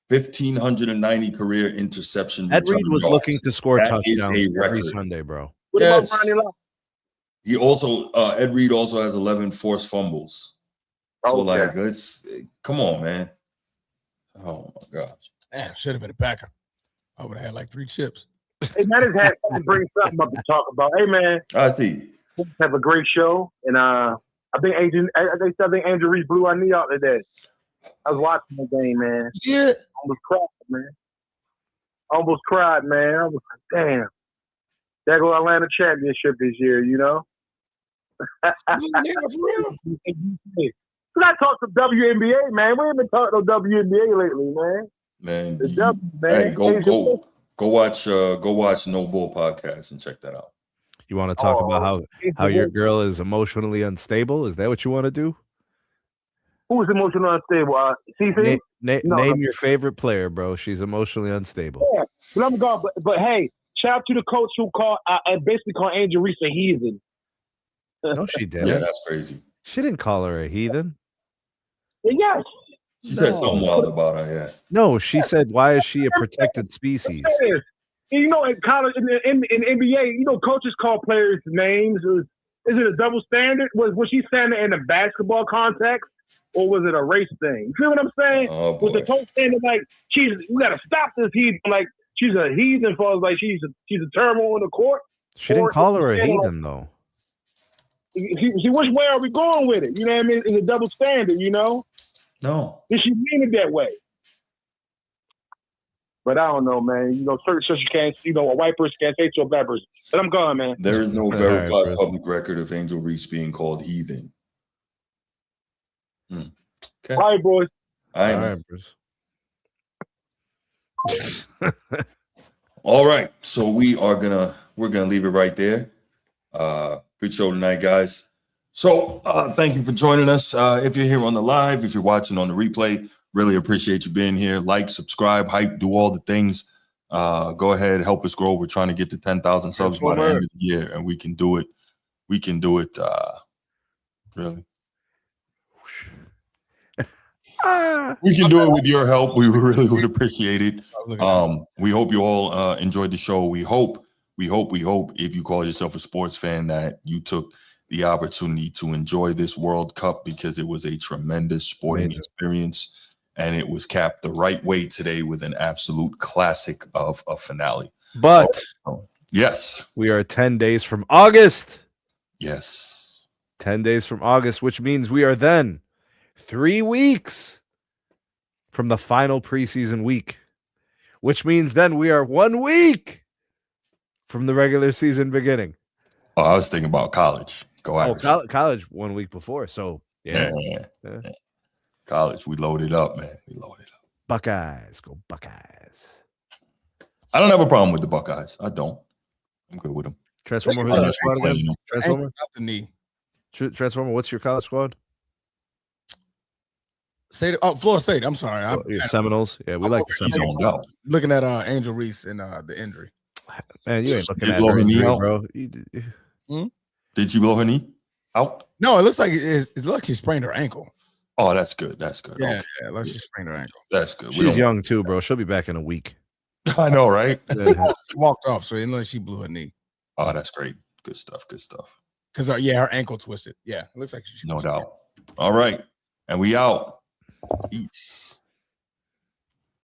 1,590 career interception. Ed Reed was looking to score That touchdowns is a every record. Sunday, bro. What about Ronnie Lott? He also Ed Reed also has 11 forced fumbles. So come on, man. Oh my gosh. Damn, should have been a Packer. I would have had like 3 chips. Hey, man, just had to bring something up to talk about. Hey, man, I see. have a great show, and I think Andrew Reed blew our knee out today. I was watching the game, man. Yeah. Almost cried, man. I was like, damn. There go Atlanta championship this year, you know? Yeah, for real. We got to talk some WNBA, man. We ain't been talking no WNBA lately, man. Man, The W, man. hey, go watch No Bull podcast and check that out. You want to talk about how your girl is emotionally unstable? Is that what you want to do? Who is emotionally unstable? CC? Name your favorite player, bro. She's emotionally unstable. Yeah, but I'm gone. But hey, shout out to the coach who called basically called Angel Reese a heathen. No, she didn't. Yeah, that's crazy. She didn't call her a heathen. Yes. She said something wild about her, yeah. No, she said, why is she a protected species? You know, in college, in NBA, you know, coaches call players names. Is it a double standard? Was she saying it in a basketball context, or was it a race thing? You feel what I'm saying? Was the coach saying like, we got to stop this heathen, like she's a heathen for us, like she's a turmoil on the court? She didn't call her a heathen, though. See, which way are we going with it? You know what I mean? It's a double standard, you know? No. Did she mean it that way? But I don't know, man. You know, certain sisters can't, you know, a white person can't say to a black person. But I'm gone, man. There is no verified public record of Angel Reese being called heathen. Okay. All right, boys. All right, Bruce. All right. So we're gonna leave it right there. Good show tonight, guys. So thank you for joining us. If you're here on the live, if you're watching on the replay, really appreciate you being here. Like, subscribe, hype, do all the things. Go ahead, help us grow. We're trying to get to 10,000 subs by the end of the year, and we can do it. We can do it. Really. We can do it with your help. We really would appreciate it. We hope you all enjoyed the show. We hope if you call yourself a sports fan that you took the opportunity to enjoy this World Cup, because it was a tremendous sporting experience, and it was capped the right way today with an absolute classic of a finale. But yes, we are 10 days from August. Yes. 10 days from August, which means we are then 3 weeks from the final preseason week, which means then we are 1 week from the regular season beginning. Oh, I was thinking about college. Go Irish. College 1 week before. So, yeah. College, we loaded up, man. We loaded up. Buckeyes. Go Buckeyes. I don't have a problem with the Buckeyes. I don't. I'm good with them. Transformer, who's your squad again? Transformer? Not the knee. Transformer, what's your college squad? Florida State. I'm sorry. Your Seminoles. Yeah, we like the Seminoles. Looking at Angel Reese and the injury. Man, you ain't looking at her injury, bro. Did you blow her knee out? No, it looks like it's like she sprained her ankle. Oh, that's good. That's good. Yeah, okay. yeah, like she sprained her ankle. That's good. She's young too, bro. She'll be back in a week. I know, right? She walked off, so unless she blew her knee. Oh, that's great. Good stuff. Good stuff. Because her ankle twisted. Yeah, it looks like she. No doubt. All right, and we out. Peace.